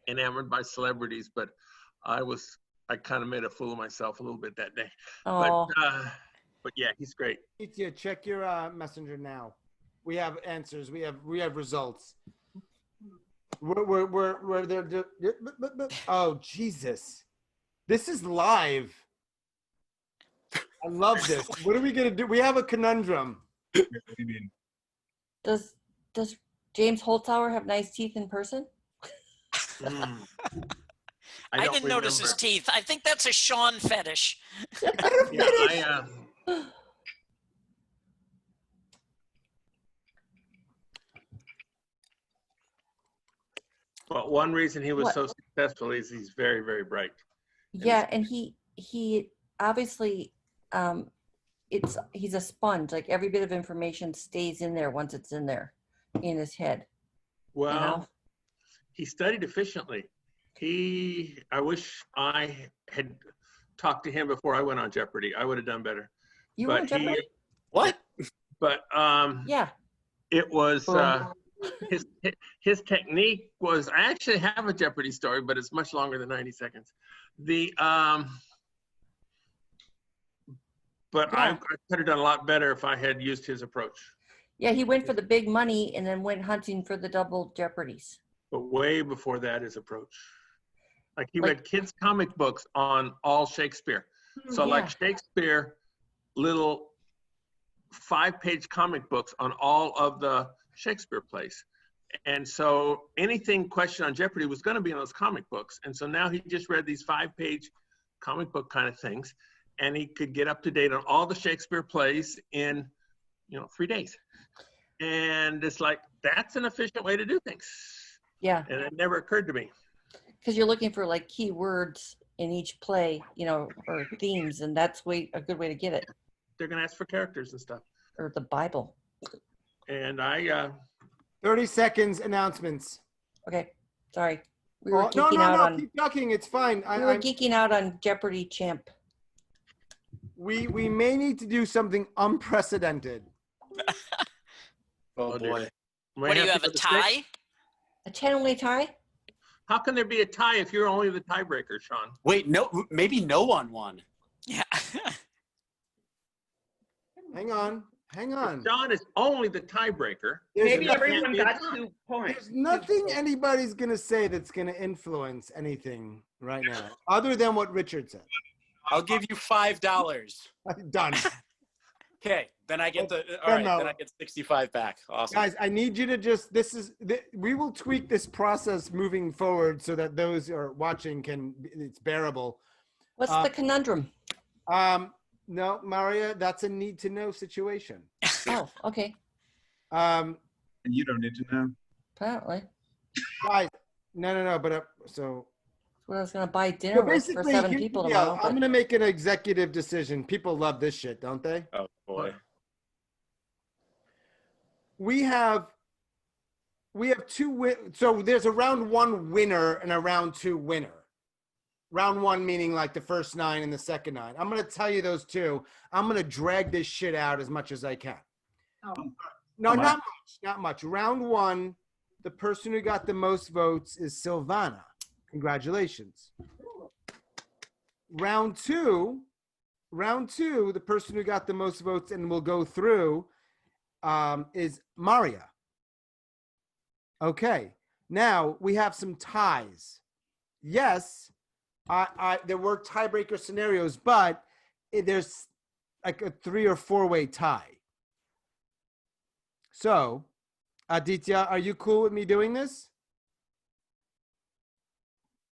enamored by celebrities, but I kind of made a fool of myself a little bit that day. Oh. But yeah, he's great. Aditya, check your messenger now. We have answers. We have results. We're there. Oh, Jesus. This is live. I love this. What are we going to do? We have a conundrum. What do you mean? Does James Holzhauer have nice teeth in person? I didn't notice his teeth. I think that's a Sean fetish. Yeah, well, one reason he was so successful is he's very, very bright. Yeah, and he obviously he's a sponge. Like every bit of information stays in there once it's in there, in his head. Well, you know? He studied efficiently. I wish I had talked to him before I went on Jeopardy. I would have done better. You were on Jeopardy? What? But yeah, it was his technique was. I actually have a Jeopardy story, but it's much longer than 90 seconds. But I could have done a lot better if I had used his approach. Yeah, he went for the big money and then went hunting for the double Jeopardies. But way before that, his approach. Like he read kids' comic books on all Shakespeare. So like Shakespeare, little 5-page comic books on all of the Shakespeare plays. And so anything questioned on Jeopardy was going to be in those comic books. And so now he just read these 5-page comic book kind of things, and he could get up to date on all the Shakespeare plays in, 3 days. And it's like, that's an efficient way to do things. Yeah. And it never occurred to me. Because you're looking for like key words in each play, or themes, and that's a good way to get it. They're going to ask for characters and stuff. Or the Bible. And 30 seconds announcements. Okay, sorry. We were geeking out on. Keep talking. It's fine. We were geeking out on Jeopardy Champ. We may need to do something unprecedented. Oh boy. What do you have, a tie? A 10-way tie? How can there be a tie if you're only the tiebreaker, Sean? Wait, no, maybe no one won. Yeah. Hang on. Sean is only the tiebreaker. Maybe everyone got 2 points. There's nothing anybody's going to say that's going to influence anything right now, other than what Richard said. I'll give you $5. Done. Okay, then I get then I get 65 back. Awesome. Guys, I need you to just, we will tweak this process moving forward so that those who are watching it's bearable. What's the conundrum? No, Maria, that's a need to know situation. Oh, okay. And you don't need to know. Apparently. Guys, no, but so. What I was going to buy dinner with for 7 people tomorrow. I'm going to make an executive decision. People love this shit, don't they? Oh, boy. We have 2 so there's a round 1 winner and a round 2 winner. Round 1 meaning like the first 9 and the second 9. I'm going to tell you those 2. I'm going to drag this shit out as much as I can. Oh. No, not much. Round 1, the person who got the most votes is Silvana. Congratulations. Round 2, the person who got the most votes and will go through is Maria. Okay. Now we have some ties. Yes, there were tiebreaker scenarios, but there's like a 3 or 4-way tie. So, Aditya, are you cool with me doing this?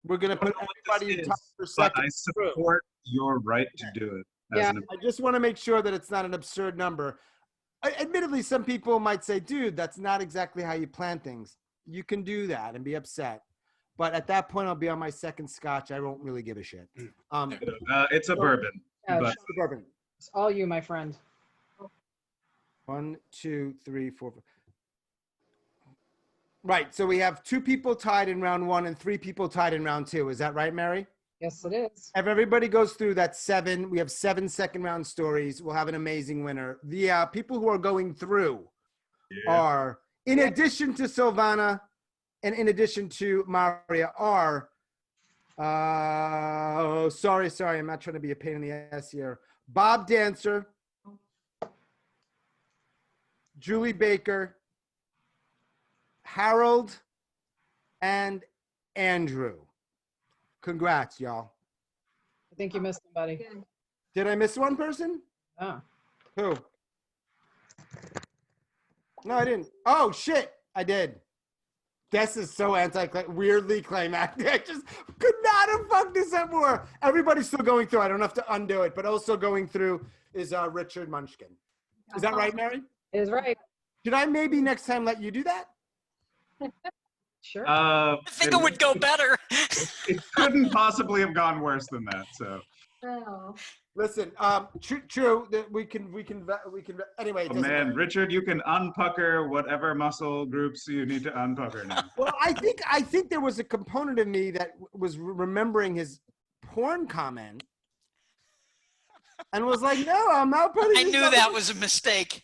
We're going to put everybody in top for second. But I support your right to do it. Yeah, I just want to make sure that it's not an absurd number. Admittedly, some people might say, dude, that's not exactly how you plan things. You can do that and be upset. But at that point, I'll be on my second scotch. I won't really give a shit. It's a bourbon. Yeah, but... it's a bourbon. It's all you, my friend. 1, 2, 3, 4, 5. Right. So we have 2 people tied in round 1 and 3 people tied in round 2. Is that right, Mary? Yes, it is. If everybody goes through that 7, we have 7 second round stories. We'll have an amazing winner. The people who are going through are, in addition to Silvana and in addition to Maria, are, sorry, I'm not trying to be a pain in the ass here. Bob Dancer, Julie Baker, Harold, and Andrew. Congrats, y'all. I think you missed somebody. Did I miss one person? Oh. Who? No, I didn't. Oh, shit. I did. This is so weirdly climactic. I just could not have fucked this up more. Everybody's still going through. I don't have to undo it, but also going through is Richard Munchkin. Is that right, Mary? It is right. Should I maybe next time let you do that? Sure. I think it would go better. It couldn't possibly have gone worse than that. So. Oh. Listen, true that we can anyway. Oh, man, Richard, you can unpucker whatever muscle groups you need to unpucker now. Well, I think there was a component of me that was remembering his porn comment and was like, no, I'm not putting. I knew that was a mistake.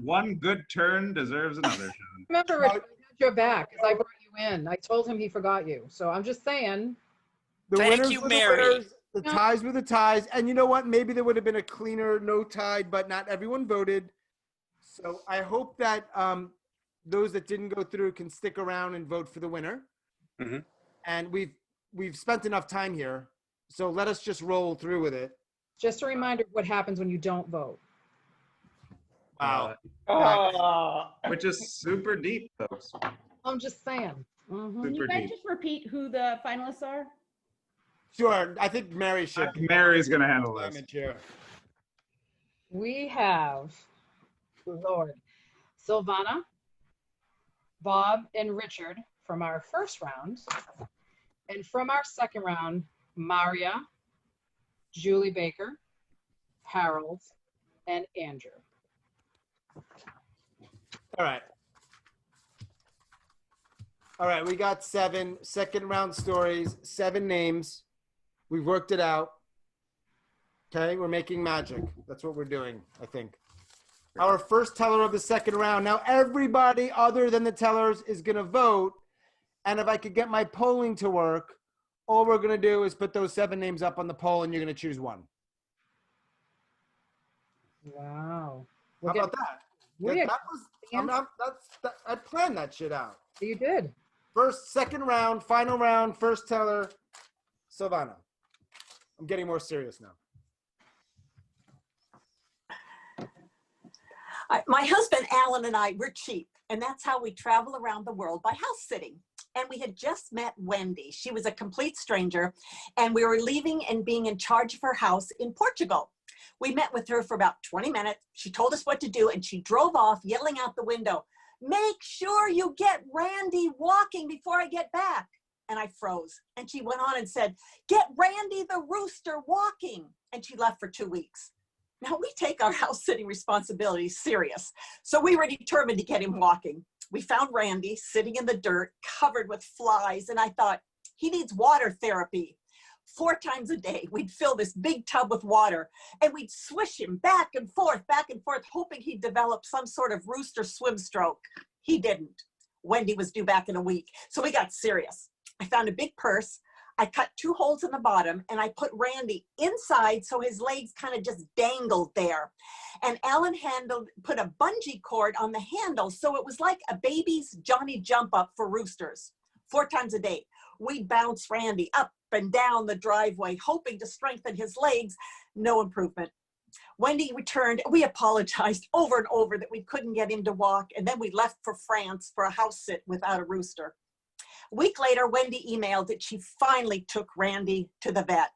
One good turn deserves another. Sean. Remember, Richard, I got your back because I brought you in. I told him he forgot you. So I'm just saying. The Thank winners you, were Mary. The winners, the ties were the ties. And you know what? Maybe there would have been a cleaner no tied, but not everyone voted. So I hope that those that didn't go through can stick around and vote for the winner. Mm-hmm. And we've spent enough time here. So let us just roll through with it. Just a reminder of what happens when you don't vote. Wow. Which is super deep, folks. I'm just saying. Mm-hmm. Can you guys just repeat who the finalists are? Sure. I think Mary should. Mary's going to handle this. We have, Lord, Silvana, Bob, and Richard from our first round. And from our second round, Maria, Julie Baker, Harold, and Andrew. All right, we got 7 second round stories, 7 names. We've worked it out. Okay, we're making magic. That's what we're doing, I think. Our first teller of the second round. Now, everybody other than the tellers is going to vote. And if I could get my polling to work, all we're going to do is put those 7 names up on the poll and you're going to choose one. Wow. How about that? I planned that shit out. You did. Second round, final round, first teller, Silvana. I'm getting more serious now. My husband, Alan, and I, we're cheap, and that's how we travel around the world by house sitting. And we had just met Wendy. She was a complete stranger, and we were leaving and being in charge of her house in Portugal. We met with her for about 20 minutes. She told us what to do, and she drove off yelling out the window, "Make sure you get Randy walking before I get back." And I froze. And she went on and said, "Get Randy the rooster walking." And she left for 2 weeks. Now, we take our house sitting responsibilities serious. So we were determined to get him walking. We found Randy sitting in the dirt, covered with flies. And I thought, he needs water therapy. 4 times a day, we'd fill this big tub with water and we'd swish him back and forth, hoping he'd develop some sort of rooster swim stroke. He didn't. Wendy was due back in a week. So we got serious. I found a big purse. I cut 2 holes in the bottom and I put Randy inside so his legs kind of just dangled there. And Alan put a bungee cord on the handle so it was like a baby's Johnny jump up for roosters. 4 times a day, we'd bounce Randy up and down the driveway, hoping to strengthen his legs. No improvement. Wendy returned. We apologized over and over that we couldn't get him to walk. And then we left for France for a house sit without a rooster. A week later, Wendy emailed that she finally took Randy to the vet.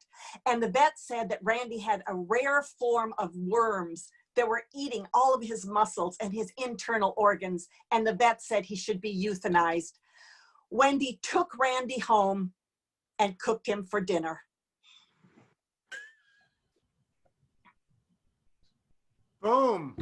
And the vet said that Randy had a rare form of worms that were eating all of his muscles and his internal organs. And the vet said he should be euthanized. Wendy took Randy home and cooked him for dinner. Boom.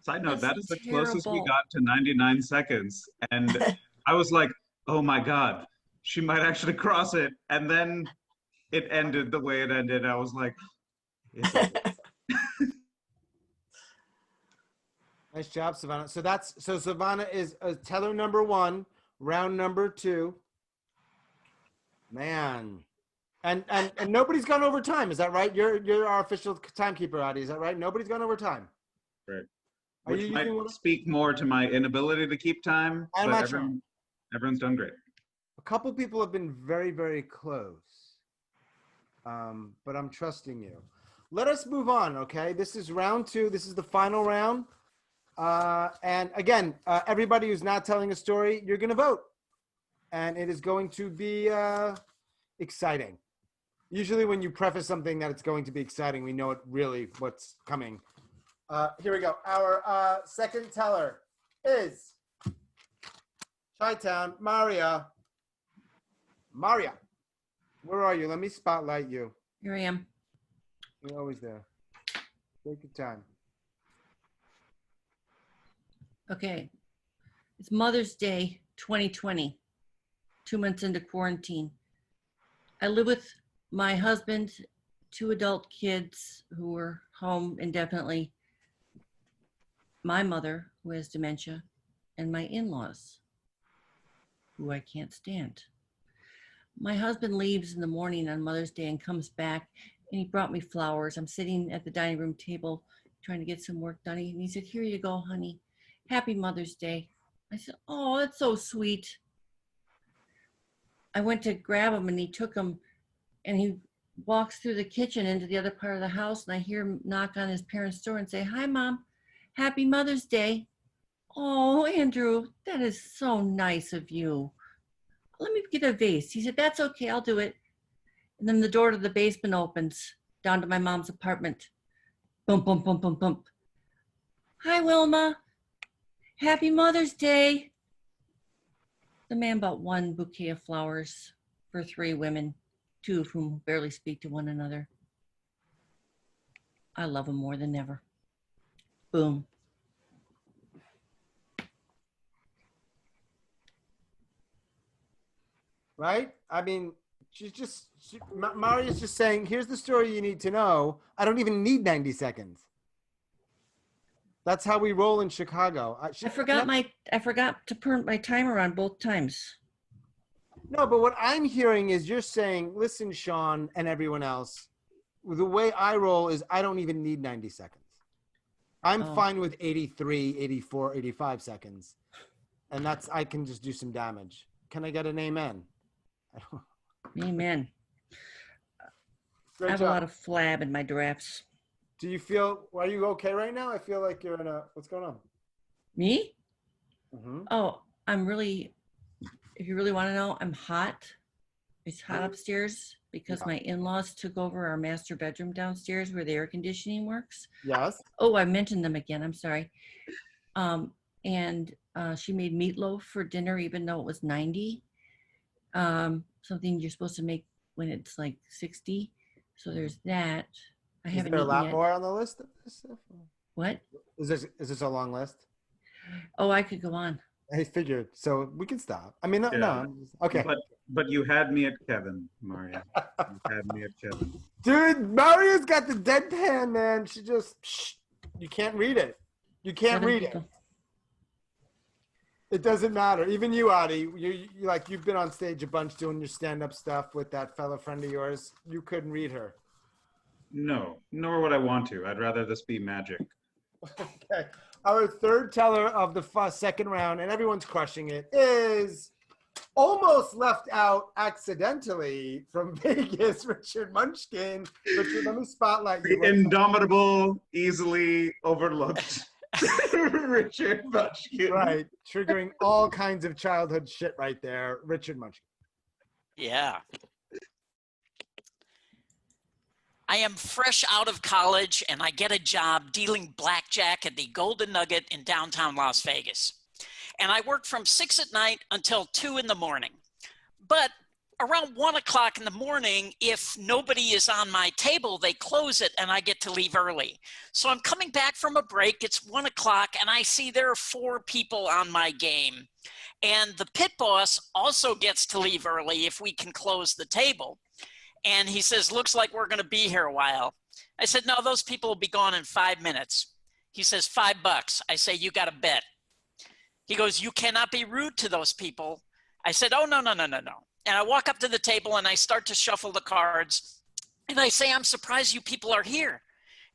Side note, that is the closest we got to 99 seconds. And I was like, oh my God, she might actually cross it. And then it ended the way it ended. I was like, nice job, Silvana. So Silvana is teller number 1, round number 2. Man. And nobody's gone over time, is that right? You're our official timekeeper, Adi, is that right? Nobody's gone over time. Great. Are Which you might using one? speak more to my inability to keep time, I'm but not sure. everyone's done great. A couple people have been very, very close. But I'm trusting you. Let us move on, okay? This is round 2. This is the final round. And again, everybody who's not telling a story, you're going to vote. And it is going to be exciting. Usually when you preface something that it's going to be exciting, we know what's coming. Here we go. Our second teller is Chi-Town, Maria. Maria, where are you? Let me spotlight you. Here I am. You're always there. Take your time. Okay. It's Mother's Day 2020, 2 months into quarantine. I live with my husband, 2 adult kids who are home indefinitely, my mother, who has dementia, and my in-laws, who I can't stand. My husband leaves in the morning on Mother's Day and comes back, and he brought me flowers. I'm sitting at the dining room table trying to get some work done. And he said, "Here you go, honey. Happy Mother's Day." I said, "Oh, that's so sweet." I went to grab him, and he took them, and he walks through the kitchen into the other part of the house, and I hear him knock on his parents' door and say, "Hi, Mom. Happy Mother's Day." "Oh, Andrew, that is so nice of you. Let me get a vase." He said, "That's okay, I'll do it." And then the door to the basement opens down to my mom's apartment. Bump, bump, bump, bump, bump. "Hi, Wilma. Happy Mother's Day." The man bought 1 bouquet of flowers for 3 women, 2 of whom barely speak to one another. I love him more than ever. Boom. Right? I mean, Maria's just saying, here's the story you need to know. I don't even need 90 seconds. That's how we roll in Chicago. I forgot to put my timer on both times. No, but what I'm hearing is you're saying, listen, Sean and everyone else, the way I roll is I don't even need 90 seconds. I'm fine with 83, 84, 85 seconds. And I can just do some damage. Can I get an amen? Amen. I have a lot of flab in my drafts. Do you feel, are you okay right now? I feel like you're in what's going on? Me? Mm-hmm. Oh, I'm really, if you really want to know, I'm hot. It's hot upstairs because my in-laws took over our master bedroom downstairs where the air conditioning works. Yes. Oh, I mentioned them again. I'm sorry. And she made meatloaf for dinner, even though it was 90. Something you're supposed to make when it's like 60. So there's that. I haven't Is there a lot yet. more on the list of this stuff? What? Is this a long list? Oh, I could go on. I figured. So we can stop. I mean, no. Okay. But you had me at Kevin, Maria. You had me at Kevin. Dude, Maria's got the deadpan, man. She just, you can't read it. You can't read it. It doesn't matter. Even you, Adi, you've been on stage a bunch doing your stand-up stuff with that fellow friend of yours. You couldn't read her. No, nor would I want to. I'd rather this be magic. Okay. Our third teller of the second round, and everyone's crushing it, is almost left out accidentally from Vegas, Richard Munchkin. Richard, let me spotlight you. The indomitable, easily overlooked Richard Munchkin. Right. Triggering all kinds of childhood shit right there. Richard Munchkin. Yeah. I am fresh out of college and I get a job dealing blackjack at the Golden Nugget in downtown Las Vegas. And I work from 6 at night until 2 in the morning. But around 1 o'clock in the morning, if nobody is on my table, they close it and I get to leave early. So I'm coming back from a break, it's 1 o'clock, and I see there are 4 people on my game. And the pit boss also gets to leave early if we can close the table. And he says, looks like we're going to be here a while. I said, no, those people will be gone in 5 minutes. He says, $5. I say, you got to bet. He goes, you cannot be rude to those people. I said, oh, no. And I walk up to the table and I start to shuffle the cards. And I say, I'm surprised you people are here.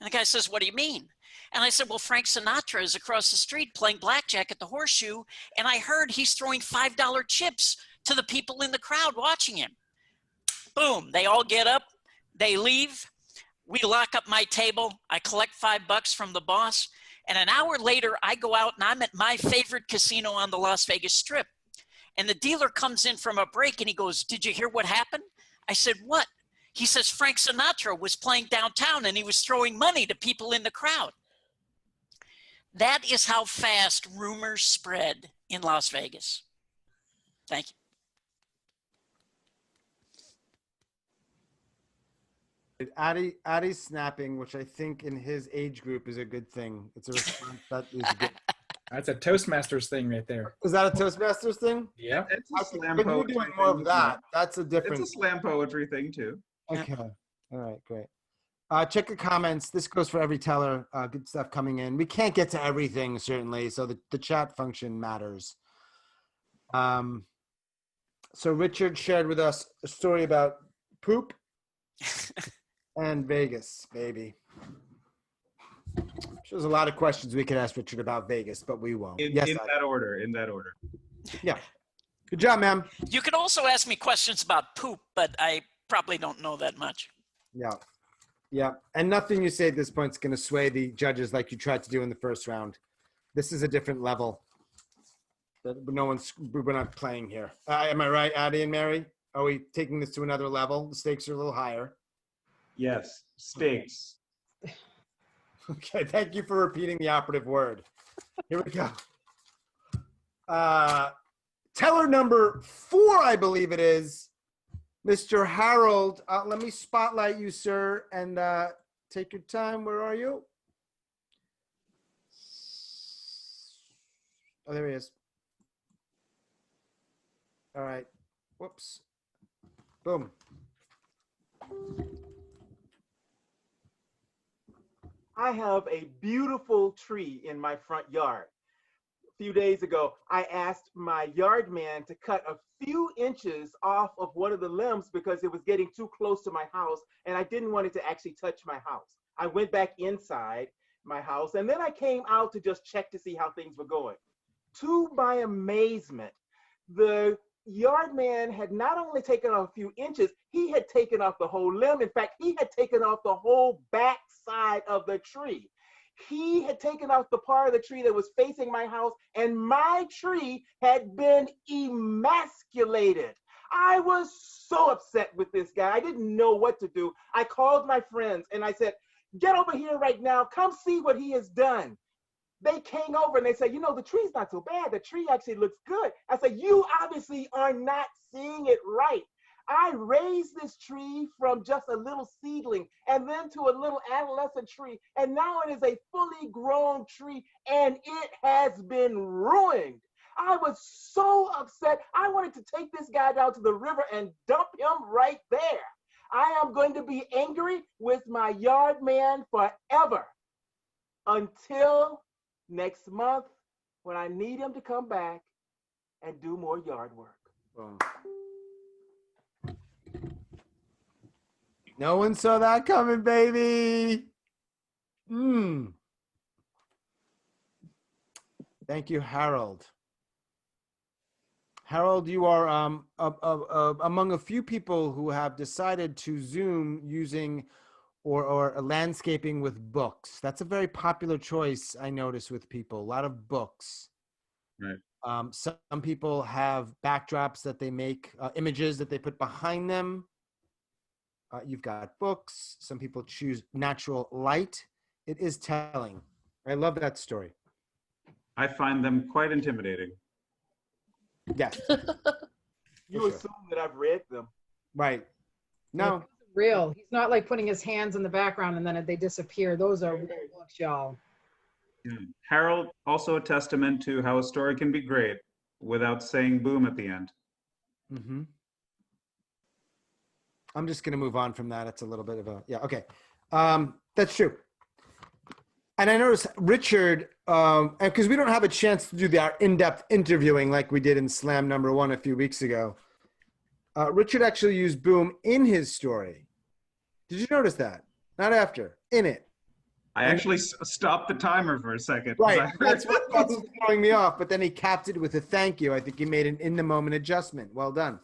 And the guy says, what do you mean? And I said, well, Frank Sinatra is across the street playing blackjack at the Horseshoe, and I heard he's throwing $5 chips to the people in the crowd watching him. Boom, they all get up, they leave. We lock up my table. I collect $5 from the boss. And an hour later, I go out and I'm at my favorite casino on the Las Vegas Strip. And the dealer comes in from a break and he goes, did you hear what happened? I said, what? He says, Frank Sinatra was playing downtown and he was throwing money to people in the crowd. That is how fast rumors spread in Las Vegas. Thank you. Addie's snapping, which I think in his age group is a good thing. It's a response that is good. That's a Toastmasters thing right there. Is that a Toastmasters thing? Yeah. It's a slam But you're poetry doing more thing, of that. too. That's a different. It's a slam poetry thing too. Okay. All right, great. Check the comments. This goes for every teller. Good stuff coming in. We can't get to everything, certainly, so the chat function matters. So Richard shared with us a story about poop and Vegas, baby. There's a lot of questions we could ask Richard about Vegas, but we won't. In Yes, that order. In that order. yeah. Good job, ma'am. You could also ask me questions about poop, but I probably don't know that much. Yeah. Yeah. And nothing you say at this point is going to sway the judges like you tried to do in the first round. This is a different level. We're not playing here. Am I right, Addie and Mary? Are we taking this to another level? The stakes are a little higher. Yes. Stakes. Okay. Thank you for repeating the operative word. Here we go. Teller number 4, I believe it is. Mr. Harold, let me spotlight you, sir, and take your time. Where are you? Oh, there he is. All right. Whoops. Boom. I have a beautiful tree in my front yard. A few days ago, I asked my yard man to cut a few inches off of one of the limbs because it was getting too close to my house and I didn't want it to actually touch my house. I went back inside my house and then I came out to just check to see how things were going. To my amazement, the yard man had not only taken off a few inches, he had taken off the whole limb. In fact, he had taken off the whole back side of the tree. He had taken off the part of the tree that was facing my house, and my tree had been emasculated. I was so upset with this guy. I didn't know what to do. I called my friends and I said, get over here right now. Come see what he has done. They came over and they said, you know, the tree's not so bad. The tree actually looks good. I said, you obviously are not seeing it right. I raised this tree from just a little seedling and then to a little adolescent tree. And now it is a fully grown tree and it has been ruined. I was so upset. I wanted to take this guy down to the river and dump him right there. I am going to be angry with my yard man forever until next month when I need him to come back and do more yard work. Boom. No one saw that coming, baby. Thank you, Harold. Harold, you are among a few people who have decided to Zoom using or landscaping with books. That's a very popular choice, I notice, with people. A lot of books. Right. Some people have backdrops that they make, images that they put behind them. You've got books. Some people choose natural light. It is telling. I love that story. I find them quite intimidating. Yes. You assume that I've read them. Right. No. Real. He's not like putting his hands in the background and then they disappear. Those are real books, y'all. Harold, also a testament to how a story can be great without saying boom at the end. Mm-hmm. I'm just going to move on from that. It's a little bit of a, yeah, okay. That's true. And I noticed Richard, because we don't have a chance to do our in-depth interviewing like we did in Slam number 1 a few weeks ago. Richard actually used boom in his story. Did you notice that? Not after, in it. I actually stopped the timer for a second. Right, that's what's throwing me off. But then he capped it with a thank you. I think he made an in-the-moment adjustment. Well done.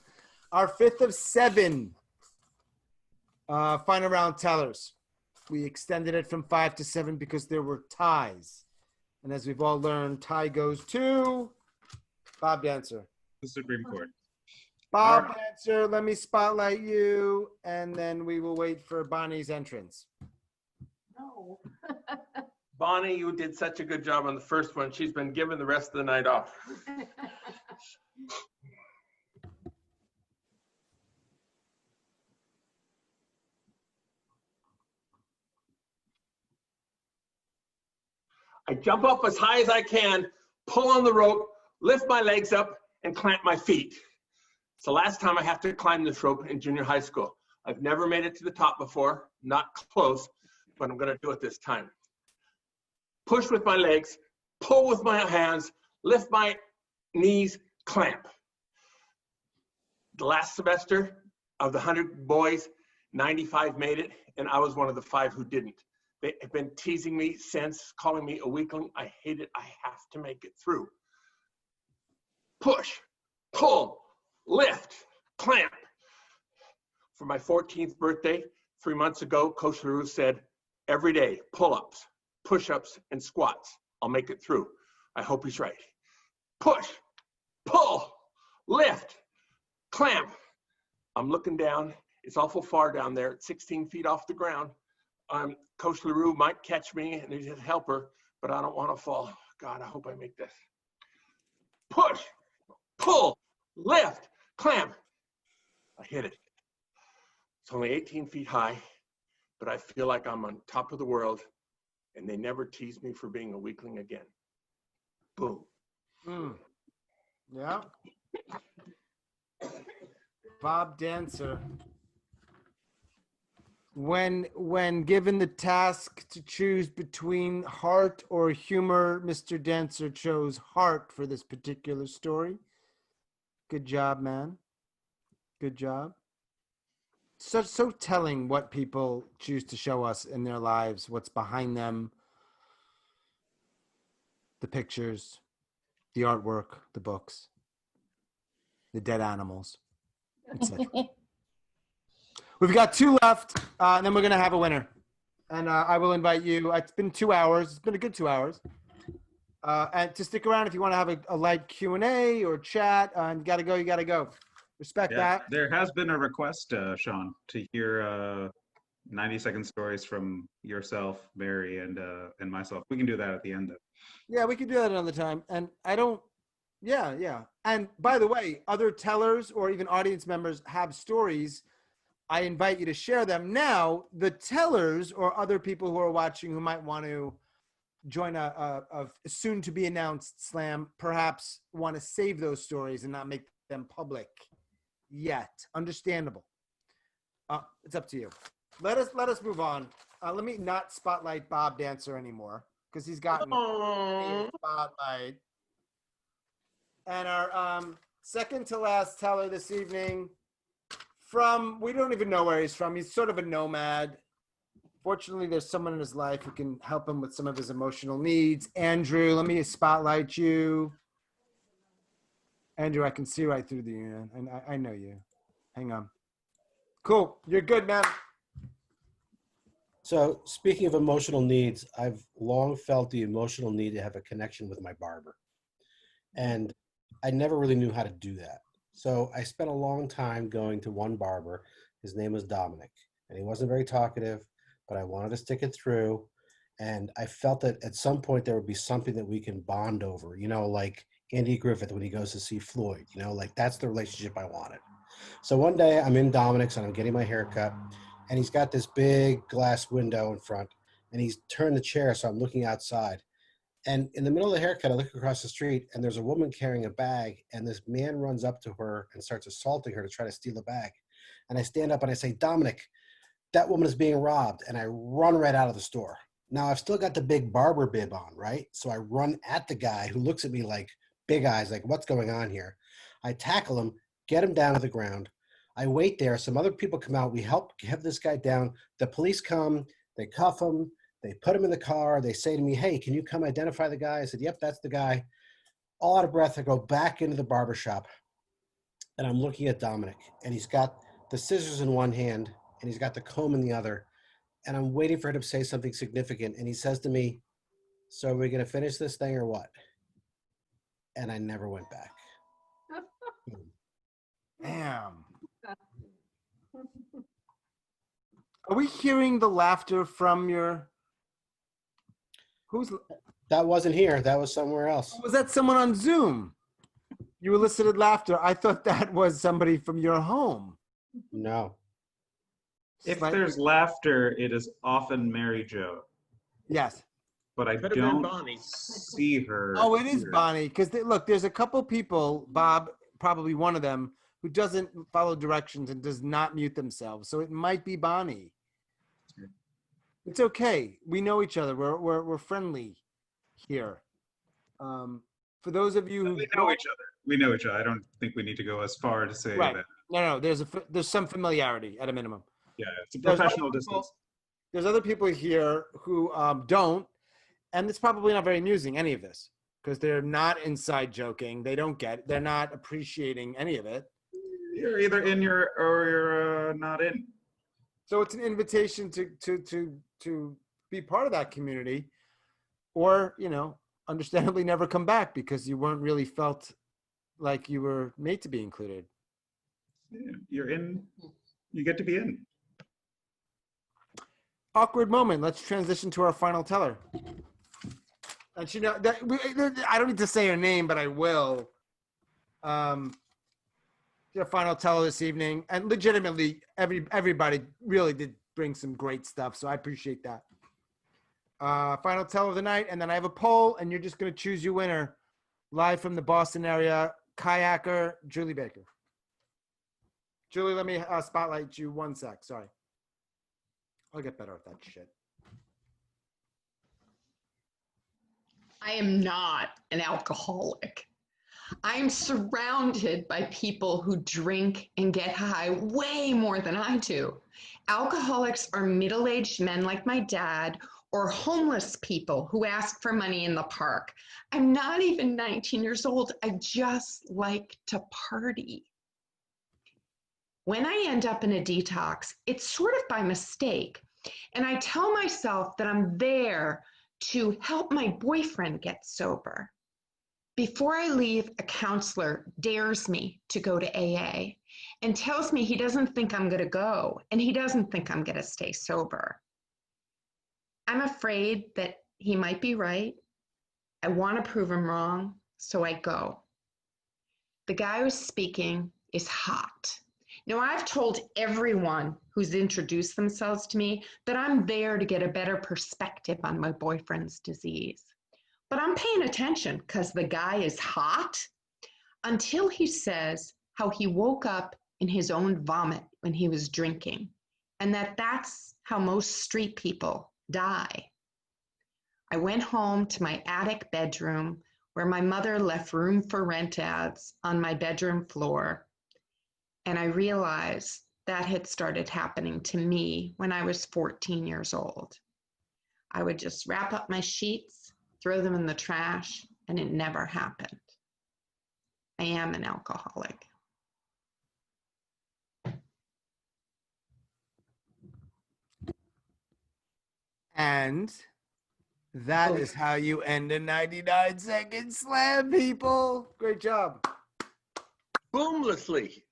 Our 5th of 7 final round tellers. We extended it from 5 to 7 because there were ties. And as we've all learned, tie goes to Bob Dancer. The Supreme Court. Bob Dancer, let me spotlight you, and then we will wait for Bonnie's entrance. No. Bonnie, you did such a good job on the first one. She's been given the rest of the night off. I jump up as high as I can, pull on the rope, lift my legs up, and clamp my feet. It's the last time I have to climb this rope in junior high school. I've never made it to the top before, not close, but I'm gonna do it this time. Push with my legs, pull with my hands, lift my knees, clamp. The last semester of the 100 boys, 95 made it, and I was one of the 5 who didn't. They have been teasing me since, calling me a weakling. I hate it. I have to make it through. Push, pull, lift, clamp. For my 14th birthday, 3 months ago, Coach LaRue said, every day, pull-ups, push-ups, and squats. I'll make it through. I hope he's right. Push, pull, lift, clamp. I'm looking down. It's awful far down there. It's 16 feet off the ground. Coach LaRue might catch me and he's a helper, but I don't want to fall. God, I hope I make this. Push, pull, lift, clamp. I hit it. It's only 18 feet high, but I feel like I'm on top of the world, and they never tease me for being a weakling again. Boom. Yeah. Bob Dancer. When given the task to choose between heart or humor, Mr. Dancer chose heart for this particular story. Good job, man. Good job. So telling what people choose to show us in their lives, what's behind them, the pictures, the artwork, the books, the dead animals, etc. We've got 2 left, and then we're going to have a winner. And I will invite you. It's been 2 hours. It's been a good 2 hours. And to stick around if you want to have a light Q&A or chat. And you got to go, you got to go. Respect that. There has been a request, Sean, to hear 90-second stories from yourself, Mary, and myself. We can do that at the end. Yeah, we can do that another time. And I don't, yeah. And by the way, other tellers or even audience members have stories. I invite you to share them. Now, the tellers or other people who are watching who might want to join a soon-to-be-announced slam perhaps want to save those stories and not make them public yet. Understandable. It's up to you. Let us move on. Let me not spotlight Bob Dancer anymore because he's gotten a spotlight. And our second to last teller this evening, we don't even know where he's from. He's sort of a nomad. Fortunately, there's someone in his life who can help him with some of his emotional needs. Andrew, let me spotlight you. Andrew, I can see right through you, and I know you. Hang on. Cool. You're good, man. So speaking of emotional needs, I've long felt the emotional need to have a connection with my barber. And I never really knew how to do that. So I spent a long time going to one barber. His name was Dominic, and he wasn't very talkative, but I wanted to stick it through. And I felt that at some point there would be something that we can bond over, like Andy Griffith when he goes to see Floyd, like that's the relationship I wanted. So one day I'm in Dominic's and I'm getting my hair cut, and he's got this big glass window in front, and he's turned the chair so I'm looking outside. And in the middle of the haircut, I look across the street, and there's a woman carrying a bag, and this man runs up to her and starts assaulting her to try to steal the bag. And I stand up and I say, Dominic, that woman is being robbed, and I run right out of the store. Now, I've still got the big barber bib on, right? So I run at the guy who looks at me like big eyes, like, what's going on here? I tackle him, get him down to the ground. I wait there. Some other people come out. We help get this guy down. The police come. They cuff him. They put him in the car. They say to me, hey, can you come identify the guy? I said, yep, that's the guy. All out of breath, I go back into the barbershop, and I'm looking at Dominic, and he's got the scissors in one hand, and he's got the comb in the other, and I'm waiting for him to say something significant, and he says to me, so are we going to finish this thing or what? And I never went back. Damn. Are we hearing the laughter from your... Who's... That wasn't here. That was somewhere else. Was that someone on Zoom? You elicited laughter. I thought that was somebody from your home. No. If there's laughter, it is often Mary Jo. Yes. But I Could have been don't Bonnie. see her. Oh, it is here. Bonnie. Because look, there's a couple people, Bob, probably one of them, who doesn't follow directions and does not mute themselves. So it might be Bonnie. It's okay. We know each other. We're friendly here. For those of you who We know each other. We know each other. I don't think we need to go as far to say right. that. No, there's some familiarity at a minimum. Yeah, it's a There's professional other people- distance. There's other people here who don't, and it's probably not very amusing, any of this, because they're not inside joking. They don't get it. They're not appreciating any of it. You're either in or you're not in. So it's an invitation to be part of that community, or, you know, understandably never come back because you weren't really felt like you were made to be included. Yeah, you're in. You get to be in. Awkward moment. Let's transition to our final teller. And you know, I don't need to say her name, but I will. The final teller this evening, and legitimately, everybody really did bring some great stuff, so I appreciate that. Final teller of the night, and then I have a poll, and you're just going to choose your winner. Live from the Boston area, kayaker Julie Baker. Julie, let me spotlight you 1 sec. Sorry. I'll get better at that shit. I am not an alcoholic. I am surrounded by people who drink and get high way more than I do. Alcoholics are middle-aged men like my dad or homeless people who ask for money in the park. I'm not even 19 years old. I just like to party. When I end up in a detox, it's sort of by mistake. And I tell myself that I'm there to help my boyfriend get sober. Before I leave, a counselor dares me to go to AA and tells me he doesn't think I'm going to go and he doesn't think I'm going to stay sober. I'm afraid that he might be right. I want to prove him wrong, so I go. The guy who's speaking is hot. Now, I've told everyone who's introduced themselves to me that I'm there to get a better perspective on my boyfriend's disease. But I'm paying attention because the guy is hot until he says how he woke up in his own vomit when he was drinking, and that's how most street people die. I went home to my attic bedroom where my mother left room for rent ads on my bedroom floor, and I realized that had started happening to me when I was 14 years old. I would just wrap up my sheets, throw them in the trash, and it never happened. I am an alcoholic. And that is how you end a 99-second slam, people. Great job. Boomlessly.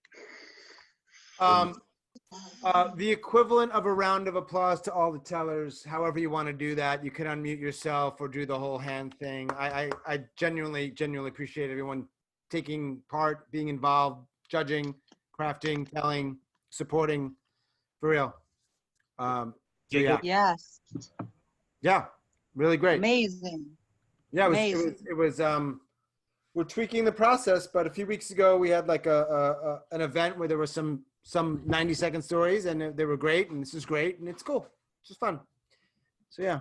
The equivalent of a round of applause to all the tellers, however you want to do that. You can unmute yourself or do the whole hand thing. I genuinely appreciate everyone taking part, being involved, judging, crafting, telling, supporting, for real. So yeah. Yes. Yeah, really great. Amazing. Yeah, Amazing. it was we're tweaking the process, but a few weeks ago we had like an event where there were some 90-second stories, and they were great, and this is great, and it's cool. It's just fun. So yeah.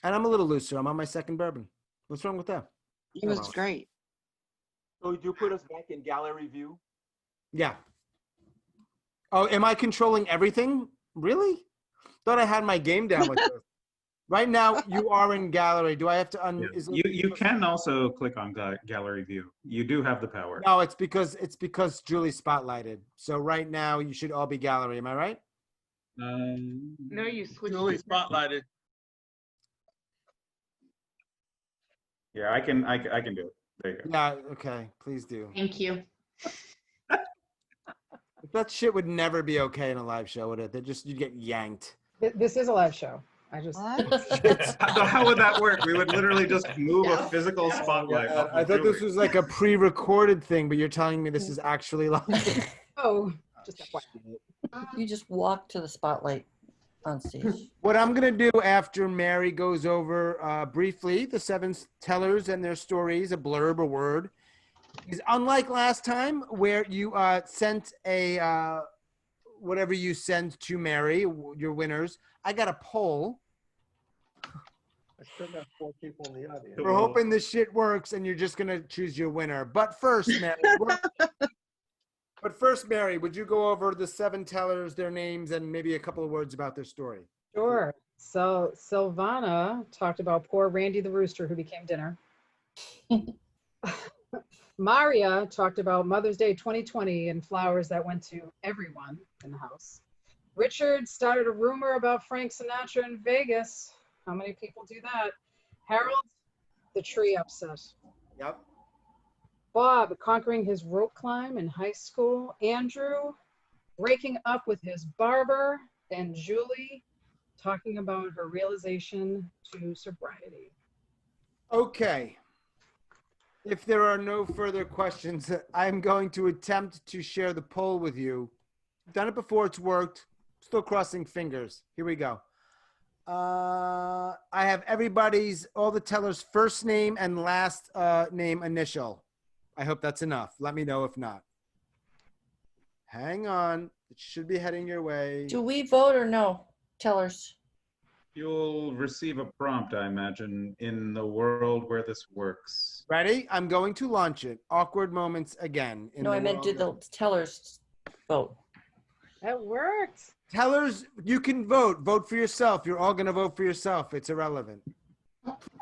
And I'm a little looser. I'm on my second bourbon. What's wrong with that? It was great. So you put us back in gallery view? Yeah. Oh, am I controlling everything? Really? Thought I had my game down with this. Right now, you are in gallery. Do I have to You can also click on gallery view. You do have the power. No, it's because Julie's spotlighted. So right now, you should all be gallery. Am I right? No, you switched. Julie spotlighted. Yeah, I can do it. There you go. Yeah. Okay. Please do. Thank you. That shit would never be okay in a live show, would it? You'd get yanked. This is a live show. I just. How would that work? We would literally just move a physical spotlight. Yeah, I thought this was like a pre-recorded thing, but you're telling me this is actually live. Oh, just You just walk to the spotlight on stage. What I'm going to do after Mary goes over briefly the 7 tellers and their stories, a blurb, a word, is unlike last time where you sent a whatever you send to Mary, your winners. I got a poll. I still got 4 people in the audience. We're hoping this shit works and you're just going to choose your winner. But first, Mary, would you go over the 7 tellers, their names, and maybe a couple of words about their story? Sure. So Silvana talked about poor Randy the rooster who became dinner. Maria talked about Mother's Day 2020 and flowers that went to everyone in the house. Richard started a rumor about Frank Sinatra in Vegas. How many people do that? Harold, the tree upset. Yep. Bob conquering his rope climb in high school. Andrew breaking up with his barber. And Julie talking about her realization to sobriety. Okay. If there are no further questions, I'm going to attempt to share the poll with you. I've done it before, it's worked. Still crossing fingers. Here we go. I have all the tellers' first name and last name initial. I hope that's enough. Let me know if not. Hang on. It should be heading your way. Do we vote or no, tellers? You'll receive a prompt, I imagine, in the world where this works. Ready? I'm going to launch it. Awkward moments again. No, I meant did the tellers vote? That worked. Tellers, you can vote. Vote for yourself. You're all going to vote for yourself. It's irrelevant.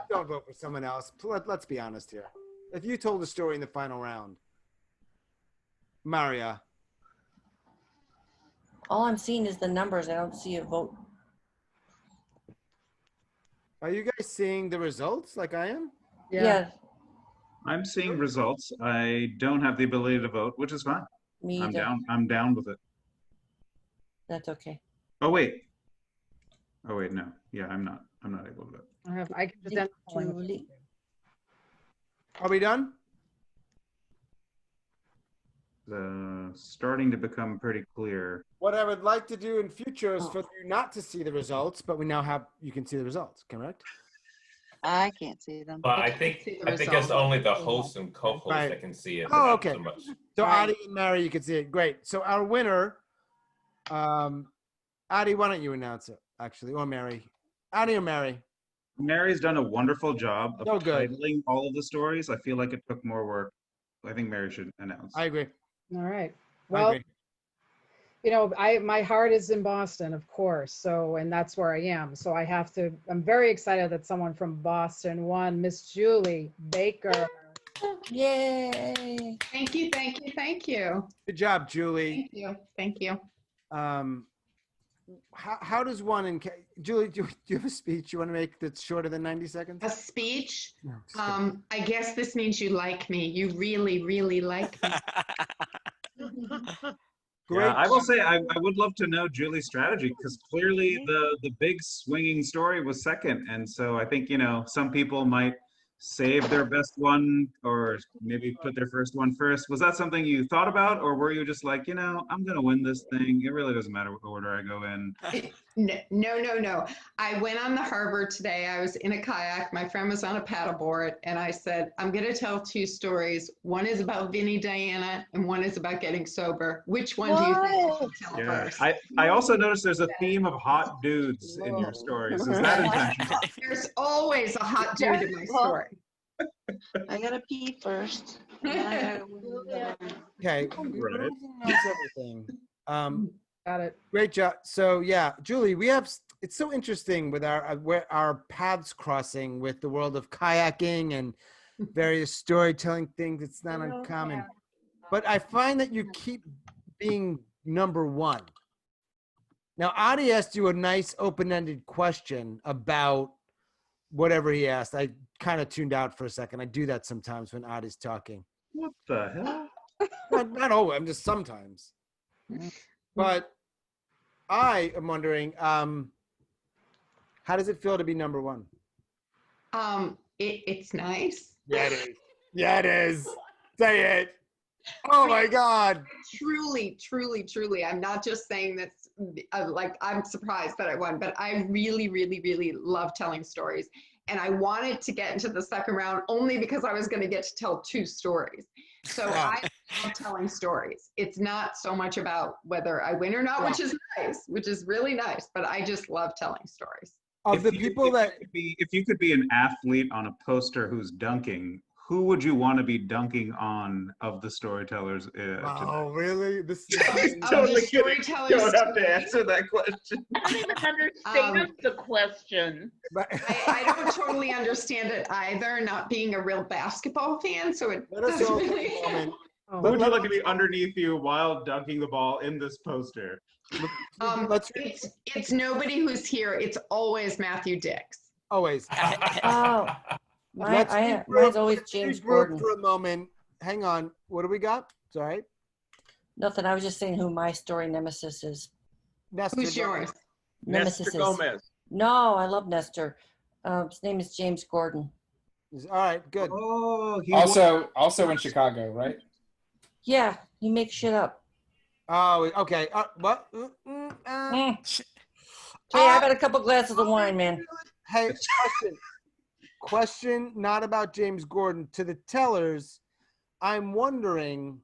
Don't vote for someone else. Let's be honest here. If you told a story in the final round, Maria. All I'm seeing is the numbers. I don't see a vote. Are you guys seeing the results like I am? Yeah. I'm seeing results. I don't have the ability to vote, which is fine. Me either. I'm down with it. That's okay. Oh wait, no. Yeah, I'm not able to vote. I can just end the polling. Are we done? Starting to become pretty clear. What I would like to do in future is for you not to see the results, but you can see the results, correct? I can't see them. But I think it's only the host and co-host that can see it. Oh, okay. So much. So Adi and Mary, you can see it. Great. So our winner, Adi, why don't you announce it, actually, or Mary? Adi or Mary? Mary's done a wonderful job of good. titling all of the stories. I feel like it took more work. I think Mary should announce. I agree. All right. Well, you know, my heart is in Boston, of course. So, and that's where I am. So I'm very excited that someone from Boston won, Miss Julie Baker. Yay. Thank you, thank you, thank you. Good job, Julie. Thank you, thank you. How does one, Julie, do you have a speech you want to make that's shorter than 90 seconds? A speech? No, I guess this means you like me. You really, really like me. Yeah, I will say I would love to know Julie's strategy, because clearly the big swinging story was second. And so I think, some people might save their best one or maybe put their first one first. Was that something you thought about, or were you just like, I'm going to win this thing. It really doesn't matter what order I go in. No. I went on the harbor today. I was in a kayak. My friend was on a paddleboard, and I said, I'm going to tell 2 stories. One is about Vinnie Diana, and one is about getting sober. Which one do you think I should tell first? I also noticed there's a theme of hot dudes in your stories. Is that intentional? There's always a hot dude in my story. I gotta pee first. Okay. Got it. Great job. So yeah, Julie, we have it's so interesting with where our paths crossing with the world of kayaking and various storytelling things. It's not uncommon, but I find that you keep being number one. Now, Adi asked you a nice open-ended question about whatever he asked. I kind of tuned out for a second. I do that sometimes when Adi's talking. What the hell? Not always. I'm just sometimes. But I am wondering, how does it feel to be number one? It's nice. Yeah, it is. Yeah, it is. Say it. Oh my God. Truly, truly, truly. I'm not just saying this, like, I'm surprised that I won, but I really, really, really love telling stories. And I wanted to get into the second round only because I was going to get to tell 2 stories. So I love telling stories. It's not so much about whether I win or not, which is nice, which is really nice, but I just love telling stories. If you could be an athlete on a poster who's dunking, who would you want to be dunking on of the storytellers? Oh, really? This is totally kidding. You don't have to answer that question. I don't even understand the question. I don't totally understand it either, not being a real basketball fan, so it doesn't really... Who would you like to be underneath you while dunking the ball in this poster? It's nobody who's here. It's always Matthew Dix. Always. Oh, mine's always James Gordon. For a moment. Hang on. What do we got? Sorry. Nothing. I was just saying who my story nemesis is. Who's yours? Nemesis Nestor Gomez. No, I love Nestor. His name is James Gordon. All right, good. Oh, also in Chicago, right? Yeah, he makes shit up. Oh, okay. What? Hey, I've had a couple glasses of wine, man. Hey, question not about James Gordon. To the tellers, I'm wondering,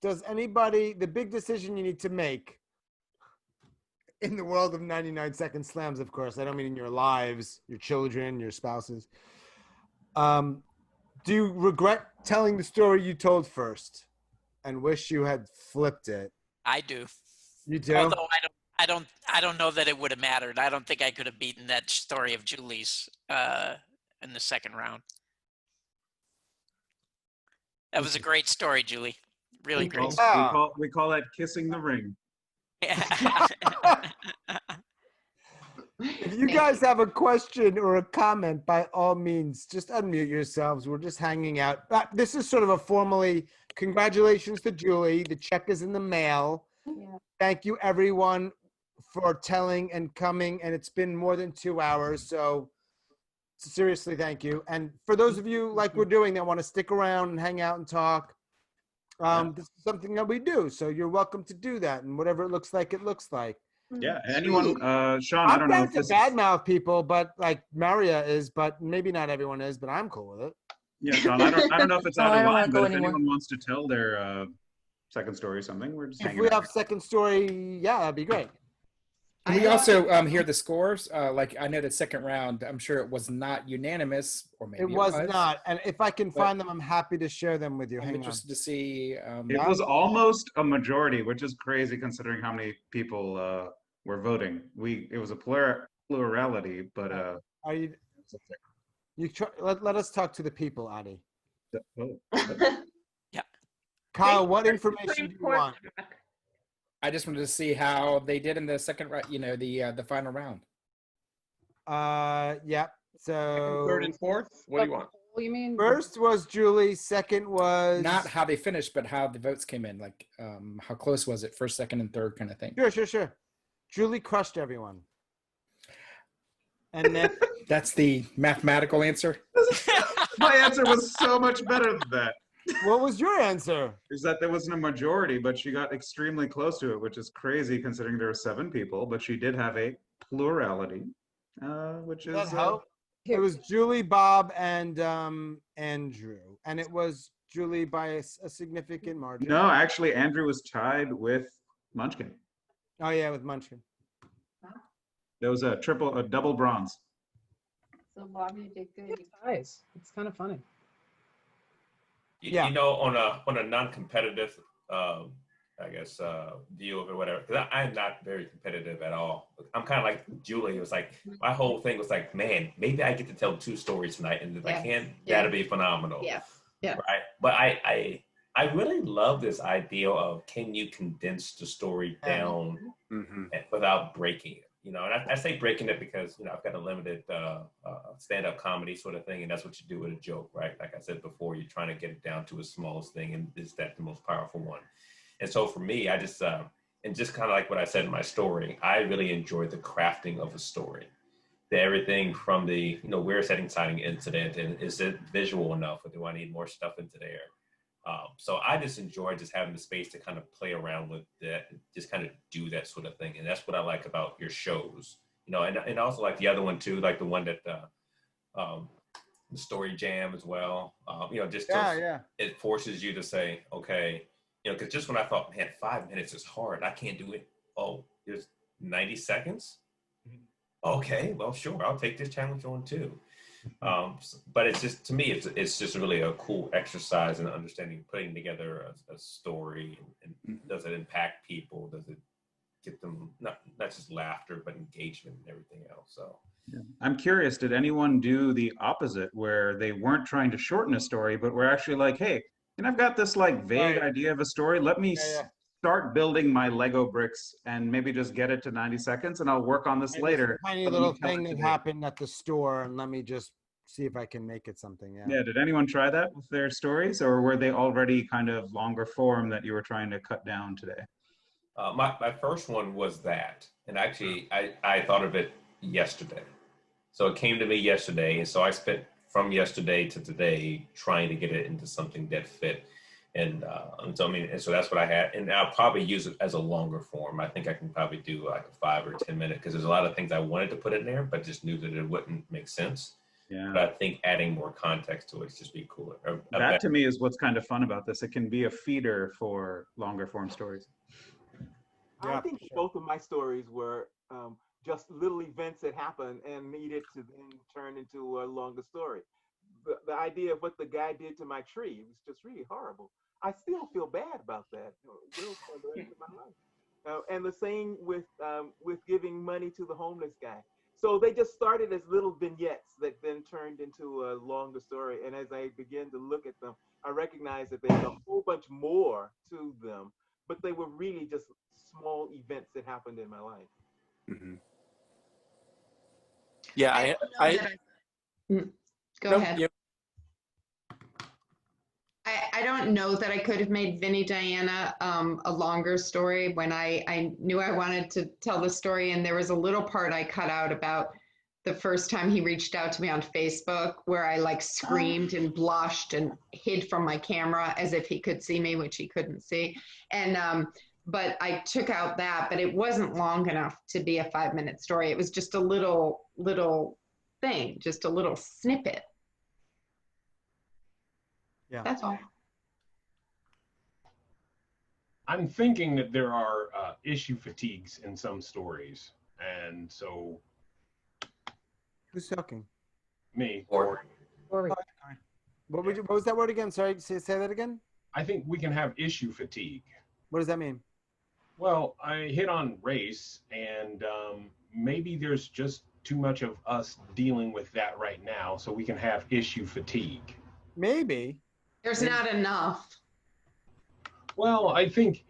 does anybody, the big decision you need to make in the world of 99-second slams, of course, I don't mean in your lives, your children, your spouses, do you regret telling the story you told first and wish you had flipped it? I do. You do? Although I don't know that it would have mattered. I don't think I could have beaten that story of Julie's in the second round. That was a great story, Julie. Really great story. We call that kissing the ring. If you guys have a question or a comment, by all means, just unmute yourselves. We're just hanging out. This is sort of a formally, congratulations to Julie. The check is in the mail. Yeah. Thank you, everyone, for telling and coming. And it's been more than 2 hours. So seriously, thank you. And for those of you like we're doing that want to stick around and hang out and talk, this is something that we do. So you're welcome to do that. And whatever it looks like, it looks like. Yeah, anyone, Sean, I don't know if this is... badmouth people, but like Maria is, but maybe not everyone is, but I'm cool with it. Yeah, Sean, I don't know if it's out of line, but if anyone wants to tell their second story or something, we're just hanging out. If we have second story, yeah, that'd be great. Can we also hear the scores? Like, I know the second round, I'm sure it was not unanimous, or maybe it was not. And if I can find them, I'm happy to share them with you. I'm interested to see. It was almost a majority, which is crazy considering how many people were voting. It was a plurality, but are you? Let us talk to the people, Adi. Yeah. Kyle, what information do you want? I just wanted to see how they did in the second round. You know, the final round. Yeah. So third and fourth. What do you want? What do you mean? First was Julie. Second was not how they finished, but how the votes came in. Like, how close was it? First, second, and third, kind of thing. Sure. Julie crushed everyone. And then that's the mathematical answer. My answer was so much better than that. What was your answer? Is that there wasn't a majority, but she got extremely close to it, which is crazy considering there were 7 people, but she did have a plurality, which is... It was Julie, Bob, and Andrew. And it was Julie by a significant margin. No, actually, Andrew was tied with Munchkin. Oh, yeah, with Munchkin. There was a double bronze. So Bob, you did good. Ties. It's kind of funny. You know, on a non-competitive I guess, view of it, whatever. Because I'm not very competitive at all. I'm kind of like Julie. It was like, my whole thing was like, man, maybe I get to tell 2 stories tonight. And if I can, that'll be phenomenal. Yeah. Yeah. Right. But I really love this idea of, can you condense the story down without breaking it? You know, and I say breaking it because, you know, I've got a limited stand-up comedy sort of thing, and that's what you do with a joke, right? Like I said before, you're trying to get it down to its smallest thing, and is that the most powerful one? And so for me, I just, and just kind of like what I said in my story, I really enjoyed the crafting of a story. Everything from the, you know, where's that exciting incident, and is it visual enough, or do I need more stuff into there? So I just enjoy just having the space to kind of play around with that, and just kind of do that sort of thing. And that's what I like about your shows, you know, and also like the other one too, like the one that, the Story Jam as well. You know, just it forces you to say, okay, you know, because just when I thought, man, 5 minutes is hard, I can't do it. Oh, there's 90 seconds. Okay, well, sure, I'll take this challenge on too. But it's just, to me, it's just really a cool exercise in understanding, putting together a story, and does it impact people? Does it get them not just laughter, but engagement and everything else? So I'm curious, did anyone do the opposite, where they weren't trying to shorten a story, but were actually like, hey, and I've got this like vague idea of a story. Let me start building my Lego bricks and maybe just get it to 90 seconds, and I'll work on this later. Tiny little thing that happened at the store, and let me just see if I can make it something. Yeah. Did anyone try that with their stories, or were they already kind of longer form that you were trying to cut down today? My first one was that, and actually I thought of it yesterday. So it came to me yesterday, and so I spent from yesterday to today trying to get it into something that fit. And so, I mean, and so that's what I had, and I'll probably use it as a longer form. I think I can probably do like a 5 or 10 minute, because there's a lot of things I wanted to put in there, but just knew that it wouldn't make sense. Yeah. But I think adding more context to it is just be cooler. That to me is what's kind of fun about this. It can be a feeder for longer form stories. I think both of my stories were just little events that happened and needed to then turn into a longer story. The idea of what the guy did to my tree was just really horrible. I still feel bad about that. Will for the rest of my life. And the same with giving money to the homeless guy. So they just started as little vignettes that then turned into a longer story. And as I began to look at them, I recognized that there's a whole bunch more to them, but they were really just small events that happened in my life. Mm-hmm. Yeah, Go ahead. I don't know that I could have made Vinnie Diana a longer story when I knew I wanted to tell the story, and there was a little part I cut out about the first time he reached out to me on Facebook, where I like screamed and blushed and hid from my camera as if he could see me, which he couldn't see. And but I took out that, but it wasn't long enough to be a 5-minute story. It was just a little thing, just a little snippet. Yeah. That's all. I'm thinking that there are issue fatigues in some stories, and so. Who's talking? Me. What was that word again? Sorry, say that again. I think we can have issue fatigue. What does that mean? Well, I hit on race, and maybe there's just too much of us dealing with that right now, so we can have issue fatigue. Maybe. There's not enough. Well, I think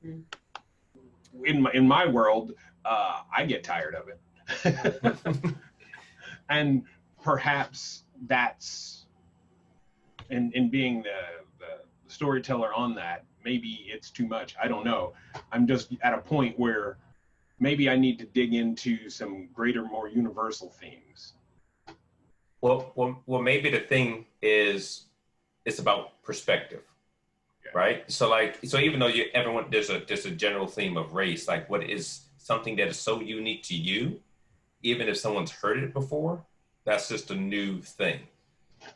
in my world, I get tired of it. And perhaps that's in being the storyteller on that, maybe it's too much. I don't know. I'm just at a point where maybe I need to dig into some greater, more universal themes. Well, maybe the thing is, it's about perspective, right? So even though everyone, there's a general theme of race, like what is something that is so unique to you, even if someone's heard it before, that's just a new thing.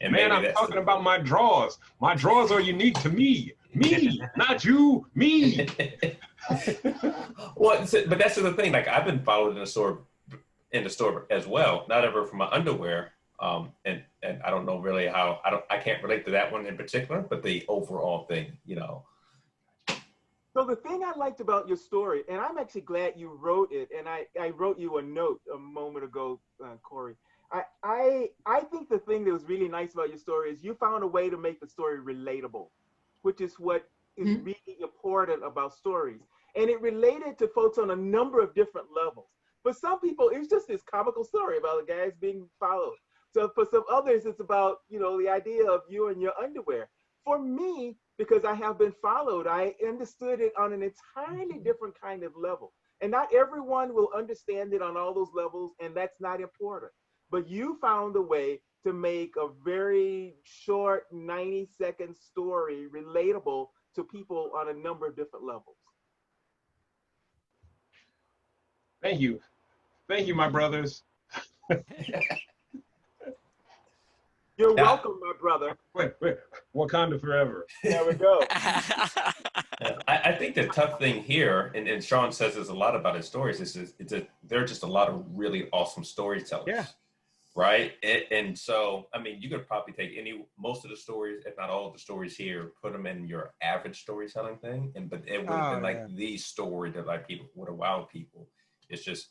And man, I'm talking about my drawers. My drawers are unique to me. Me, not you, me. Well, but that's the thing. Like I've been followed in the store as well. Not ever for my underwear, And I don't know really how, I can't relate to that one in particular, but the overall thing, you know. So the thing I liked about your story, and I'm actually glad you wrote it, and I wrote you a note a moment ago, Kory. I think the thing that was really nice about your story is you found a way to make the story relatable, which is what is really important about stories. And it related to folks on a number of different levels. For some people, it's just this comical story about the guys being followed. So for some others, it's about, you know, the idea of you and your underwear. For me, because I have been followed, I understood it on an entirely different kind of level. And not everyone will understand it on all those levels, and that's not important. But you found a way to make a very short 90-second story relatable to people on a number of different levels. Thank you. Thank you, my brothers. You're welcome, my brother. Wait, Wakanda forever. There we go. I think the tough thing here, and Sean says this a lot about his stories, there are just a lot of really awesome storytellers. Yeah. Right? And so, I mean, you could probably take most of the stories, if not all of the stories here, put them in your average storytelling thing, but it would have been like the story that like people would have wowed people. It's just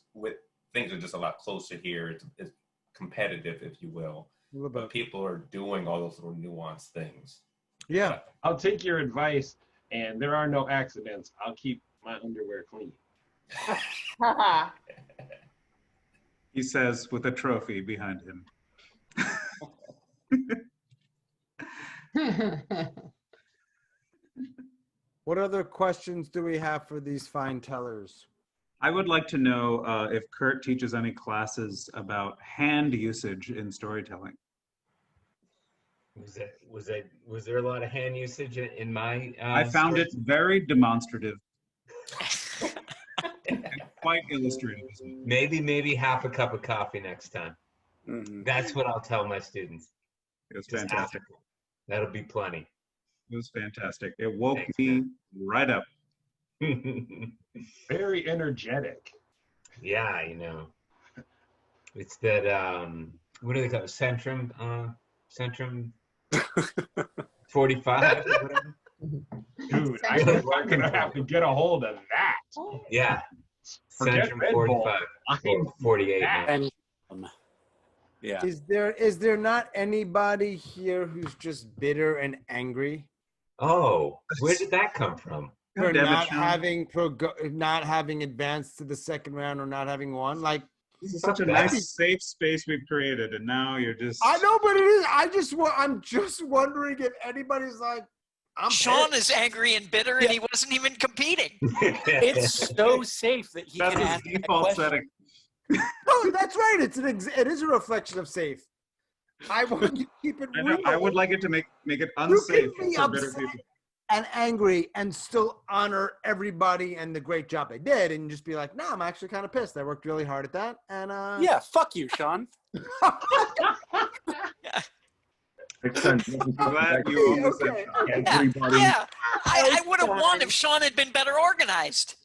things are just a lot closer here. It's competitive, if you will. But people are doing all those little nuanced things. Yeah. I'll take your advice, and there are no accidents. I'll keep my underwear clean. He says with a trophy behind him. What other questions do we have for these fine tellers? I would like to know if Kurt teaches any classes about hand usage in storytelling. Was there a lot of hand usage in my? I found it very demonstrative. Quite illustrative. Maybe half a cup of coffee next time. That's what I'll tell my students. It was fantastic. That'll be plenty. It was fantastic. It woke me right up. Very energetic. Yeah, you know. It's that what do they call it? Centrum 45. Dude, I'm gonna have to get a hold of that. Yeah. Forget Centrum Red Bull. 45 or 48 now. And yeah. Is there not anybody here who's just bitter and angry? Oh, where did that come from? For not having advanced to the second round or not having won? Like, this is such a nice safe space we've created, and now you're just. I know, but it is. I'm just wondering if anybody's like, Sean is angry and bitter, and he wasn't even competing. It's so safe that he can ask that question. No, that's right. It is a reflection of safe. I want you to keep it real. I would like it to make it unsafe for bitter people. And angry and still honor everybody and the great job they did, and just be like, no, I'm actually kind of pissed. I worked really hard at that, and yeah, fuck you, Sean. Glad you almost said everybody. Yeah, I would have won if Sean had been better organized.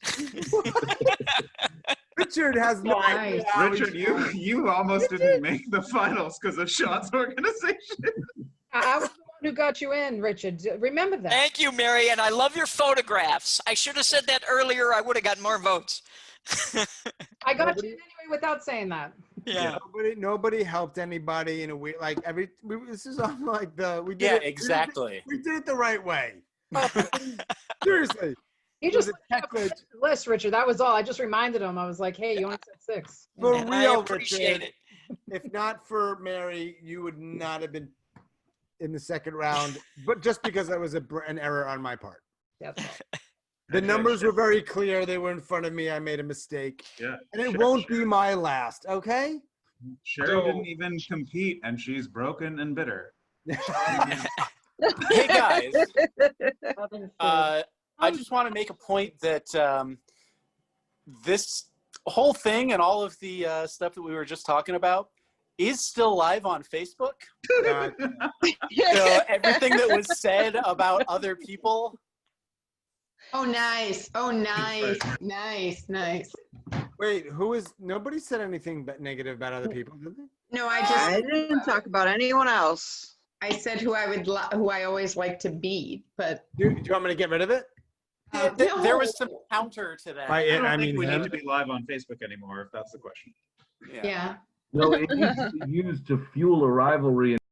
Richard has no idea. Richard, you almost didn't make the finals because of Sean's organization. I was the one who got you in, Richard. Remember that. Thank you, Mary, and I love your photographs. I should have said that earlier. I would have gotten more votes. I got you in anyway without saying that. Yeah. Nobody helped anybody in a way. Like this is on like we did. Yeah, it, exactly. We did it the right way. Seriously. He just list, Richard. That was all. I just reminded him. I was like, hey, you only said 6. For And real, I appreciate Richard. If not for Mary, you would not have been in the second round. But just because that was an error on my part. That's all. The numbers were very clear. They were in front of me. I made a mistake. Yeah. And it won't be my last, okay? Sharon didn't even compete, and she's broken and bitter. Hey, guys. I just want to make a point that this whole thing and all of the stuff that we were just talking about is still live on Facebook. So everything that was said about other people. Oh, nice. Oh, nice. Nice. Wait, nobody said anything negative about other people, did they? No, I didn't talk about anyone else. I said who I always like to be, but Do you want me to get rid of it? There was some counter to that. I don't I think mean, we need him. to be live on Facebook anymore, if that's the question. yeah. No, it needs to be used to fuel a rivalry